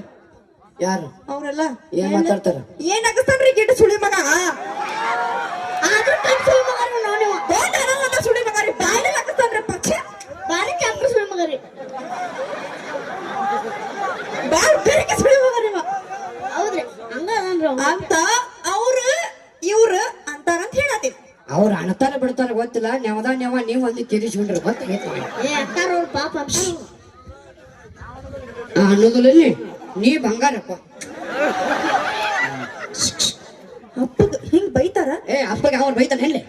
Speaker 7: ಯಾರು
Speaker 6: ಅವ್ರೆಲ್ಲ
Speaker 7: ಏನ್ ಮಾತಾಡ್ತಾರ?
Speaker 6: ಏನ್ ಆಗಸ್ತಾನ್ರಿ ಗಿಡ ಸುಳಿ ಮಗ
Speaker 4: ಆದ್ರೂ ಕಣ್ ಸುಳಿ ಮಗರಿ ನೋಡಿ
Speaker 6: ದೊಡ್ಡ ಸುಳಿ ಮಗ ರೀ ಬಾಯಿಲೆ ಆಗಸ್ತಾನ್ರಿ ಪಕ್ಷ
Speaker 4: ಬಾರಿ ಚಾಪ್ಟರ್ ಸುಳಿ ಮಗರಿ
Speaker 6: ಬಾಳ ಬೇರೆ ಸುಳಿ ಮಗ ರೀ
Speaker 4: ಹೌದ್ರಿ ಹಂಗ ಅದನ್ರಿ ಅವ.
Speaker 6: ಅಂತ ಅವ್ರು ಇವ್ರು ಅಂತಾರಂತ ಹೇಳತ್ತೀವಿ.
Speaker 7: ಅವ್ರು ಅಣತಾರ ಬಿಡ್ತಾರ ಗೊತ್ತಿಲ್ಲ ನೆವದ ನೆವ ನೀವು ಒಂದು ತಿರ್ಸ್ಕೊಂಡ್ರಿ ಗೊತ್ತಾಗೈತಿ
Speaker 4: ಏ ಅಕ್ಕಾರ ಅವ್ರ ಪಾಪ ಅಂತಾರ ಅವ್ರು.
Speaker 7: ಅನ್ನೋದ್ರಲ್ಲಿ ನೀ ಬಂಗಾರಪ್ಪ.
Speaker 6: ಅಪ್ಪಗ ಹಿಂಗ್ ಬೈತಾರ
Speaker 7: ಏ ಅಪ್ಪಗೆ ಅವ್ರು ಬೈತಾನೆ ಹೇಳಿ.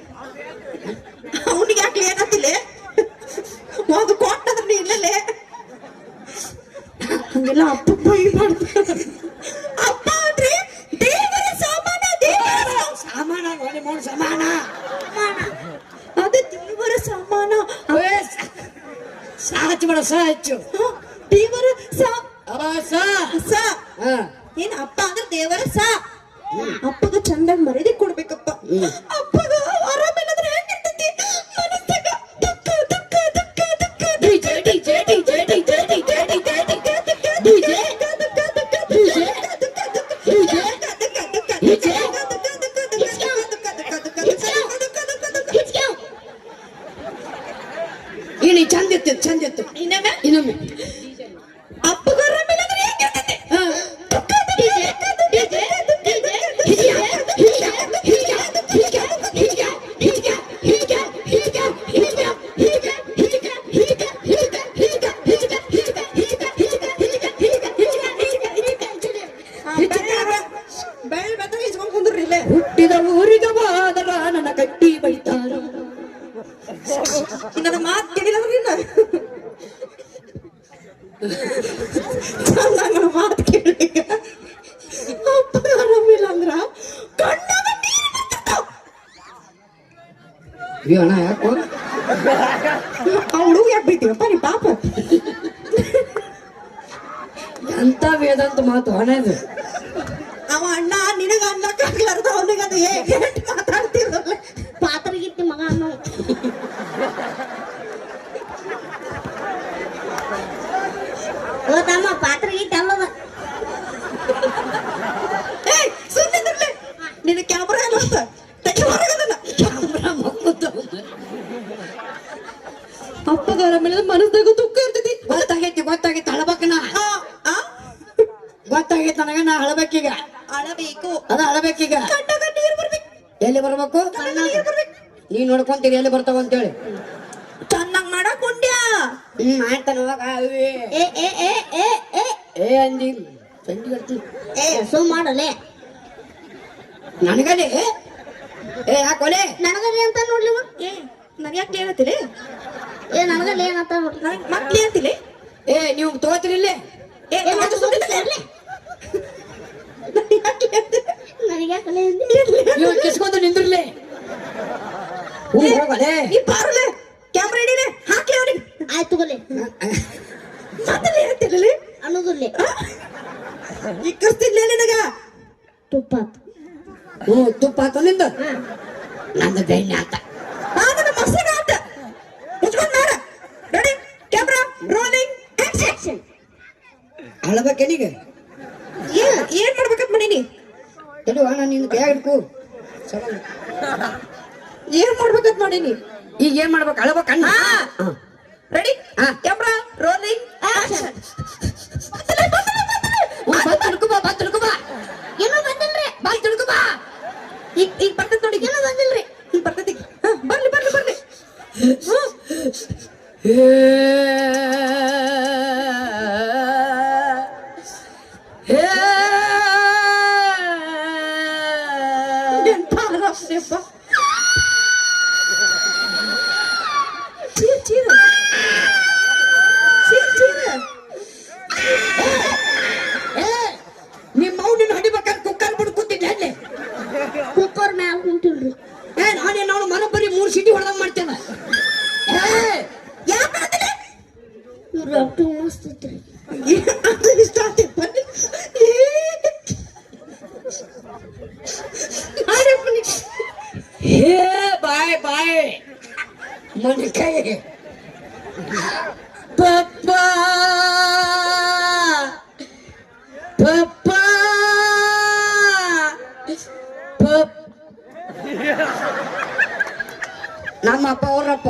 Speaker 6: ಅವನಿಗೆ ಯಾಕೆ ಏನಾತಿಲ್ಲ ಒಂದು ಕೊಟ್ಟದ್ರ ನೀ ಇಲ್ಲಲೇ ಹಂಗೆಲ್ಲ ಅಪ್ಪ ಬೈಬಾರ್ದು. ಅಪ್ಪ ಅಂದ್ರೆ ದೇವರ ಸಮಾನ, ದೇವರ
Speaker 7: ಸಾಮಾನ ನೋಡಿ ಮೂರು ಸಮಾನ.
Speaker 6: ಅದು ದೇವರ ಸಮಾನ.
Speaker 7: ಸಾಚು ಬೇಡ ಸ ಹೆಚ್ಚು
Speaker 6: ದೇವರ
Speaker 7: ಅವ
Speaker 6: ಸ ಏನ್ ಅಪ್ಪ ಅಂದ್ರೆ ದೇವರ ಅಪ್ಪಗ ಚಂದಾಗ ಮರ್ಯಾದೆ ಕೊಡ್ಬೇಕಪ್ಪ. ಅಪ್ಪಗ ಆರಾಮಿಲ್ಲದ್ರೆ ಹೆಂಗಿರ್ತೈತಿ ಮನಸ್ಸಾಗ ದುಃಖ ದುಃಖ ದುಃಖ ದುಃಖ
Speaker 7: DJ DJ DJ DJ DJ DJ DJ ಇನಿ ಚಂದ ಇತ್ತು ಚಂದ ಇತ್ತು. ಇನ್ನೊಮ್ಮೆ
Speaker 6: ಅಪ್ಪಗ ಆರಾಮಿಲ್ಲದ್ರೆ ಹೆಂಗಿರ್ತೈತಿ ಬೆಳ್ ಬೆತ್ತಗೆ ಇಸ್ಕೊಂಡ್ ಕುಂದ್ರಿ ಇಲ್ಲೇ.
Speaker 7: ಹುಟ್ಟಿದ ಊರಿಗೆ ಹೋದರ ನನ್ನ ಕಟ್ಟಿ ಬೈತಾರ.
Speaker 6: ನನ್ನ ಮಾತು ಕೇಳಿಲ್ಲ ನಿನ್ನ ನನ್ನ ಮಾತು ಕೇಳಿ ಅಪ್ಪ ಆರಾಮಿಲ್ಲ ಅಂದ್ರ ಕಣ್ಣಾಗ ನೀರ್ ಬರ್ತಿರ್ತಾವ್.
Speaker 7: ಅಯ್ಯೋ ಅಣ್ಣ ಯಾಕೋ
Speaker 6: ಅವಳು ಯಾಕೆ ಬೈತೀವಪ್ಪ ನೀ ಪಾಪ
Speaker 7: ಎಂತ ವೇದಾಂತ ಮಾತು ಹಣ ಇದು.
Speaker 6: ಅವ ಅಣ್ಣ ನಿನಗ ಅನ್ನಕ್ಕಾಗ್ಲಾರ್ದ ಅವನಿಗೆ ಅದು ಹೇಗೆ ಮಾತಾಡ್ತಿರಲ್ಲ.
Speaker 4: ಪಾತ್ರಗಿತ್ತಿ ಮಗ ಅನ್ನೋ ಓ ತಮ್ಮ ಪಾತ್ರಗಿತ್ತಿ ಅಲ್ಲದ
Speaker 6: ಸುಮ್ಮನೆ ನಿನ್ನ ಕ್ಯಾಮ್ರಾ ಎಲ್ಲ ತೆಗಿ ಹೊರಗದನ್ನ. ಅಪ್ಪಗ ಆರಾಮಿಲ್ಲ ಮನಸ್ದಾಗ ದುಃಖ ಇರ್ತೈತಿ.
Speaker 7: ಗೊತ್ತಾಗೈತಿ ಗೊತ್ತಾಗೈತಿ ಅಳಬೇಕನ ಗೊತ್ತಾಗೈತಿ ನನಗ. ನಾ ಅಳಬೇಕೀಗ.
Speaker 6: ಅಳಬೇಕು
Speaker 7: ಅದ ಅಳಬೇಕೀಗ.
Speaker 6: ಕಣ್ಣಾಗ ನೀರು ಬರ್ಬೇಕು.
Speaker 7: ಎಲ್ಲಿ ಬರ್ಬೇಕು ನೀ ನೋಡ್ಕೊಂತೀರಿ ಎಲ್ಲಿ ಬರ್ತಾವ ಅಂತೇಳಿ.
Speaker 6: ಚೆನ್ನಾಗ್ ಮಾಡಕೊಂಡ್ಯ
Speaker 7: ಆಯ್ತಾನ
Speaker 4: ಏ ಏ ಏ ಏ ಏ
Speaker 7: ಏ ಅಂದಿ ಸಂಜೆ ಬರ್ತಿ
Speaker 4: ಏ ಸೋ ಮಾಡಲೆ
Speaker 7: ನನಗಲೇ ಏ ಯಾಕೊಲೆ
Speaker 4: ನನಗಲ್ಲಿ ಅಂತ ನೋಡ್ಲಿವ.
Speaker 6: ಏ ನನ್ ಯಾಕೆ ಏನತ್ತಿಲಿ
Speaker 4: ಏ ನನಗಲ್ಲಿ ಏನಂತ ನೋಡ್ಲಿ.
Speaker 6: ನನಗೆ ಮಕ್ಳು ಅಂತಿಲಿ.
Speaker 7: ಏ ನೀವು ತಗೋತೀರಿ ಇಲ್ಲೇ.
Speaker 6: ಏ
Speaker 4: ಏ
Speaker 6: ಅದು ಸುಮ್ಮನೆ
Speaker 4: ಇರ್ಲಿ. ನನಗೆ ಯಾಕಲೆ
Speaker 7: ನೀವು ಕಿಸ್ಕೊಂಡು ನಿಂದ್ರಲೇ. ಹೋಗಲೇ
Speaker 6: ನೀ ಬಾರಲೆ ಕ್ಯಾಮ್ರಾ ಹಿಡಿಲೆ ಹಾಕಿ ಅವನಿಗೆ
Speaker 4: ಆಯ್ತು ತಗೋಲೆ
Speaker 6: ಮಾತಲ್ಲಿ ಹೇಳ್ತಿರ್ಲಿ
Speaker 4: ಅನ್ನೋದಿಲ್ಲ
Speaker 6: ಈ ಕರ್ತಿಲ್ಲ ನಿನಗ
Speaker 4: ತುಪ್ಪ
Speaker 7: ತುಪ್ಪ ಆತ ನಿಂದ ನಂದು ದೈನ್ಯ ಆತ.
Speaker 6: ನನ್ನ ಮಸಗ ಆತ ಮುಚ್ಕೊಂಡ್ ಮಾಡ. Ready camera rolling action.
Speaker 7: ಅಳಬೇಕೇನಿಗೆ
Speaker 6: ಏನ್ ಮಾಡ್ಬೇಕಂತ ಮಾಡೀನಿ.
Speaker 7: ತಡುವ ನಾನು ನಿನ್ನ ಕೈಯಾಗ ಹಿಡ್ಕು.
Speaker 6: ಏನ್ ಮಾಡ್ಬೇಕಂತ ಮಾಡೀನಿ.
Speaker 7: ಈಗ ಏನ್ ಮಾಡ್ಬೇಕು ಅಳಬೇಕಣ್ಣ.
Speaker 6: Ready camera rolling action.
Speaker 7: ಬಾ ತಿಳ್ಕೊಬಾ ಬಾ ತಿಳ್ಕೊಬಾ.
Speaker 4: ಏನೋ ಬಂದಿಲ್ರಿ
Speaker 7: ಬಾ ತಿಳ್ಕೊಬಾ.
Speaker 6: ಈಗ ಬರ್ತೈತಿ ನೋಡಿ.
Speaker 4: ಏನೋ ಬಂದಿಲ್ರಿ
Speaker 6: ಈಗ ಬರ್ತೈತಿ. ಬರ್ಲಿ ಬರ್ಲಿ ಬರ್ಲಿ. ಎಂತ ಆರಾಮ್ನೆಪ್ಪ. ಚೀರ್ ಚೀರ್ ಚೀರ್ ಚೀರ್.
Speaker 7: ನಿಮ್ಮ ಮೌನಿನ ಹೊಡಿಬೇಕಾದ್ರೆ ಕುಕ್ಕರ್ ಬಿಟ್ಟು ಕೂತಿದ್ದೆ ಅಲ್ಲಿ.
Speaker 4: ಕುಕ್ಕರ್ ಮ್ಯಾಲ ಕುಂತಿಲ್ರಿ.
Speaker 7: ನಾನೇನು ಅವನು ಮನೊಬ್ಬರಿ 3 ಸಿಟಿ ಹೊಡೆದಂಗ್ ಮಾಡ್ತೇನೆ.
Speaker 6: ಯಾಕೆ ಮಾಡ್ತಿಲ್ಲ?
Speaker 4: ಇವ್ರು ಅಷ್ಟು ಮಸ್ತ್ ಐತ್ರಿ.
Speaker 6: ಅದು ಇಷ್ಟ ಆಗ್ತೈತೆ ಬನ್ನಿ.
Speaker 7: ಹೇ ಬಾಯ್ ಬಾಯ್ ಮನೆ ಕೈ ಪಪ್ಪ ಪಪ್ಪ ನಮ್ಮ ಅಪ್ಪ ಅವ್ರಪ್ಪ.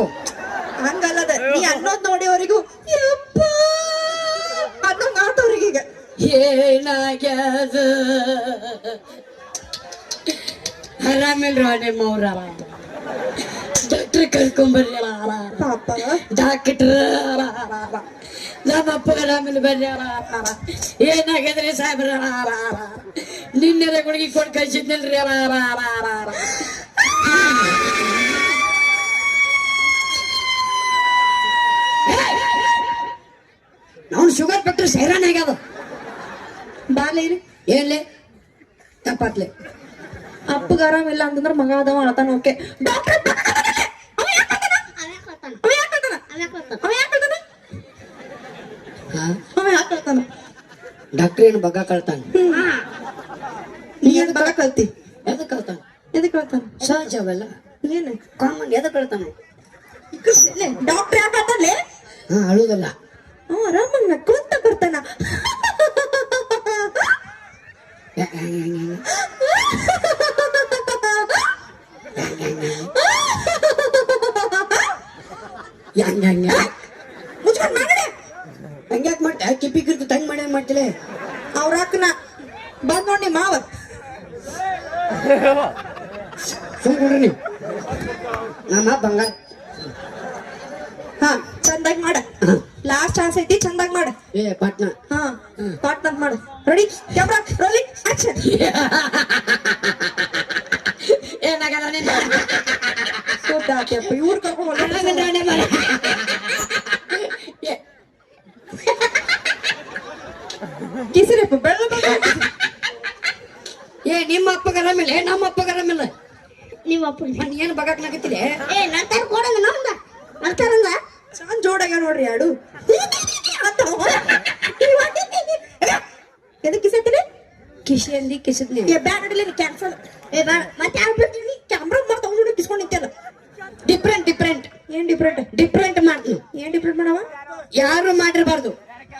Speaker 6: ಹಂಗಲ್ಲದ ನೀ ಅನ್ನೋದ್ ನೋಡಿವರಿಗೂ ಯಪ್ಪ ಅನ್ನೋ ಮಾತವ್ರಿಗೆ ಈಗ
Speaker 7: ಏನಾಗ್ಯದ ಆರಾಮಿಲ್ರ ನಿಮ್ಮವ್ರ ಡಾಕ್ಟ್ರ್ ಕರ್ಕೊಂಬರ್ರಿ
Speaker 6: ಪಾಪ
Speaker 7: ಡಾಕ್ಟ್ರ ನಮ್ಮ ಅಪ್ಪ ಆರಾಮಿಲ್ಲ ಬರ್ರಿ ಏನಾಗ್ಯದ್ರಿ ಸಾಹೇಬ್ರ ನಿನ್ನೆ ಗುಳಿಗೆ ಕೊಟ್ಟು ಕಳ್ಸಿದ್ನಲ್ರಿ ನಾವು ಶುಗರ್ ಬಿಟ್ರೆ ಸೈರಾನ್ ಆಗ್ಯಾದ
Speaker 6: ಬಾಲೇರಿ
Speaker 7: ಏನ್ಲೆ ತಪ್ಪಾತ್ಲೆ
Speaker 6: ಅಪ್ಪಗ ಆರಾಮಿಲ್ಲ ಅಂತಂದ್ರ ಮಗ ಅದಾವ ಅಳತಾನ ಓಕೆ ಡಾಕ್ಟರ್
Speaker 7: ಡಾಕ್ಟ್ರ್ ಏನು ಬಗ್ಗ ಕಳ್ತಾನ
Speaker 6: ನೀ ಎದ್ ಬಲ ಕಲ್ತಿ
Speaker 7: ಎದಕ್ ಕಳ್ತಾನ
Speaker 6: ಎದಕ್ ಕಳ್ತಾನ
Speaker 7: ಸಹಜ ಅವೆಲ್ಲ
Speaker 6: ಏನು
Speaker 7: ಕಾಮನ್ ಎದಕ್ ಕಳ್ತಾನ
Speaker 6: ಡಾಕ್ಟರ್ ಯಾಕೆ ಹೇಳ್ತಾನೆ
Speaker 7: ಹಾ ಅಳುದಲ್ಲ
Speaker 6: ಆರಾಮಾಗಿ ನಕ್ಕೊಂತ ಬರ್ತಾನ ಮುಚ್ಕೊಂಡ್ ಮಾಡಿ
Speaker 7: ಹಂಗ್ಯಾಕ್ ಮಾಡ್ತ ಕಿಪ್ಪಿಗಿರ್ತು ತಂಗ್ ಮಾಡಿ ಮಾಡ್ತಿಲ್ಲ
Speaker 6: ಅವ್ರ ಅಕ್ಕನ ಬಂದ್ ನೋಡಿ ಮಾವ
Speaker 7: ಸುಮ್ಕೊಂಡ್ರಿ ನೀವು ನಮ್ಮ ಬಂಗಾರ
Speaker 6: ಹಾ ಚಂದಾಗಿ ಮಾಡ ಲಾಸ್ಟ್ ಚಾನ್ಸ್ ಐತಿ ಚಂದಾಗಿ ಮಾಡ
Speaker 7: ಏ ಪಾಟ್ನಾ
Speaker 6: ಹಾ ಪಾರ್ಟ್ನರ್ ಮಾಡು ರೆಡಿ ಕ್ಯಾಮ್ರಾ ರೋಲಿಂಗ್ ಆಕ್ಷನ್
Speaker 7: ಏನಾಗಲ್ಲ ನಿನ್ನ
Speaker 6: ಸೋತಾತ್ಯಪ್ಪ ಇವ್ರು ಕರ್ಕೊಂಡು ಕಿಸಿರಪ್ಪ ಬೆಳ್ಳ
Speaker 7: ಏ ನಿಮ್ಮ ಅಪ್ಪಗ ಆರಾಮಿಲ್ಲ ನಮ್ಮ ಅಪ್ಪಗ ಆರಾಮಿಲ್ಲ
Speaker 4: ನಿಮ್ಮ ಅಪ್ಪ
Speaker 7: ನೀ ಏನು ಬಗಾಕ್ ನಗತ್ತಿಲೆ
Speaker 4: ಏ ನಂತರ ಕೊಡಂಗ ನಮ್ದ ನಂತರಂಗ
Speaker 6: ಚಂದ ಜೋಡಾಗ ನೋಡ್ರಿ ಯಾಡು ಎದಕ್ಕೆ ಕಿಸತ್ತೀನಿ
Speaker 7: ಕಿಶಿ ಅಂದಿ ಕಿಸಿದ್ನಿ
Speaker 6: ಏ ಬ್ಯಾಡ ನಡಿಲ್ಲ ನೀ ಕ್ಯಾನ್ಸಲ್
Speaker 4: ಏ ಬೇಡ ಮತ್ತೆ ಯಾರು ಬಿಡ್ತೀನಿ
Speaker 6: ಕ್ಯಾಮ್ರಾ ಮಾಡ್ತಾ ಕಿಸ್ಕೊಂಡು ನಿಂತಲ್ಲ
Speaker 7: ಡಿಫ್ರೆಂಟ್
Speaker 6: ಏನ್ ಡಿಫ್ರೆಂಟ್
Speaker 7: ಡಿಫ್ರೆಂಟ್ ಮಾಡ್ತೀನಿ
Speaker 6: ಏನ್ ಡಿಫ್ರೆಂಟ್ ಮಾಡವ
Speaker 7: ಯಾರು ಮಾಡಿರ್ಬಾರ್ದು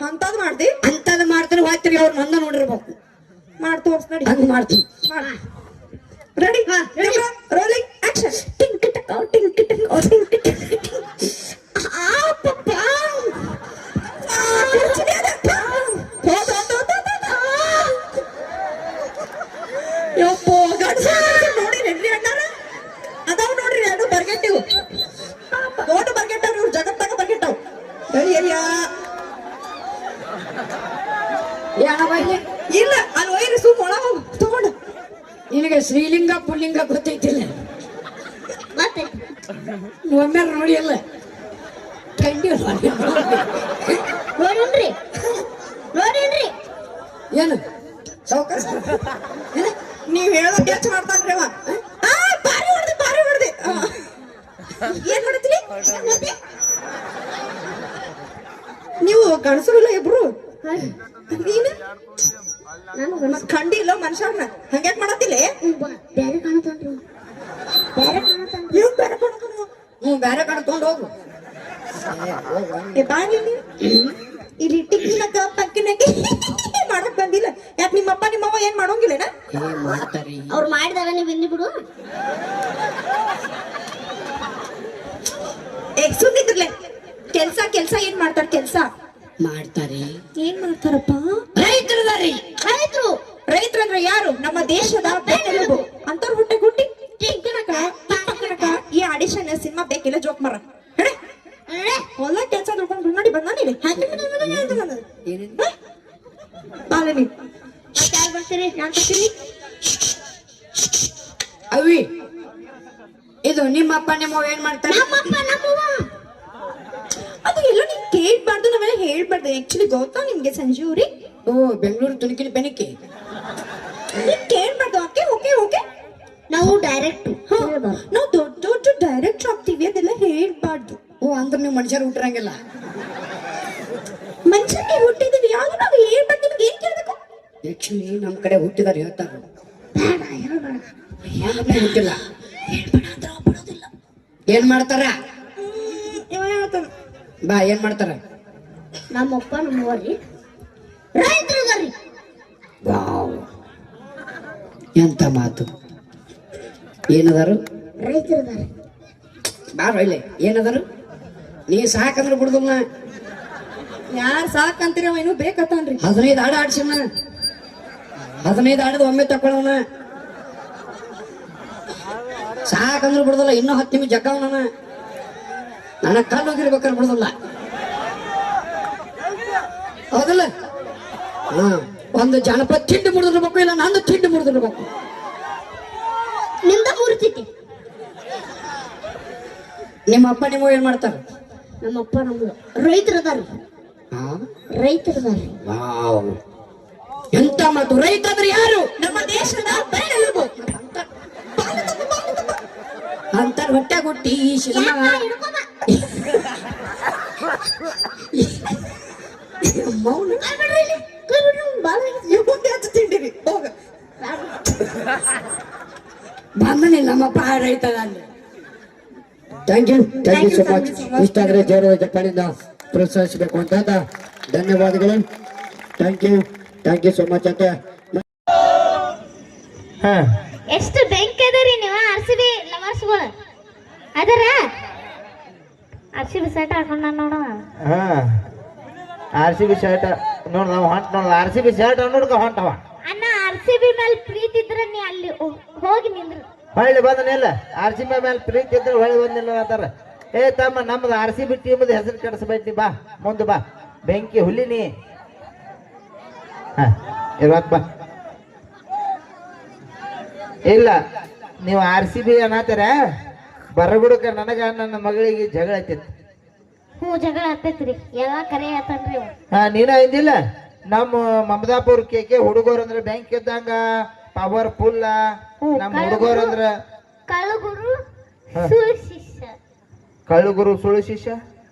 Speaker 6: ಅಂತದ್ ಮಾಡ್ದಿ
Speaker 7: ಅಂತದ್ ಮಾಡ್ತಾರೆ ಹೋಗ್ತೀರಿ ಅವ್ರ ಮಂದ ನೋಡಿರ್ಬೇಕು
Speaker 6: ಮಾಡ್ ತೋರ್ಸ್ ನಡಿ
Speaker 7: ಹಂಗ ಮಾಡ್ತೀನಿ
Speaker 6: ರೆಡಿ ರೋಲಿಂಗ್ ಆಕ್ಷನ್ ಟಿಂಕ್ ಟಕ್ ಟಿಂಕ್ ಟಕ್ ಟಿಂಕ್ ಟಕ್ ಆ ಪಪ್ಪ ಯಪ್ಪೋ ಗಡ್ಸ ನೋಡಿ ನೆನ್ರಿ ಅಣ್ಣಾರ ಅದಾವ ನೋಡ್ರಿ ಅದು ಬರ್ಗೆಟ್ಟಿವು ದೊಡ್ಡ ಬರ್ಗೆಟ್ಟವ್ ಇವ್ರು ಜಗತ್ತಾಗ ಬರ್ಗೆಟ್ಟವ್ ಹೇಳಿ ಎಲ್ಲಿಯಾ ಇಲ್ಲ ಅಲ್ಲಿ ಒಯ್ರಿ ಸುಮ್ಮ ಒಳ ಹೋಗು ತಗೊಂಡು
Speaker 7: ನಿನಗೆ ಶ್ರೀಲಿಂಗ ಪುಲ್ಲಿಂಗ ಗೊತ್ತೈತಿಲ್ಲ
Speaker 4: ಮತ್ತೆ
Speaker 7: ಒಮ್ಮೆ ನೋಡಿಯಲ್ಲ ಕಂಡಿ
Speaker 4: ನೋಡಿನ್ರಿ ನೋಡಿನ್ರಿ
Speaker 7: ಏನು ಸೌಕರ್
Speaker 6: ನೀವ್ ಹೇಳೋದು ಕೆಲ್ಸ ಮಾಡ್ತಾನ್ರಿ ಅವ ಬಾರಿ ಹೊಡ್ದಿ ಏನ್ ಹೊಡಿತೀರಿ ನೀವು ಗಣಸರಿಲ್ಲ ಇಬ್ರು ನೀನು
Speaker 4: ನಾನು
Speaker 6: ಖಂಡಿ ಇಲ್ಲ ಮನುಷ್ಯರ್ನ ಹಂಗ್ಯಾಕ್ ಮಾಡತ್ತಿಲ್ಲ
Speaker 4: ಬೇರೆ ಕಾಣತಾನ್ರಿ ಬೇರೆ ಕಾಣತಾನ್ರಿ
Speaker 6: ನೀವು ಬೇರೆ ಕೊಡ್ತಾನ
Speaker 7: ನೀವು ಬೇರೆ ಕಡೆ ತಗೊಂಡು ಹೋಗು
Speaker 6: ಏ ಬಾಗಿ ಇಲ್ಲಿ ಟಿಕ್ಕಿನಕ ಪಕ್ಕಿನಕ್ಕೆ ಮಾಡಕ್ ಬಂದಿಲ್ಲ ಯಾಕೆ ನಿಮ್ಮಪ್ಪ ನಿಮ್ಮವ್ವ ಏನ್ ಮಾಡೋಂಗಿಲ್ಲನ
Speaker 7: ಏನ್ ಮಾಡ್ತಾರಿ
Speaker 4: ಅವ್ರು ಮಾಡಿದಾಗ ನೀವು ಬಂದಿ ಬಿಡು
Speaker 6: ಸುಮ್ನಿದ್ರಲೆ ಕೆಲ್ಸ ಏನ್ ಮಾಡ್ತಾರ ಕೆಲ್ಸ
Speaker 7: ಮಾಡ್ತಾರಿ
Speaker 6: ಏನ್ ಮಾಡ್ತಾರಪ್ಪ
Speaker 7: ರೈತರದಾರಿ
Speaker 6: ರೈತರಂದ್ರೆ ಯಾರು ನಮ್ಮ ದೇಶದ ಬೆನ್ನೆಲುಬು ಅಂತವ್ರ ಹುಟ್ಟೆ ಗುಟ್ಟಿ ಟಿಂಕನಕ ಪಕ್ಕನಕ ಈ ಆಡಿಷನ್ ಸಿನಿಮಾ ಬೇಕಿಲ್ಲ ಜೋಕ್ ಮರ ಹೊಲ ಕೆಲ್ಸ ದುಡ್ಕೊಂಡು ನೋಡಿ ಬಂದ ನೀಡಿ ಬಾಲನಿ
Speaker 4: ಯಾರು ಬರ್ತೀರಿ
Speaker 6: ಯಾನ್ ಬರ್ತೀನಿ
Speaker 7: ಅವಿ ಇದು ನಿಮ್ಮ ಅಪ್ಪ ನಿಮ್ಮ ಏನ್ ಮಾಡ್ತಾರೆ
Speaker 4: ನಮ್ಮಪ್ಪ ನಮ್ಮವ್ವ
Speaker 6: ಅದು ಎಲ್ಲ ನೀವ್ ಕೇಳ್ಬಾರ್ದು ನಾವೆಲ್ಲ ಹೇಳ್ಬಾರ್ದು ಆಕ್ಚುಲಿ ಗೊತ್ತಾ ನಿಮ್ಗೆ ಸಂಜೀವ್ರಿ
Speaker 7: ಓ ಬೆಂಗಳೂರು ತುಣಕಿಲಿ ಬೆನಕಿ
Speaker 6: ನೀವ್ ಕೇಳ್ಬಾರ್ದು ಓಕೆ ಓಕೆ ಓಕೆ
Speaker 4: ನಾವು ಡೈರೆಕ್ಟ್
Speaker 6: ನಾವು ದೊಡ್ಡ ದೊಡ್ಡ ಡೈರೆಕ್ಟ್ ಆಗ್ತೀವಿ ಅದೆಲ್ಲ ಹೇಳ್ಬಾರ್ದು
Speaker 7: ಓ ಅಂದ್ರೆ ನೀವು ಮನುಷ್ಯರು ಹುಟ್ಟಿರಂಗಿಲ್ಲ
Speaker 6: ಮನುಷ್ಯನಿಗೆ ಹುಟ್ಟಿದೀವಿ ಯಾವ್ದು ನಾವು ಹೇಳ್ಬಾರ್ದು ನಿಮ್ಗೆ ಏನ್ ಕೇಳ್ಬೇಕು
Speaker 7: ಆಕ್ಚುಲಿ ನಮ್ ಕಡೆ ಹುಟ್ಟಿದಾರೆ ಹೇಳ್ತಾರ ಹುಟ್ಟಿಲ್ಲ ಏನ್ ಮಾಡ್ತಾರ
Speaker 6: ಇವ ಹೇಳ್ತಾನ
Speaker 7: ಬಾ ಏನ್ ಮಾಡ್ತಾರ
Speaker 4: ನಮ್ಮಪ್ಪ ನಮ್ಮವ್ರಿ ರೈತರದಾರಿ
Speaker 7: ವಾವ್ ಎಂತ ಮಾತು ಏನದಾರು
Speaker 4: ರೈತರದಾರಿ
Speaker 7: ಬಾರ ಇಲ್ಲಿ ಏನದರು ನೀ ಸಾಕಂದ್ರೆ ಬಿಡುದಿಲ್ಲ
Speaker 6: ಯಾರ್ ಸಾಕಂತೀರಿ ಅವ ಇನ್ನೂ ಬೇಕತ್ತಾನ್ರಿ
Speaker 7: 15 ಆಡ ಆಡ್ಸಿನ 15 ಆಡದ ಒಮ್ಮೆ ತಕೊಳ್ಳವನ ಸಾಕಂದ್ರೆ ಬಿಡುದಿಲ್ಲ ಇನ್ನೂ 10 ನಿಮಿಷ ಜಕ್ಕವನ ನನ್ನ ಕಲ್ಲು ಹೋಗಿರ್ಬೇಕಾದ್ರೆ ಬಿಡುದಿಲ್ಲ ಹೌದಲ್ಲ ಹಾ ಒಂದು ಜನಪದ ತಿಂಡಿ ಮುಡಿದಿರ್ಬೇಕು ಇಲ್ಲ ನಂದು ತಿಂಡಿ ಮುಡಿದಿರ್ಬೇಕು
Speaker 4: ನಿಮ್ದ ಮುರಿತೈತಿ
Speaker 7: ನಿಮ್ಮ ಅಪ್ಪ ನಿಮ್ಮ ಏನ್ ಮಾಡ್ತಾರ
Speaker 4: ನಮ್ಮಪ್ಪ ನಮ್ದು ರೈತರದಾರಿ ರೈತರದಾರಿ
Speaker 7: ವಾವ್ ಎಂತ ಮಾತು ರೈತ ಅಂದ್ರೆ ಯಾರು
Speaker 6: ನಮ್ಮ ದೇಶದ ಬೆನ್ನೆಲುಬು
Speaker 7: ಅಂತ ಹೊಟ್ಟೆ ಕೊಟ್ಟಿ ಈ ಸಿನಿಮಾ ಮೌನ
Speaker 6: ತಿಂಡಿರಿ ಹೋಗ
Speaker 7: ಬಂದನಿಲ್ಲ ನಮ್ಮಪ್ಪ ರೈತ ಥ್ಯಾಂಕ್ ಯು ಸೊ ಮಚ್ ಇಷ್ಟಾದ್ರೆ ಜೋರ ಜಪಾನಿಂದ ಪ್ರೋತ್ಸಾಹಿಸಬೇಕು ಅಂತ ಧನ್ಯವಾದಗಳು ಥ್ಯಾಂಕ್ ಯು ಸೊ ಮಚ್ ಅಂತ
Speaker 1: ಎಷ್ಟು ಬೆಂಕಿ ಅದರಿ ನೀವು RCB ಲವರ್ಸ್ಗಳು ಅದರ RCB ಸೆಟ್ ಹಾಕೊಂಡ ನೋಡ
Speaker 5: RCB ಶರ್ಟ್ ನೋಡ್ ನಾವು ಹೊಂಟ ನೋಡ RCB ಶರ್ಟ್ ನೋಡ್ಕ ಹೊಂಟವ
Speaker 1: ಅಣ್ಣ RCB ಮೇಲೆ ಪ್ರೀತಿ ಇದ್ರೆ ನೀ ಅಲ್ಲಿ ಹೋಗಿ ನಿಂದ್ರು
Speaker 5: ಹೊಳ್ಳಿ ಬಂದನಿಲ್ಲ RCB ಮೇಲೆ ಪ್ರೀತಿ ಇದ್ರೆ ಹೊಳ್ಳಿ ಬಂದಿಲ್ಲ ಅಂತಾರ ಏ ತಮ್ಮ ನಮ್ದು RCB ಟೀಮದ ಹೆಸರು ಕೆಡಿಸ್ಬೇಡಿ ಬಾ ಮುಂದೆ ಬಾ ಬೆಂಕಿ ಹುಲಿನಿ ಇವತ್ತು ಬಾ ಇಲ್ಲ ನೀವು RCB ಅನ್ನತ್ತಾರ ಬರಬಿಡುಕ ನನಗ ನನ್ನ ಮಗಳಿಗೆ ಜಗಳ ಐತಿತ್ತು
Speaker 1: ಜಗಳ ಆಗ್ತೈತ್ರಿ ಎಲ್ಲ ಕರೆ ಆತನ್ರಿ
Speaker 5: ನೀನ ಇಂದಿಲ್ಲ ನಮ್ಮ ಮಮದಾಪುರ ಕೇಕೆ ಹುಡುಗರು ಅಂದ್ರೆ ಬ್ಯಾಂಕ್ ಇದ್ದಂಗ ಪವರ್ಫುಲ್ ನಮ್ಮ ಹುಡುಗರು ಅಂದ್ರ
Speaker 1: ಕಳುಗುರು ಸುಳ್ಳು ಶಿಷ್ಯ
Speaker 5: ಕಳ್ಳುಗುರು ಸುಳ್ಳು ಶಿಷ್ಯ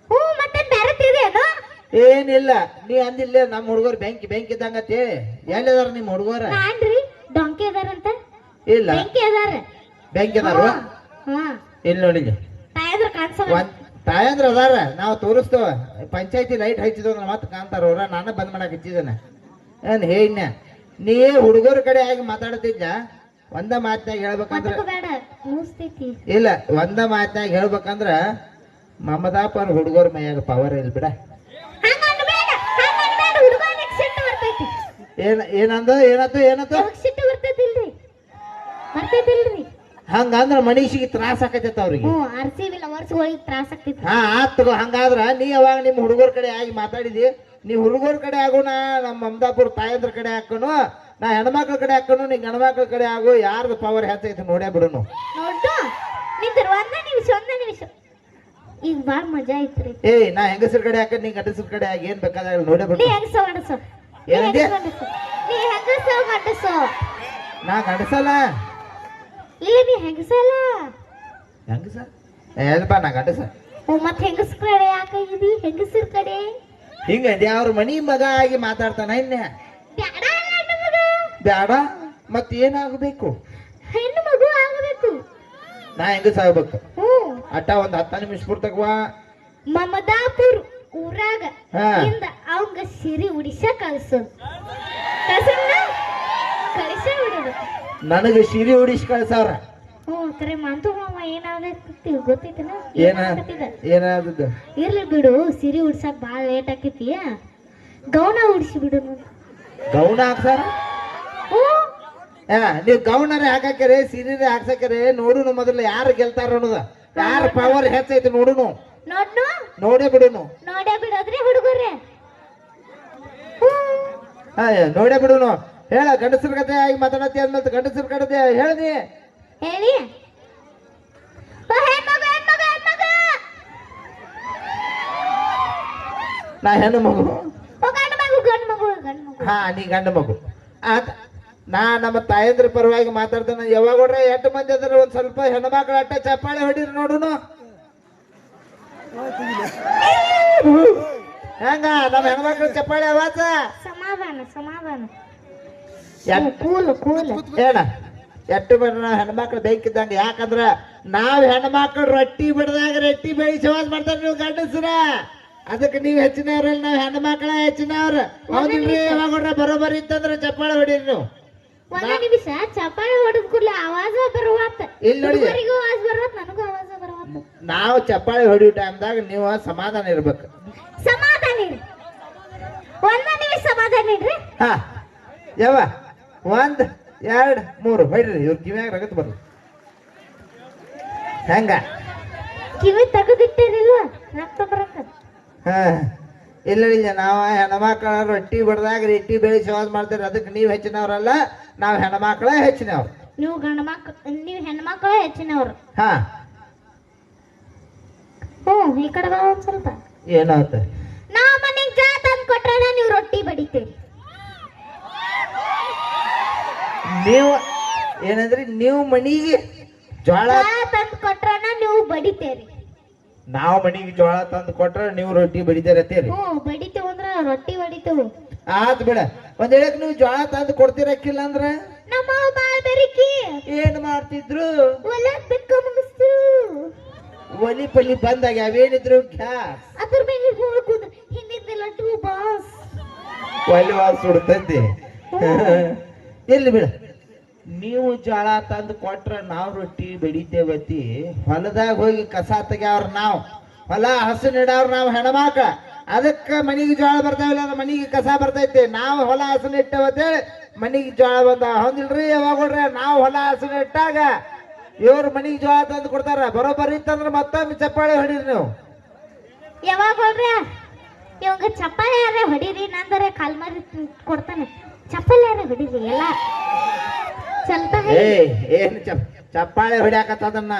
Speaker 1: ಮತ್ತೆ ಬೇರೆತಿದೇನು
Speaker 5: ಏನಿಲ್ಲ ನೀ ಅಂದಿಲ್ಲ ನಮ್ಮ ಹುಡುಗರು ಬ್ಯಾಂಕ್ ಇದ್ದಂಗತಿ ಎಲ್ಲಿದಾರ ನಿಮ್ಮ ಹುಡುಗರ
Speaker 1: ನಾನ್ರಿ ಡೊಂಕಿ ಅದಾರಂತ
Speaker 5: ಇಲ್ಲ
Speaker 1: ಬೆಂಕಿ ಅದಾರ
Speaker 5: ಬ್ಯಾಂಕ್ ಅದಾರ ಇಲ್ಲಿ ನೋಡಿಲ್ಲ
Speaker 1: ತಾಯಂದ್ರ ಕಾಣಿಸಲ್ಲ
Speaker 5: ತಾಯಂದ್ರ ಅದಾರ ನಾವು ತೋರಿಸ್ತೇವ ಪಂಚಾಯತಿ ಲೈಟ್ ಹಚ್ಚಿದ್ವ ಮತ್ತೆ ಕಾಣ್ತಾರ ಅವ್ರ ನಾನು ಬಂದ್ ಮಾಡಕ್ ಹಚ್ಚಿದ್ದೇನೆ ಏನ್ ಹೇಳ ನೀ ಹುಡುಗರ ಕಡೆ ಆಗಿ ಮಾತಾಡ್ತಿದ್ದ ಒಂದ ಮಾತ್ನಾಗ ಹೇಳ್ಬೇಕಂದ್ರ
Speaker 1: ಬೇಡ ಮೂಸ್ತೈತಿ
Speaker 5: ಇಲ್ಲ ಒಂದ ಮಾತ್ನಾಗ ಹೇಳ್ಬೇಕಂದ್ರ ಮಮದಾಪರ್ ಹುಡುಗರ ಮೈಯಾಗ ಪವರ್ ಇಲ್ಲ ಬಿಡ
Speaker 1: ಸಿಟ್ಟು ಬರ್ತೈತಿ
Speaker 5: ಏನತ್ತು
Speaker 1: ಸಿಟ್ಟು ಬರ್ತೈತಿಲ್ರಿ ಬರ್ತೈತಿಲ್ರಿ
Speaker 5: ಹಂಗಂದ್ರ ಮನುಷ್ಯಗೆ ತ್ರಾಸ ಆಕೈತಿ ಅವ್ರಿಗೆ
Speaker 1: RCB ಲವರ್ಸ್ಗಳಿಗೆ ತ್ರಾಸ ಆಗ್ತೈತಿ
Speaker 5: ಆತ್ ಹಂಗಾದ್ರ ನೀ ಅವಾಗ ನಿಮ್ ಹುಡುಗರ ಕಡೆ ಆಗಿ ಮಾತಾಡಿದಿ ನೀ ಹುಡುಗರ ಕಡೆ ಆಗೋಣ ನಮ್ಮ ಮಮದಾಪುರ ತಾಯಂದ್ರ ಕಡೆ ಹಾಕೋನು ನಾ ಹೆಣ್ಮಕ್ಳ ಕಡೆ ಹಾಕೋನು ನೀ ಗಂಡ್ಮಕ್ಳ ಕಡೆ ಆಗು ಯಾರ್ದು ಪವರ್ ಹೆಚ್ಚೈತಿ ನೋಡೇ ಬಿಡುನು
Speaker 1: ನೋಡು ನಿಂದ್ರ ಒಂದ ನಿಮಿಷ ಈಗ ಬಾಳ ಮಜಾ ಐತ್ರಿ
Speaker 5: ನಾ ಹೆಂಗಸರ ಕಡೆ ಹಾಕ ನೀ ಗಂಡಸರ ಕಡೆ ಆಗಿ ಏನ್ ಬೇಕಾದಾಗ ನೋಡೇ
Speaker 1: ನೀ
Speaker 5: ಬಿಡು
Speaker 1: ಹೆಂಗಸೋ ಗಂಡಸೋ ನೀ ಹೆಂಗಸೋ ಗಂಡಸೋ
Speaker 5: ನಾ ಗಂಡಸಲ್ಲ
Speaker 1: ಇಲ್ಲ ನೀ ಹೆಂಗಸಲ್ಲ
Speaker 5: ಹೆಂಗಸ ಏನಪ್ಪ ನಾ ಗಂಡಸ
Speaker 1: ಮತ್ ಹೆಂಗಸ ಕಡೆ ಯಾಕಾಗಿದಿ ಹೆಂಗಸರ ಕಡೆ
Speaker 5: ಹಿಂಗ ಅವ್ರ ಮನಿ ಮಗ ಆಗಿ ಮಾತಾಡ್ತಾನ ಇನ್ನ
Speaker 1: ಬ್ಯಾಡ ಅಲ್ಲ ಮಗ
Speaker 5: ಬ್ಯಾಡ ಮತ್ ಏನಾಗಬೇಕು
Speaker 1: ಹೆಣ್ಣು ಮಗು ಆಗಬೇಕು
Speaker 5: ನಾ ಹೆಂಗಸ ಆಗ್ಬೇಕು ಅಟ್ಟ ಒಂದ್ 10 ನಿಮಿಷ ಪೂರ್ತಕವಾ
Speaker 1: ಮಮದಾಪುರ್ ಊರಾಗ ಇಂದ ಅವಂಗ ಸಿರಿ ಉಡಿಸ ಕಳ್ಸೋದು ಕಳಿಸ ಬಿಡೋದು
Speaker 5: ನನಗೆ ಸಿರಿ ಉಡಿಸಿ ಕಳ್ಸಾರ
Speaker 1: ಕರೆ ಮಂತು ಮಾವ ಏನಾಗತ್ತಿ ಗೊತ್ತೈತನ
Speaker 5: ಏನಾದದ್ದು
Speaker 1: ಇರ್ಲಿ ಬಿಡು ಸಿರಿ ಉಡ್ಸಕ್ ಬಾಳ ಲೇಟ್ ಆಕೈತಿ ಗೌನ ಉಡ್ಸಿ ಬಿಡು
Speaker 5: ಗೌನ ಹಾಕ್ಸಾರ ನೀವ್ ಗೌನರೇ ಹಾಕಾಕ್ಯಾರೆ ಸಿರಿರೇ ಹಾಕ್ಸಾಕ್ಯಾರೆ ನೋಡುನು ಮೊದಲು ಯಾರು ಗೆಲ್ತಾರ ಅನ್ನೋದ ಯಾರ ಪವರ್ ಹೆಚ್ಚೈತಿ ನೋಡುನು ನೋಡೇ ಬಿಡುನು
Speaker 1: ನೋಡೇ ಬಿಡೋದ್ರಿ ಹುಡುಗರೇ
Speaker 5: ನೋಡೇ ಬಿಡುನು ಹೇಳ ಗಂಡಸರ ಕತೆ ಆಗಿ ಮಾತಾಡತಿ ಅಂದ್ಮೇಲೆ ಗಂಡಸರ ಕಡೆ ಹೇಳದಿ
Speaker 1: ಹೇಳಿ
Speaker 5: ನಾ ಹೆಣ್ಣು ಮಗು ನೀ ಗಂಡ ಮಗು ಆತ ನಾ ನಮ್ಮ ತಾಯಂದ್ರ ಪರವಾಗಿ ಮಾತಾಡ್ತಾನ ಯಾವಾಗ ನೋಡ್ರೆ 8 ಮಂದಿ ಅದ್ರ ಒಂದ್ ಸ್ವಲ್ಪ ಹೆಣ್ಮಕ್ಳ ಅಟ್ಟ ಚಪ್ಪಾಳೆ ಹೊಡೀರಿ ನೋಡುನು ಹೆಂಗ ನಮ್ಮ ಹೆಣ್ಮಕ್ಳ ಚಪ್ಪಾಳೆ ಅವಾಜ
Speaker 1: ಸಮಾಧಾನ
Speaker 5: ಏನ 8 ಮಂದಿ ನಾವ್ ಹೆಣ್ಮಕ್ಳು ಬೇಕಿದ್ದಂಗ ಯಾಕಂದ್ರ ನಾವ್ ಹೆಣ್ಮಕ್ಳು ರೊಟ್ಟಿ ಬಿಡದಾಗ ರೊಟ್ಟಿ ಬೇಯಿಸಿ ಅವಾಜ್ ಮಾಡ್ತಾರ ನೀವು ಗಂಡಸ್ರ ಅದಕ್ಕೆ ನೀವ್ ಹೆಚ್ಚಿನವ್ರಲ್ಲ ನಾವ್ ಹೆಣ್ಮಕ್ಳ ಹೆಚ್ಚಿನವ್ರ ಹೌದಿಲ್ರಿ ಯಾವಾಗ ಬರೋಬರಿ ಇತ್ತಂದ್ರ ಚಪ್ಪಾಳೆ ಹೊಡೀರಿ ನೀವು
Speaker 1: ಒಂದ ನಿಮಿಷ ಚಪ್ಪಾಳೆ ಹೊಡೆದ್ ಕೂಡಲೇ ಆವಾಜ ಬರುವತ್ತ
Speaker 5: ಇಲ್ಲಿ ನೋಡಿ
Speaker 1: ಆವಾಜ ಬರುವತ್ತ ನನಗೂ ಆವಾಜ ಬರುವತ್ತ
Speaker 5: ನಾವು ಚಪ್ಪಾಳಿ ಹೊಡಿಯೋ ಟೈಮ್ದಾಗ ನೀವು ಸಮಾಧಾನ ಇರ್ಬೇಕು.
Speaker 4: ಸಮಾಧಾನ ಇರಿ, ಒಂದ ನಿಮಿಷ ಸಮಾಧಾನ ಇಡ್ರಿ.
Speaker 5: ಹಾ ಯಾವ 1 2 3 ಹೊಡ್ರಿ. ಇವ್ರ ಕಿವ್ಯಾಗ ರಗತ್ ಬರ್ಲಿ. ಹೆಂಗ
Speaker 4: ಕಿವಿ ತೆಗೆದಿಟ್ಟಿರಿಲ್ವ ರಕ್ತ ಬರಕ.
Speaker 5: ಹಾ ಇಲ್ಲ ಇಲ್ಲ, ನಾವು ಹೆಣ್ಮಕ್ಳ ರೊಟ್ಟಿ ಬಡ್ದಾಗ ರೊಟ್ಟಿ ಬೆಳಿ ಸೇವಾಸ ಮಾಡ್ತೀರಿ. ಅದಕ್ಕೆ ನೀವು ಹೆಚ್ಚಿನವ್ರಲ್ಲ, ನಾವು ಹೆಣ್ಮಕ್ಳ ಹೆಚ್ಚಿನವ್ರು.
Speaker 4: ನೀವು ನೀವು ಹೆಣ್ಮಕ್ಳ ಹೆಚ್ಚಿನವ್ರು.
Speaker 5: ಹಾ
Speaker 4: ಈ ಕಡೆ ಬಾ ಒಂದ್ ಸ್ವಲ್ಪ.
Speaker 5: ಏನಾಯ್ತ?
Speaker 4: ನಾವ್ ಮನೆಗ್ ಜಾ ತಂದ್ ಕೊಟ್ರ ನೀವು ರೊಟ್ಟಿ ಬಡಿತೀರಿ.
Speaker 5: ನೀವು ಏನಂದ್ರಿ? ನೀವು ಮನಿಗೆ ಜೋಳ
Speaker 4: ತಂದ್ ಕೊಟ್ರ ನೀವು ಬಡಿತೇರಿ.
Speaker 5: ನಾವು ಮನಿಗೆ ಜೋಳ ತಂದು ಕೊಟ್ರ ನೀವು ರೊಟ್ಟಿ ಬಡಿತೀರತ್ತೀರಿ.
Speaker 4: ಬಡಿತೇವ್ ಅಂದ್ರ ರೊಟ್ಟಿ ಬಡಿತೇವ್.
Speaker 5: ಆತ್ ಬಿಡ. ಒಂದ್ ಹೇಳಕ್ ನೀವು ಜೋಳ ತಂದು ಕೊಡ್ತಿರಕ್ಕಿಲ್ಲ ಅಂದ್ರ
Speaker 4: ನಮ್ಮ ಬಾಳ್ ಬೆರಿಕಿ
Speaker 5: ಏನ್ ಮಾಡ್ತಿದ್ರು?
Speaker 4: ಒಲೆ ಬೆಕ್ಕ ಮುಗಿಸ್ತು.
Speaker 5: ಒಲಿ ಪಲಿ ಬಂದಾಗ ಅವೇನಿದ್ರು ಗ್ಯಾಸ್
Speaker 4: ಅದ್ರ ಮೇಲೆ ಹೋಗುದು ಹಿಂದಿದ್ದೆಲ್ಲ ಟೂ ಬಾಸ್
Speaker 5: ಒಲಿ ವಾಸ್ ಸುಡ್ತೈತಿ. ಎಲ್ಲಿ ಬಿಡ. ನೀವು ಜೋಳ ತಂದು ಕೊಟ್ರ ನಾವು ರೊಟ್ಟಿ ಬೆಡಿತೇವತಿ. ಹೊಲದಾಗ ಹೋಗಿ ಕಸ ತೆಗ್ಯಾವ್ರ ನಾವು, ಹೊಲ ಹಸು ನೆಡವ್ರ ನಾವು ಹೆಣ್ಮಕ್ಳ. ಅದಕ್ಕ ಮನಿಗೆ ಜೋಳ ಬರ್ತಾವಿಲ್ಲ ಅಂದ್ರೆ ಮನಿಗೆ ಕಸ ಬರ್ತೈತಿ. ನಾವು ಹೊಲ ಹಸು ನೆಟ್ಟವತ್ತೇಳಿ ಮನಿಗೆ ಜೋಳ ಬಂದ ಹೊಂದಿಲ್ರಿ. ಯಾವಾಗ್ರಿ ನಾವು ಹೊಲ ಹಸು ನೆಟ್ಟಾಗ ಇವ್ರ ಮನಿಗೆ ಜೋಳ ತಂದು ಕೊಡ್ತಾರ. ಬರೋಬ್ಬರಿ ಇತ್ತಂದ್ರ ಮತ್ತೊಮ್ಮೆ ಚಪ್ಪಾಳಿ ಹೊಡೀರಿ ನೀವು.
Speaker 4: ಯಾವಾಗ ಹೋಗ್ರ ಇವಾಗ ಚಪ್ಪಾಳೆ ಯಾರೇ ಹೊಡೀರಿ, ನಂದರೆ ಕಾಲ್ಮರಿ ಕೊಡ್ತಾನೆ. ಚಪ್ಪಲಿ ಯಾರೇ ಹೊಡೀರಿ ಎಲ್ಲ ಚಲ್ತಾ.
Speaker 5: ಏನ್ ಚಪ್ಪಾಳೆ ಹೊಡ್ಯಾಕತ್ತದನ್ನ.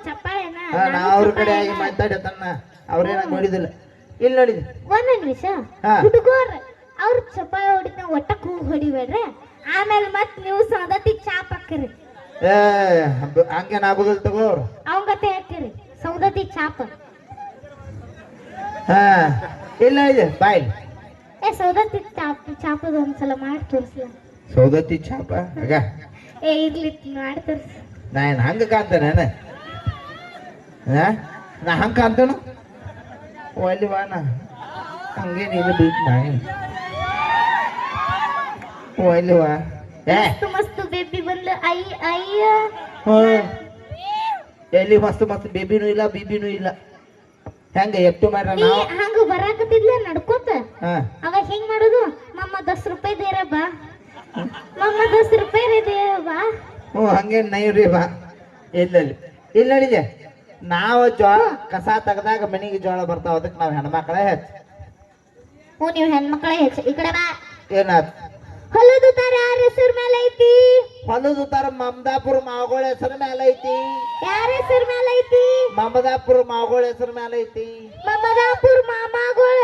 Speaker 4: ಚಪ್ಪಾಳೆನ
Speaker 5: ನಾ ಅವ್ರ ಕಡೆ ಆಗಿ ಮಾತಾಡತನ್ನ. ಅವ್ರೇನ ನೋಡಿದಿಲ್ಲ. ಇಲ್ಲಿ ನೋಡಿದ್ರಿ
Speaker 4: ಒಂದ್ ನಿಮಿಷ. ಹುಡುಗರ್ ಅವ್ರ ಚಪ್ಪಾಳೆ ಹೊಡಿತ ಒಟ್ಟಕ್ ಹೋಗಿ ಹೊಡಿಬೇಡ್ರಿ. ಆಮೇಲೆ ಮತ್ ನೀವು ಸೌದತ್ತಿ ಚಾಪ್ ಹಾಕಿರಿ.
Speaker 5: ಹಂಗೇನಾಗುದಿಲ್ಲ ತಗೋರು.
Speaker 4: ಅವಂಗತೆ ಹಾಕಿರಿ ಸೌದತ್ತಿ ಚಾಪ್.
Speaker 5: ಹಾ ಇಲ್ಲ ಇದೆ ಬಾಯ್.
Speaker 4: ಸೌದತ್ತಿ ಚಾಪದ ಒಂದ್ಸಲ ಮಾಡಿ ತೋರಿಸ್ಲ.
Speaker 5: ಸೌದತ್ತಿ ಚಾಪ ಆಗ
Speaker 4: ಇರ್ಲಿ ಮಾಡಿ ತೋರ್ಸ.
Speaker 5: ನಾ ಏನ್ ಹಂಗ ಕಾಂತಾನೆ? ನಾ ಹಂಗ ಕಾಂತಾನು? ಒಲ್ಲಿ ವಾನ ಹಂಗೇನು ಇಲ್ಲ ಬೀಟ್ ನಾ ಒಲ್ಲಿ ವಾ.
Speaker 4: ಮಸ್ತ್ ಮಸ್ತ್ ಬೇಬಿ ಬಂದ್ಲು. ಅಯ್ಯ
Speaker 5: ಎಲ್ಲಿ ಮಸ್ತ್ ಮಸ್ತ್ ಬೇಬಿನೂ ಇಲ್ಲ ಬಿಬಿನೂ ಇಲ್ಲ. ಹೆಂಗ ಎಟ್ಟು ಮಾಡ್ರ ನಾವು
Speaker 4: ಹಂಗ ಬರಾಕತ್ತಿದ್ಲ ನಡ್ಕೋತ. ಅವಾಗ ಹೆಂಗ್ ಮಾಡುದು? ಮಮ್ಮ 10 ರೂಪಾಯಿ ದೇರ ಬಾ, ಮಮ್ಮ 10 ರೂಪಾಯಿ ಬಾ.
Speaker 5: ಹಂಗೇನ್ ನೈವ್ರಿ ಬಾ. ಎಲ್ಲಲ್ಲಿ ಇಲ್ಲಿ ನೋಡಿದೆ. ನಾವು ಜೋಳ ಕಸ ತೆಗ್ದಾಗ ಮನಿಗೆ ಜೋಳ ಬರ್ತಾವ. ಅದಕ್ಕೆ ನಾವ್ ಹೆಣ್ಮಕ್ಳ ಹೆಚ್ಚು.
Speaker 4: ನೀವು ಹೆಣ್ಮಕ್ಳ ಹೆಚ್ಚು. ಈ ಕಡೆ ಬಾ.
Speaker 5: ಏನಾತ್?
Speaker 4: ಹೊಲದ ತರ ಯಾರ ಹೆಸರು ಮೇಲೆ ಐತಿ?
Speaker 5: ಹೊಲದ ತರ ಮಮದಾಪುರ ಮಾವುಗಳ ಹೆಸರು ಮೇಲೆ ಐತಿ.
Speaker 4: ಯಾರ ಹೆಸರು ಮೇಲೆ ಐತಿ?
Speaker 5: ಮಮದಾಪುರ ಮಾವುಗಳ ಹೆಸರು ಮೇಲೆ ಐತಿ.
Speaker 4: ಮಮದಾಪುರ ಮಾಮಾಗಳ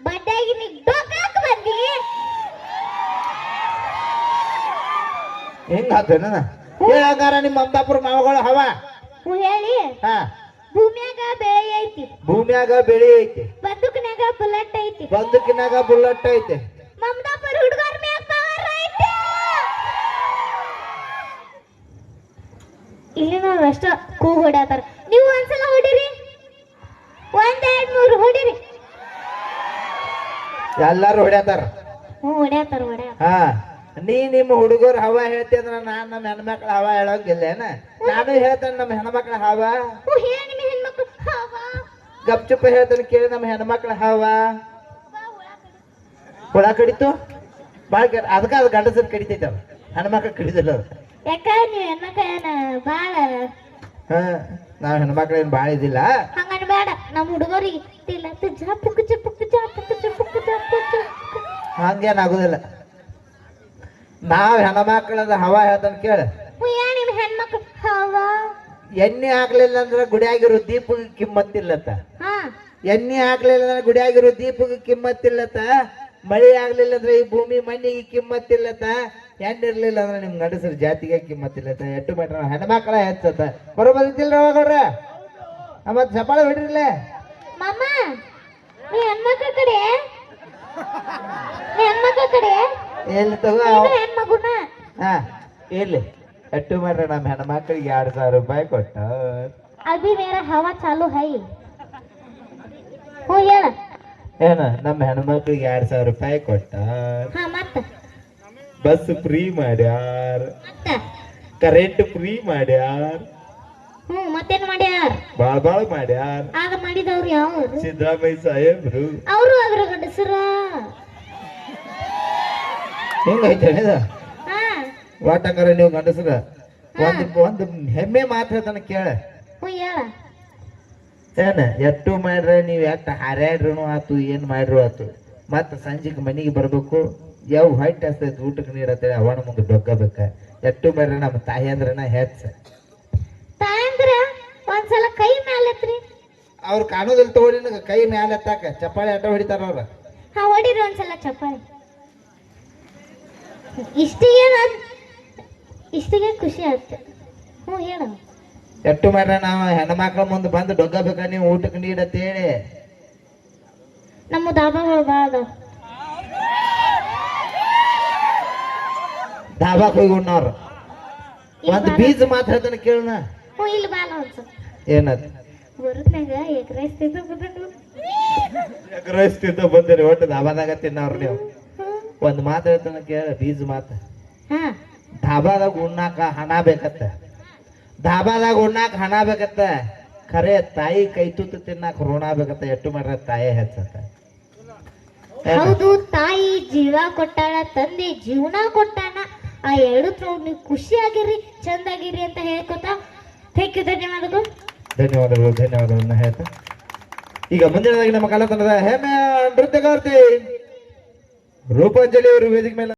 Speaker 4: ಬಡ್ಡಾಗಿ ನಿಗ್ಡೋಕಾಕ ಬಂದಿ.
Speaker 5: ಹಿಂಗ ಆತೇನ? ಹೇಳಂಗಾರ ನಿಮ್ ಮಮದಾಪುರ ಮಾವುಗಳ ಹವ
Speaker 4: ಹೇಳಿ. ಭೂಮಿಯಾಗ ಬೆಳೆ ಐತಿ,
Speaker 5: ಭೂಮಿಯಾಗ ಬೆಳಿ ಐತಿ,
Speaker 4: ಬಂದೂಕಿನಾಗ ಬುಲೆಟ್ ಐತಿ,
Speaker 5: ಬಂದೂಕಿನಾಗ ಬುಲೆಟ್ ಐತಿ.
Speaker 4: ಮಮದಾಪುರ ಹುಡುಗರ ಮ್ಯಾಗ ಪವರ್ ಐತಿ. ಇಲ್ಲಿ ನಾವು ಅಷ್ಟ ಕೂಗ್ ಹೊಡ್ಯಾತಾರ. ನೀವು ಒಂದ್ಸಲ ಹೊಡಿರಿ. 1 2 3 ಹೊಡಿರಿ.
Speaker 5: ಎಲ್ಲಾರು ಹೊಡ್ಯಾತಾರ.
Speaker 4: ಹೊಡ್ಯಾತಾರ.
Speaker 5: ಹಾ ನೀ ನಿಮ್ಮ ಹುಡುಗರು ಹವಾ ಹೇಳ್ತಿ ಅಂದ್ರ ನಾನ್ ನಮ್ಮ ಹೆಣ್ಮಕ್ಳ ಹವಾ ಹೇಳೋಂಗಿಲ್ಲೇನ? ನಾನು ಹೇಳ್ತೇನೆ ನಮ್ಮ ಹೆಣ್ಮಕ್ಳ ಹವಾ. ಗಪ್ಚುಪ್ಪ ಹೇಳ್ತಾನೆ ಕೇಳಿ. ನಮ್ಮ ಹೆಣ್ಮಕ್ಳ ಹವಾ ಹುಳ ಕಡಿತು ಬಾಳ. ಅದಕ್ಕ ಅದು ಗಂಡಸರ್ ಕಡಿತೈತಿ, ಅದು ಹೆಣ್ಮಕ್ಳ ಕಡಿದಿಲ್ಲ. ಅದು
Speaker 4: ಯಾಕ ನೀವು ಹೆಣ್ಮಕ್ಳ ಏನ ಬಾಳ?
Speaker 5: ಹಾ ನಾವ್ ಹೆಣ್ಮಕ್ಳ ಏನ್ ಬಾಳ ಇದಿಲ್ಲ.
Speaker 4: ಹಂಗನ್ ಬೇಡ. ನಮ್ಮ ಹುಡುಗರಿಗೆ
Speaker 5: ಹಂಗೇನಾಗುದಿಲ್ಲ. ನಾವ್ ಹೆಣ್ಮಕ್ಳದ ಹವಾ ಹೇಳ್ತಾನೆ ಕೇಳ.
Speaker 4: ನಿಮ್ ಹೆಣ್ಮಕ್ಳು ಹವಾ.
Speaker 5: ಎಣ್ಣೆ ಹಾಕ್ಲಿಲ್ಲ ಅಂದ್ರೆ ಗುಡಿಯಾಗಿರೋ ದೀಪಕ್ಕೆ ಕಿಮ್ಮತ್ತಿಲ್ಲತ್ತ. ಎಣ್ಣೆ ಹಾಕ್ಲಿಲ್ಲ ಅಂದ್ರೆ ಗುಡಿಯಾಗಿರೋ ದೀಪಕ್ಕೆ ಕಿಮ್ಮತ್ತಿಲ್ಲತ್ತ. ಮಳೆ ಆಗ್ಲಿಲ್ಲ ಅಂದ್ರೆ ಈ ಭೂಮಿ ಮಣ್ಣಿಗೆ ಕಿಮ್ಮತ್ತಿಲ್ಲತ್ತ. ಎಣ್ಣೆ ಇರ್ಲಿಲ್ಲ ಅಂದ್ರೆ ನಿಮ್ ಗಂಡಸರ ಜಾತಿಗೆ ಕಿಮ್ಮತ್ತಿಲ್ಲತ್ತ. ಎಟ್ಟು ಮಾಡ್ರ ಹೆಣ್ಮಕ್ಳ ಹೆಚ್ಚತ್ತ. ಬರೋಬದಿಲ್ರ ಹೋಗ್ರ. ಮತ್ ಚಪಾಳೆ ಹೊಡ್ರಿಲ್ಲ.
Speaker 4: ಮಾಮ ನೀ ಹೆಣ್ಮಕ್ಳ ಕಡೆ, ಹೆಣ್ಮಕ್ಳ ಕಡೆ
Speaker 5: ಎಲ್ಲಿ ತಗೋ
Speaker 4: ಹೆಣ್ಮಗುನ.
Speaker 5: ಹಾ ಇರ್ಲಿ. ಎಟ್ಟು ಮಾಡ್ರ ನಮ್ಮ ಹೆಣ್ಮಕ್ಳಿಗೆ 2000 ರೂಪಾಯಿ ಕೊಟ್ಟ.
Speaker 4: ಅಭಿ ಮೇರಾ ಹವಾ ಚಾಲು ಹೈ. ಹೇಳ.
Speaker 5: ಏನ ನಮ್ಮ ಹೆಣ್ಮಕ್ಳಿಗೆ 2000 ರೂಪಾಯಿ ಕೊಟ್ಟ.
Speaker 4: ಮತ್ತ
Speaker 5: ಬಸ್ ಫ್ರೀ ಮಾಡ್ಯಾರ, ಕರೆಂಟ್ ಫ್ರೀ ಮಾಡ್ಯಾರ.
Speaker 4: ಮತ್ತೇನ್ ಮಾಡ್ಯಾರ?
Speaker 5: ಬಾಳ್ ಬಾಳ್ ಮಾಡ್ಯಾರ.
Speaker 4: ಆಗ ಮಾಡಿದವ್ರು ಯಾರು?
Speaker 5: ಸಿದ್ದರಾಮಯ್ಯ ಸಾಹೇಬ್ರು.
Speaker 4: ಅವರು ಅದ್ರ ಗಂಡಸರ.
Speaker 5: ಹಿಂಗೈತೆ
Speaker 4: ಹಾ
Speaker 5: ಒಟ್ಟಂಗಾರ ನೀವು ಗಂಡಸ್ರ ಒಂದು ಹೆಮ್ಮೆ ಮಾತ್ರ ಹೇಳ್ತಾನ ಕೇಳ.
Speaker 4: ಹೇಳ.
Speaker 5: ಏನ ಎಟ್ಟು ಮಾಡ್ರೆ ನೀವ್ ಎಟ್ಟು ಹಾರ್ಯಾಡ್ರು ಆತು ಏನ್ ಮಾಡ್ರು ಆತು ಮತ್ತ ಸಂಜೆಗೆ ಮನಿಗೆ ಬರ್ಬೇಕು. ಯಾವ ಹೊಟ್ಟೆ ಹಸ್ತೈತಿ ಊಟಕ್ಕೆ ನೀರತ್ತೇಳಿ ಅವನ ಮುಂದೆ ಡೊಗ್ಗಬೇಕ. ಎಟ್ಟು ಮಾಡ್ರೆ ನಮ್ಮ ತಾಯಿ ಅಂದ್ರನ ಹೆಚ್ಚ.
Speaker 4: ತಾಯಂದ್ರ ಒಂದ್ಸಲ ಕೈ ಮ್ಯಾಲೆತ್ರಿ.
Speaker 5: ಅವ್ರು ಕಾಣೋದಿಲ್ಲ ತಗೊಳ್ಳಿ ಕೈ ಮ್ಯಾಲ ಎತ್ತಾಕ ಚಪ್ಪಾಳಿ ಆಟ ಹೊಡಿತಾರ ಅವ್ರ.
Speaker 4: ಹಾ ಹೊಡಿರಿ ಒಂದ್ಸಲ ಚಪ್ಪಾಳಿ. ಇಷ್ಟಿಗೆ ಖುಷಿ ಆಯ್ತು. ಹೇಳ.
Speaker 5: ಎಟ್ಟು ಮಾಡ್ರೆ ನಾವ್ ಹೆಣ್ಮಕ್ಳ ಮುಂದೆ ಬಂದು ಡೊಗ್ಗಬೇಕ ನೀವು ಊಟಕ್ಕೆ ನೀಡತ್ತೇಳಿ.
Speaker 4: ನಮ್ಮ ದಾಬಾಗಳು ಬಾಳ
Speaker 5: ಧಾಬಾಕ್ ಹೋಗಿ ಉಣ್ಣವ್ರ ಒಂದ್ ಬೀಜ ಮಾತ್ರ ಹೇಳ್ತಾನೆ ಕೇಳೋಣ.
Speaker 4: ಇಲ್ಲಿ ಬಾಳ ಒಂದ್ಸಲ
Speaker 5: ಏನದ
Speaker 4: ಬರುತ್ನಾಗ ಎಗ್ ರೈಸ್
Speaker 5: ಎಗ್ರೈಸ್ತಿದ್ದ ಬಂದಿರಿ ಒಟ್ಟು ಧಾಬಾದಾಗ ತಿನ್ನವ್ರ ನೀವು. ಒಂದ್ ಮಾತು ಹೇಳ್ತಾನೆ ಕೇಳ ಬೀಜ ಮಾತ. ಧಾಬಾದಾಗ ಉಣ್ಣಾಕ ಹಣ ಬೇಕತ್ತ. ಧಾಬಾದಾಗ ಉಣ್ಣಾಕ ಹಣ ಬೇಕತ್ತ. ಖರೆ ತಾಯಿ ಕೈ ತುತ್ತು ತಿನ್ನಾಕ ಋಣ ಬೇಕತ್ತ. ಎಟ್ಟು ಮಾಡ್ರೆ ತಾಯಿ ಹೆಚ್ಚತ್ತ.
Speaker 4: ಹೌದು, ತಾಯಿ ಜೀವ ಕೊಟ್ಟಾಳ, ತಂದೆ ಜೀವನ ಕೊಟ್ಟಾನ. ಆ ಎರಡು ನೀವು ಖುಷಿಯಾಗಿರಿ, ಚಂದಾಗಿರಿ ಅಂತ ಹೇಳ್ಕೊತಾ ಥ್ಯಾಂಕ್ ಯು. ಧನ್ಯವಾದಗಳು.
Speaker 5: ಧನ್ಯವಾದಗಳನ್ನ ಹೇಳ್ತಾ ಈಗ ಮುಂದಿನದಾಗಿ ನಮ್ಮ ಕಲಾತನದ ಹೆಮ್ಮೆ ನೃತ್ಯಗಾರ್ತಿ ರೂಪಾಂಜಲಿ ಅವರು ವೇದಿಕೆ ಮೇಲೆ